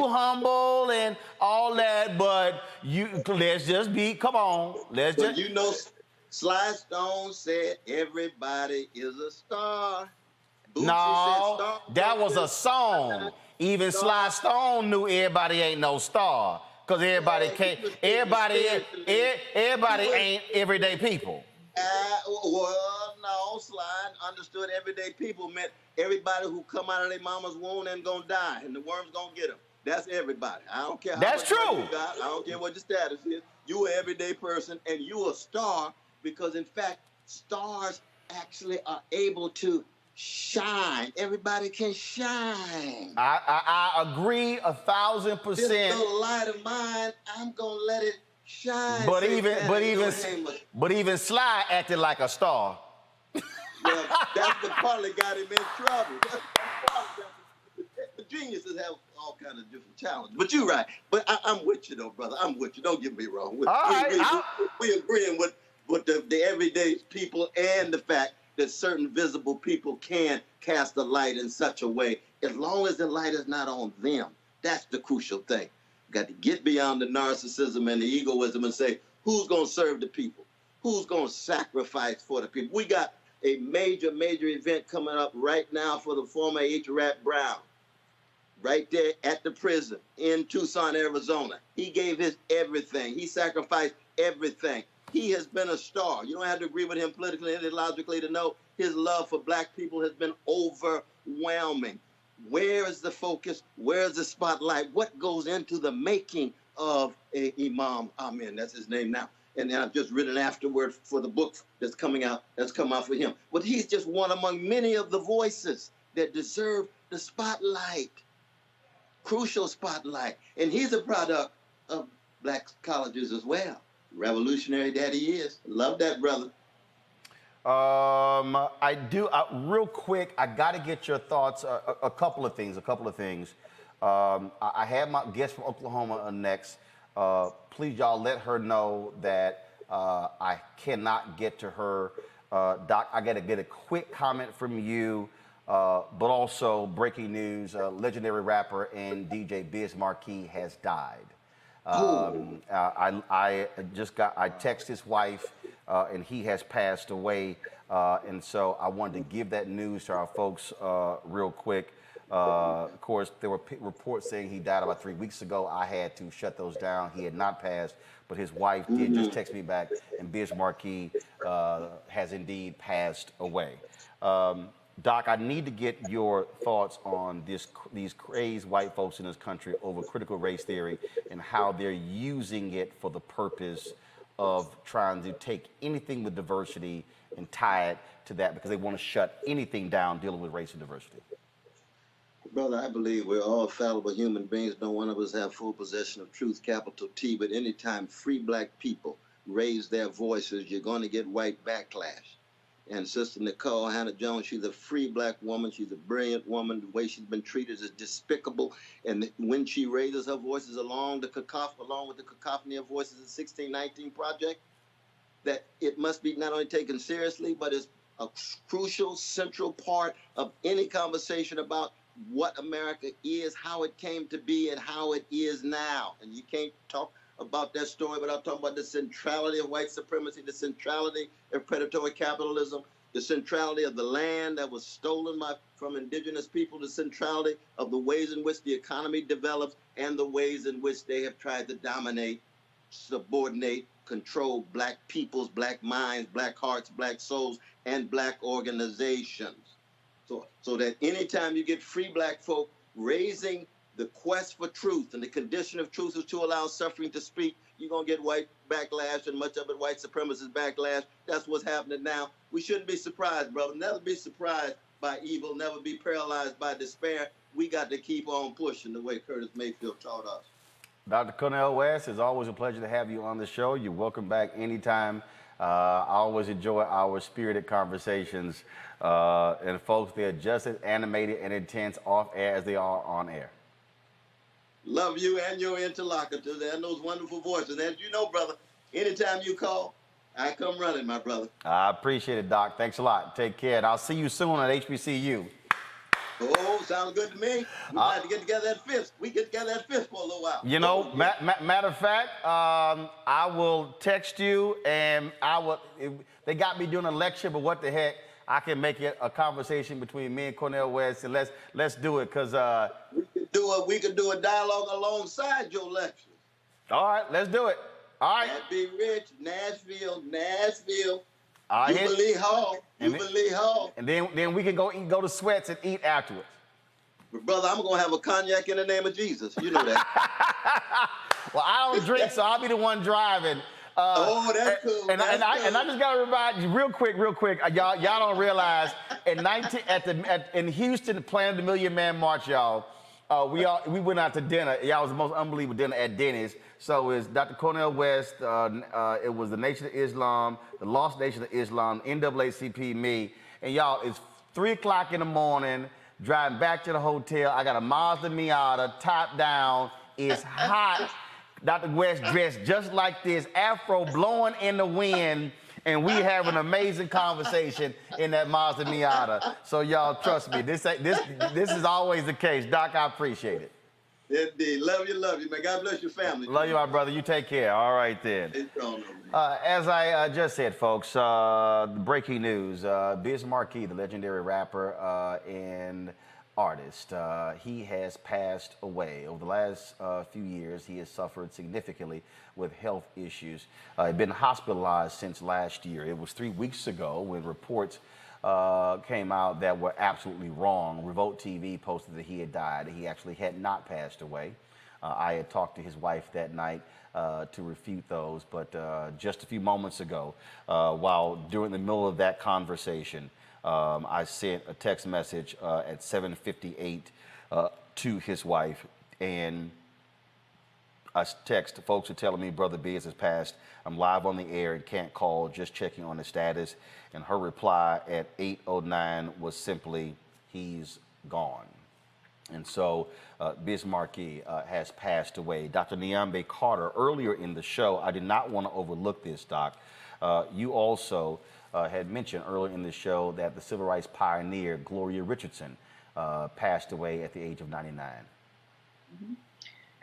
[SPEAKER 1] humble and all that, but let's just be. Come on, let's
[SPEAKER 27] but
[SPEAKER 1] just.
[SPEAKER 27] You know, Sly Stone said everybody is a star. Bootsy
[SPEAKER 1] No,
[SPEAKER 27] said star.
[SPEAKER 1] that was a song. Even Sly Stone knew everybody ain't no star. Because everybody can't, everybody ain't everyday people.
[SPEAKER 27] Well, no, Sly understood everyday people meant everybody who come out of their mama's womb and gonna die, and the worms gonna get them. That's everybody. I don't care how
[SPEAKER 1] That's
[SPEAKER 27] much money
[SPEAKER 1] true.
[SPEAKER 27] you got. I don't care what your status is. You an everyday person, and you a star because, in fact, stars actually are able to shine. Everybody can shine.
[SPEAKER 1] I agree 1,000%.
[SPEAKER 27] This little light of mine, I'm gonna let it shine.
[SPEAKER 1] But even Sly acted like a star.
[SPEAKER 27] Well, that's what partly got him in trouble. The geniuses have all kinds of different challenges. But you're right. But I'm with you though, brother. I'm with you. Don't get me wrong. We agreeing with the everyday people and the fact that certain visible people can cast a light in such a way, as long as the light is not on them. That's the crucial thing. You got to get beyond the narcissism and the egoism and say, who's going to serve the people? Who's going to sacrifice for the people? We got a major event coming up right now for the former H. Rat Brown, right there at the prison in Tucson, Arizona. He gave his everything. He sacrificed everything. He has been a star. You don't have to agree with him politically and ideologically to know his love for black people has been overwhelming. Where is the focus? Where is the spotlight? What goes into the making of a Imam Amin? That's his name now. And I've just written afterward for the book that's come out for him. But he's just one among many of the voices that deserve the spotlight, crucial spotlight. And he's a product of black colleges as well. Revolutionary that he is. Love that brother.
[SPEAKER 1] I do. Real quick, I got to get your thoughts. A couple of things. I have my guest from Oklahoma next. Please, y'all, let her know that I cannot get to her. Doc, I got to get a quick comment from you. But also, breaking news: legendary rapper and DJ Biz Markie has died. I texted his wife, and he has passed away. And so I wanted to give that news to our folks real quick. Of course, there were reports saying he died about 3 weeks ago. I had to shut those down. He had not passed, but his wife did just text me back, and Biz Markie has indeed passed away. Doc, I need to get your thoughts on these crazed white folks in this country over critical race theory and how they're using it for the purpose of trying to take anything with diversity and tie it to that because they want to shut anything down dealing with race and diversity.
[SPEAKER 27] Brother, I believe we're all fallible human beings. No one of us have full possession of truth, capital T. But anytime free black people raise their voices, you're going to get white backlash. And Sister Nicole Hannah-Jones, she's a free black woman. She's a brilliant woman. The way she's been treated is despicable. And when she raises her voices along with the cacophony of voices in 1619 Project, that it must be not only taken seriously, but is a crucial, central part of any conversation about what America is, how it came to be, and how it is now. And you can't talk about that story without talking about the centrality of white supremacy, the centrality of predatory capitalism, the centrality of the land that was stolen from indigenous people, the centrality of the ways in which the economy develops, and the ways in which they have tried to dominate, subordinate, control black peoples, black minds, black hearts, black souls, and black organizations. So that anytime you get free black folk raising the quest for truth and the condition of truth is to allow suffering to speak, you're going to get white backlash, and much of it white supremacist backlash. That's what's happening now. We shouldn't be surprised, brother. Never be surprised by evil. Never be paralyzed by despair. We got to keep on pushing the way Curtis Mayfield taught us.
[SPEAKER 1] Dr. Cornel West, it's always a pleasure to have you on the show. You're welcome back anytime. I always enjoy our spirited conversations. And folks, they're just as animated and intense off air as they are on air.
[SPEAKER 27] Love you and your interlocutors and those wonderful voices. As you know, brother, anytime you call, I come running, my brother.
[SPEAKER 1] I appreciate it, Doc. Thanks a lot. Take care. And I'll see you soon at HBCU.
[SPEAKER 27] Oh, sounds good to me. We might have to get together at Fifth. We get together at Fifth for a little while.
[SPEAKER 1] You know, matter of fact, I will text you, and they got me doing a lecture, but what the heck, I can make it a conversation between me and Cornel West, and let's do it, because
[SPEAKER 27] we could do a dialogue alongside your lecture.
[SPEAKER 1] All right, let's do it. All right.
[SPEAKER 27] That'd be rich. Nashville.
[SPEAKER 1] Jubilee
[SPEAKER 27] Hall. Jubilee Hall.
[SPEAKER 1] And then we can go to Sweats and eat afterwards.
[SPEAKER 27] But brother, I'm gonna have a cognac in the name of Jesus. You know that.
[SPEAKER 1] Well, I don't drink, so I'll be the one driving.
[SPEAKER 27] That's cool.
[SPEAKER 1] And I just gotta remind you real quick, y'all don't realize in Houston, playing the Million Man March, y'all. We went out to dinner. Y'all was the most unbelievable dinner at Denny's. So it's Dr. Cornel West. It was the Nation of Islam, the Lost Nation of Islam, NAACP, me, and y'all. It's 3 o'clock in the morning. Driving back to the hotel. I got a Mazda Miata, top down. It's hot. Dr. West dressed just like this, afro blowing in the wind, and we have an amazing conversation in that Mazda Miata. So y'all trust me, this is always the case. Doc, I appreciate it.
[SPEAKER 27] Indeed. Love you, man. God bless your family.
[SPEAKER 1] Love you, my brother. You take care. All right, then. As I just said, folks, breaking news. Biz Markie, the legendary rapper and artist, he has passed away. Over the last few years, he has suffered significantly with health issues. He'd been hospitalized since last year. It was 3 weeks ago when reports came out that were absolutely wrong. Revolt TV posted that he had died. He actually had not passed away. I had talked to his wife that night to refute those, but just a few moments ago, while during the middle of that conversation, I sent a text message at 7:58 to his wife, and I text, folks are telling me Brother Biz has passed. I'm live on the air and can't call, just checking on the status. And her reply at 8:09 was simply, he's gone. And so Biz Markie has passed away. Dr. Niambe Carter, earlier in the show, I did not want to overlook this, Doc. You also had mentioned earlier in the show that the civil rights pioneer, Gloria Richardson, passed away at the age of 99.
[SPEAKER 5] Mm-hmm.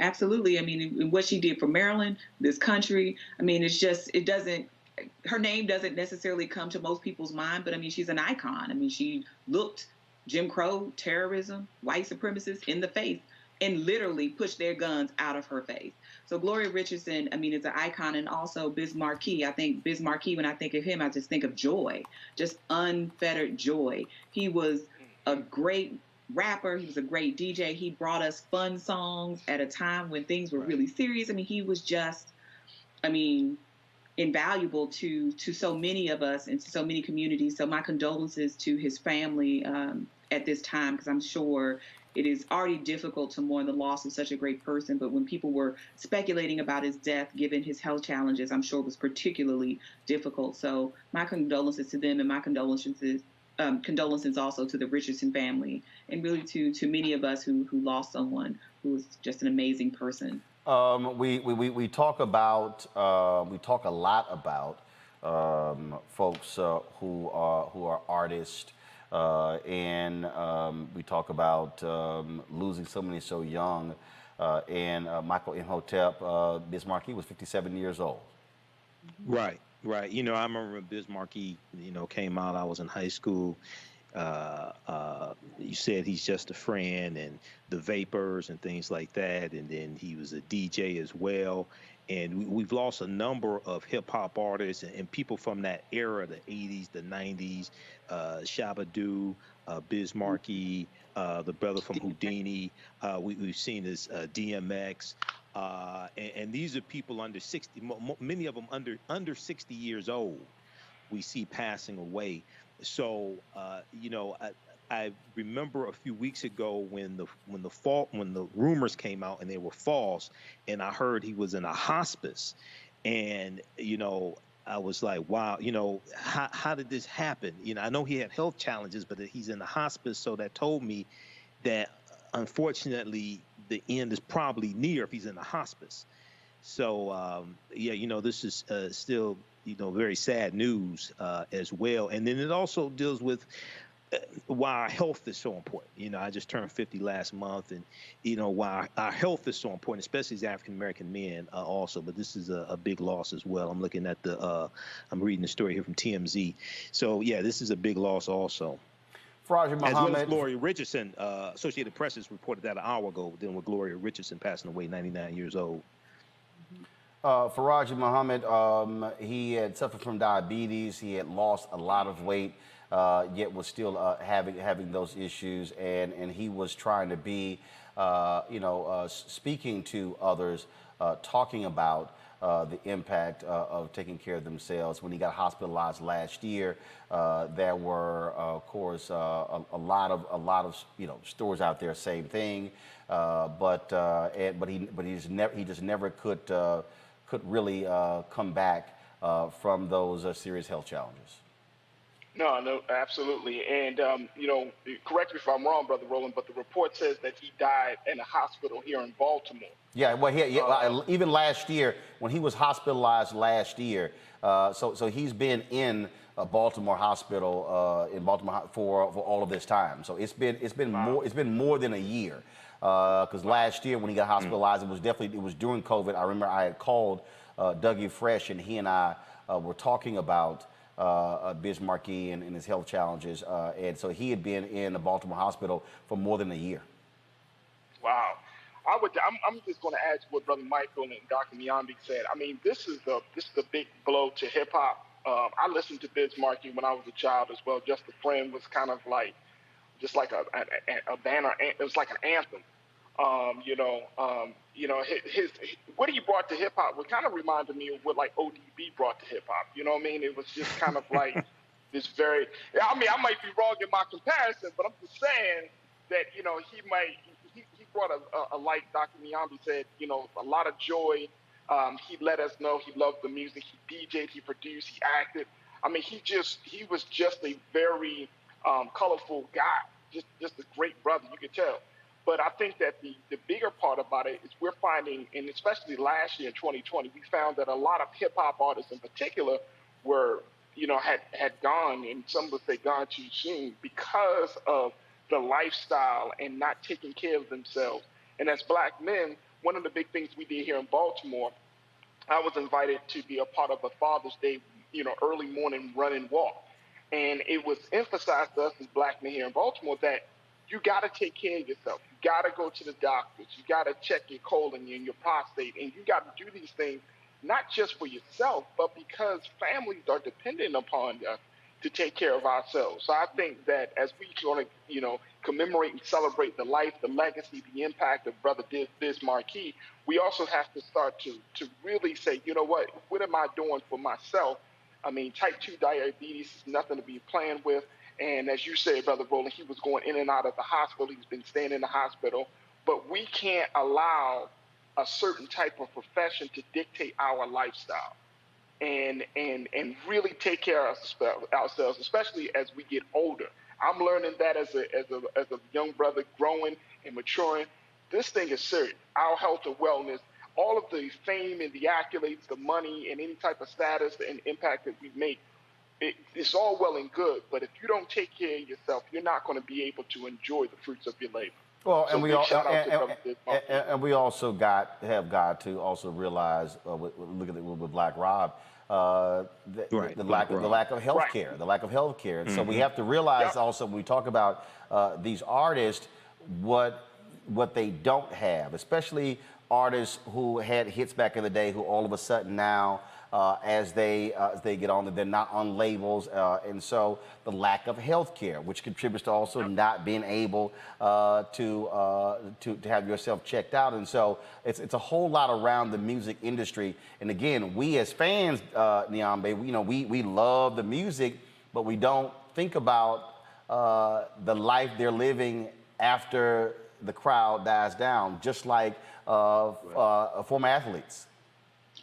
[SPEAKER 5] Absolutely. I mean, what she did for Maryland, this country, I mean, her name doesn't necessarily come to most people's mind, but I mean, she's an icon. I mean, she looked Jim Crow, terrorism, white supremacists in the face and literally pushed their guns out of her face. So Gloria Richardson, I mean, is an icon. And also Biz Markie. I think Biz Markie, when I think of him, I just think of joy, just unfettered joy. He was a great rapper. He was a great DJ. He brought us fun songs at a time when things were really serious. I mean, he was just, invaluable to so many of us and to so many communities. So my condolences to his family at this time, because I'm sure it is already difficult to mourn the loss of such a great person. But when people were speculating about his death, given his health challenges, I'm sure it was particularly difficult. So my condolences to them, and my condolences also to the Richardson family, and really to many of us who lost someone who was just an amazing person.
[SPEAKER 1] We talk a lot about folks who are artists, and we talk about losing somebody so young. And Michael Imhotep, Biz Markie was 57 years old.
[SPEAKER 11] Right. You know, I remember when Biz Markie, came out. I was in high school. You said he's just a friend, and the Vapors and things like that. And then he was a DJ as well. And we've lost a number of hip hop artists and people from that era, the 80s, the 90s, Shabba-Doo, Biz Markie, the brother from Houdini. We've seen this DMX. And these are people under 60, many of them under 60 years old. We see passing away. So, you know, I remember a few weeks ago when the rumors came out and they were false, and I heard he was in a hospice, and you know, I was like, wow, you know, how did this happen? You know, I know he had health challenges, but he's in the hospice, so that told me that unfortunately the end is probably near if he's in the hospice. So yeah, you know, this is still, you know, very sad news as well. And then it also deals with why our health is so important. You know, I just turned 50 last month, and you know why our health is so important, especially as African American men also. But this is a big loss as well. I'm looking at I'm reading the story here from TMZ. So yeah, this is a big loss also.
[SPEAKER 1] Faraji Muhammad.
[SPEAKER 11] As well as Gloria Richardson. Associated Press has reported that an hour ago, then with Gloria Richardson passing away, 99 years old.
[SPEAKER 1] Faraji Muhammad, he had suffered from diabetes. He had lost a lot of weight, yet was still having those issues. And he was trying to be, you know, speaking to others, talking about the impact of taking care of themselves. When he got hospitalized last year, there were, of course, a lot of you know, stories out there, same thing. But he just never could really come back from those serious health challenges.
[SPEAKER 6] No, absolutely. And, you know, correct me if I'm wrong, Brother Roland, but the report says that he died in a hospital here in Baltimore.
[SPEAKER 1] Yeah, well, even last year, when he was hospitalized last year, so he's been in a Baltimore hospital in Baltimore for all of this time. So it's been more than a year. Because last year when he got hospitalized, it was during COVID. I remember I had called Dougie Fresh, and he and I were talking about Biz Markie and his health challenges, and so he had been in a Baltimore hospital for more than a year.
[SPEAKER 6] Wow. I'm just going to add to what Brother Michael and Dr. Nyambi said. I mean, this is a big blow to hip hop. I listened to Biz Markie when I was a child as well. Just a Friend was kind of like, just like a banner. It was like an anthem. His what he brought to hip hop would kind of reminded me of what like ODB brought to hip hop. You know what I mean? It was just kind of like this very. I mean, I might be wrong in my comparison, but I'm just saying that he brought a like Dr. Nyambi said, you know, a lot of joy. He let us know he loved the music. He DJ'd, he produced, he acted. I mean, he was just a very colorful guy, just a great brother, you could tell. But I think that the bigger part about it is we're finding, and especially last year in 2020, we found that a lot of hip hop artists in particular were, you know, had gone, and some would say gone too soon because of the lifestyle and not taking care of themselves. And as Black men, one of the big things we did here in Baltimore, I was invited to be a part of a Father's Day, you know, early morning run and walk. And it was emphasized to us as Black men here in Baltimore that you got to take care of yourself. You got to go to the doctors. You got to check your colon and your prostate. And you got to do these things not just for yourself, but because families are dependent upon us to take care of ourselves. So I think that as we want to, you know, commemorate and celebrate the life, the legacy, the impact of Brother Biz Markie, we also have to start to really say, you know what am I doing for myself? I mean, type 2 diabetes is nothing to be playing with. And as you said, Brother Roland, he was going in and out of the hospital. He's been staying in the hospital. But we can't allow a certain type of profession to dictate our lifestyle and really take care of ourselves, especially as we get older. I'm learning that as a young brother growing and maturing. This thing is serious. Our health and wellness, all of the fame and the accolades, the money and any type of status and impact that we make, it's all well and good, but if you don't take care of yourself, you're not going to be able to enjoy the fruits of your labor.
[SPEAKER 1] Well,
[SPEAKER 6] so
[SPEAKER 1] and we also have got to also realize, look at it with Black Rob, the lack of health care, the lack of health care. And so we have to realize also when we talk about these artists, what they don't have, especially artists who had hits back in the day, who all of a sudden now as they get on. They're not on labels, and so the lack of health care, which contributes to also not being able to have yourself checked out. And so it's a whole lot around the music industry. And again, we as fans, Niambe, we love the music, but we don't think about the life they're living after the crowd dies down, just like former athletes.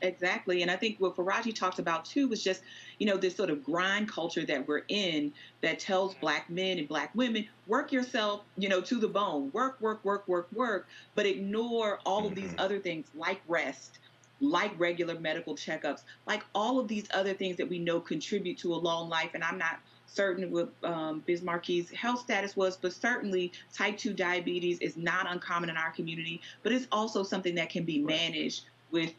[SPEAKER 5] Exactly. And I think what Faraji talked about too was just, this sort of grind culture that we're in that tells Black men and Black women, work yourself, to the bone, work, work, work, work, work, but ignore all of these other things like rest, like regular medical checkups, like all of these other things that we know contribute to a long life. And I'm not certain what Biz Markie's health status was, but certainly type 2 diabetes is not uncommon in our community, but it's also something that can be managed with,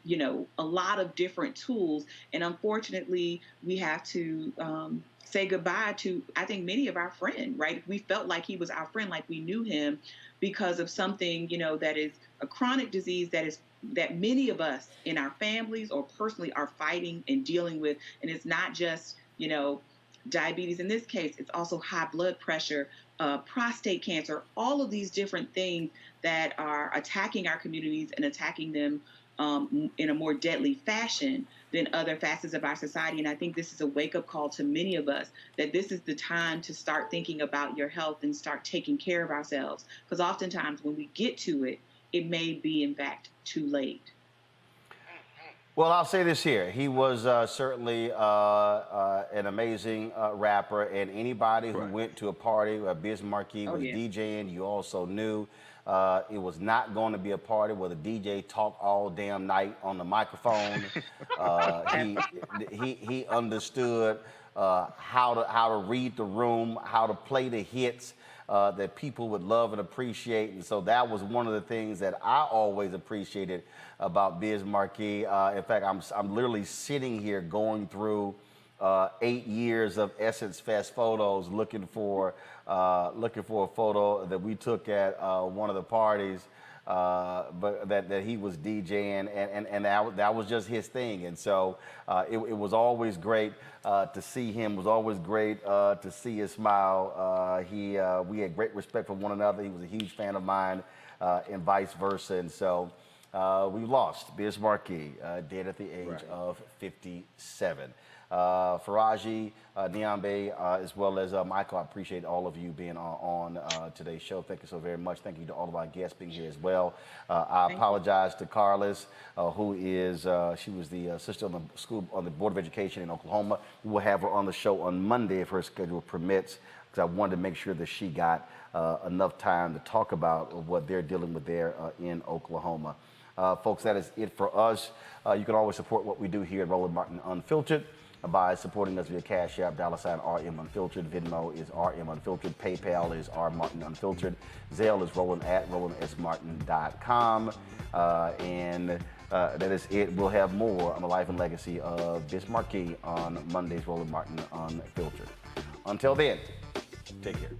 [SPEAKER 5] a lot of different tools. And unfortunately, we have to say goodbye to, I think, many of our friends, right? We felt like he was our friend, like we knew him because of something, that is a chronic disease that many of us in our families or personally are fighting and dealing with. And it's not just, diabetes in this case, it's also high blood pressure, prostate cancer, all of these different things that are attacking our communities and attacking them in a more deadly fashion than other facets of our society. And I think this is a wake-up call to many of us that this is the time to start thinking about your health and start taking care of ourselves. Because oftentimes when we get to it, it may be, in fact, too late.
[SPEAKER 1] Well, I'll say this here. He was certainly an amazing rapper, and anybody who went to a party where Biz Markie was DJing, you also knew it was not going to be a party where the DJ talked all damn night on the microphone. He understood how to read the room, how to play the hits that people would love and appreciate. And so that was one of the things that I always appreciated about Biz Markie. In fact, I'm literally sitting here going through 8 years of Essence Fest photos, looking for a photo that we took at one of the parties, but that he was DJing, and that was just his thing. And so it was always great to see him. It was always great to see his smile. We had great respect for one another. He was a huge fan of mine, and vice versa. And so we lost Biz Markie, dead at the age of 57. Faraji, Niambe, as well as Michael, I appreciate all of you being on today's show. Thank you so very much. Thank you to all of our guests being here as well. I apologize to Carlos, who is, she was the sister on the Board of Education in Oklahoma. We will have her on the show on Monday if her schedule permits, because I wanted to make sure that she got enough time to talk about what they're dealing with there in Oklahoma. Folks, that is it for us. You can always support what we do here at Roland Martin Unfiltered by supporting us via Cash App, $RM Unfiltered. Venmo is RM Unfiltered. PayPal is R Martin Unfiltered. Zelle is Roland at RolandSMartin.com. And that is it. We'll have more on the life and legacy of Biz Markie on Monday's Roland Martin Unfiltered. Until then, take care.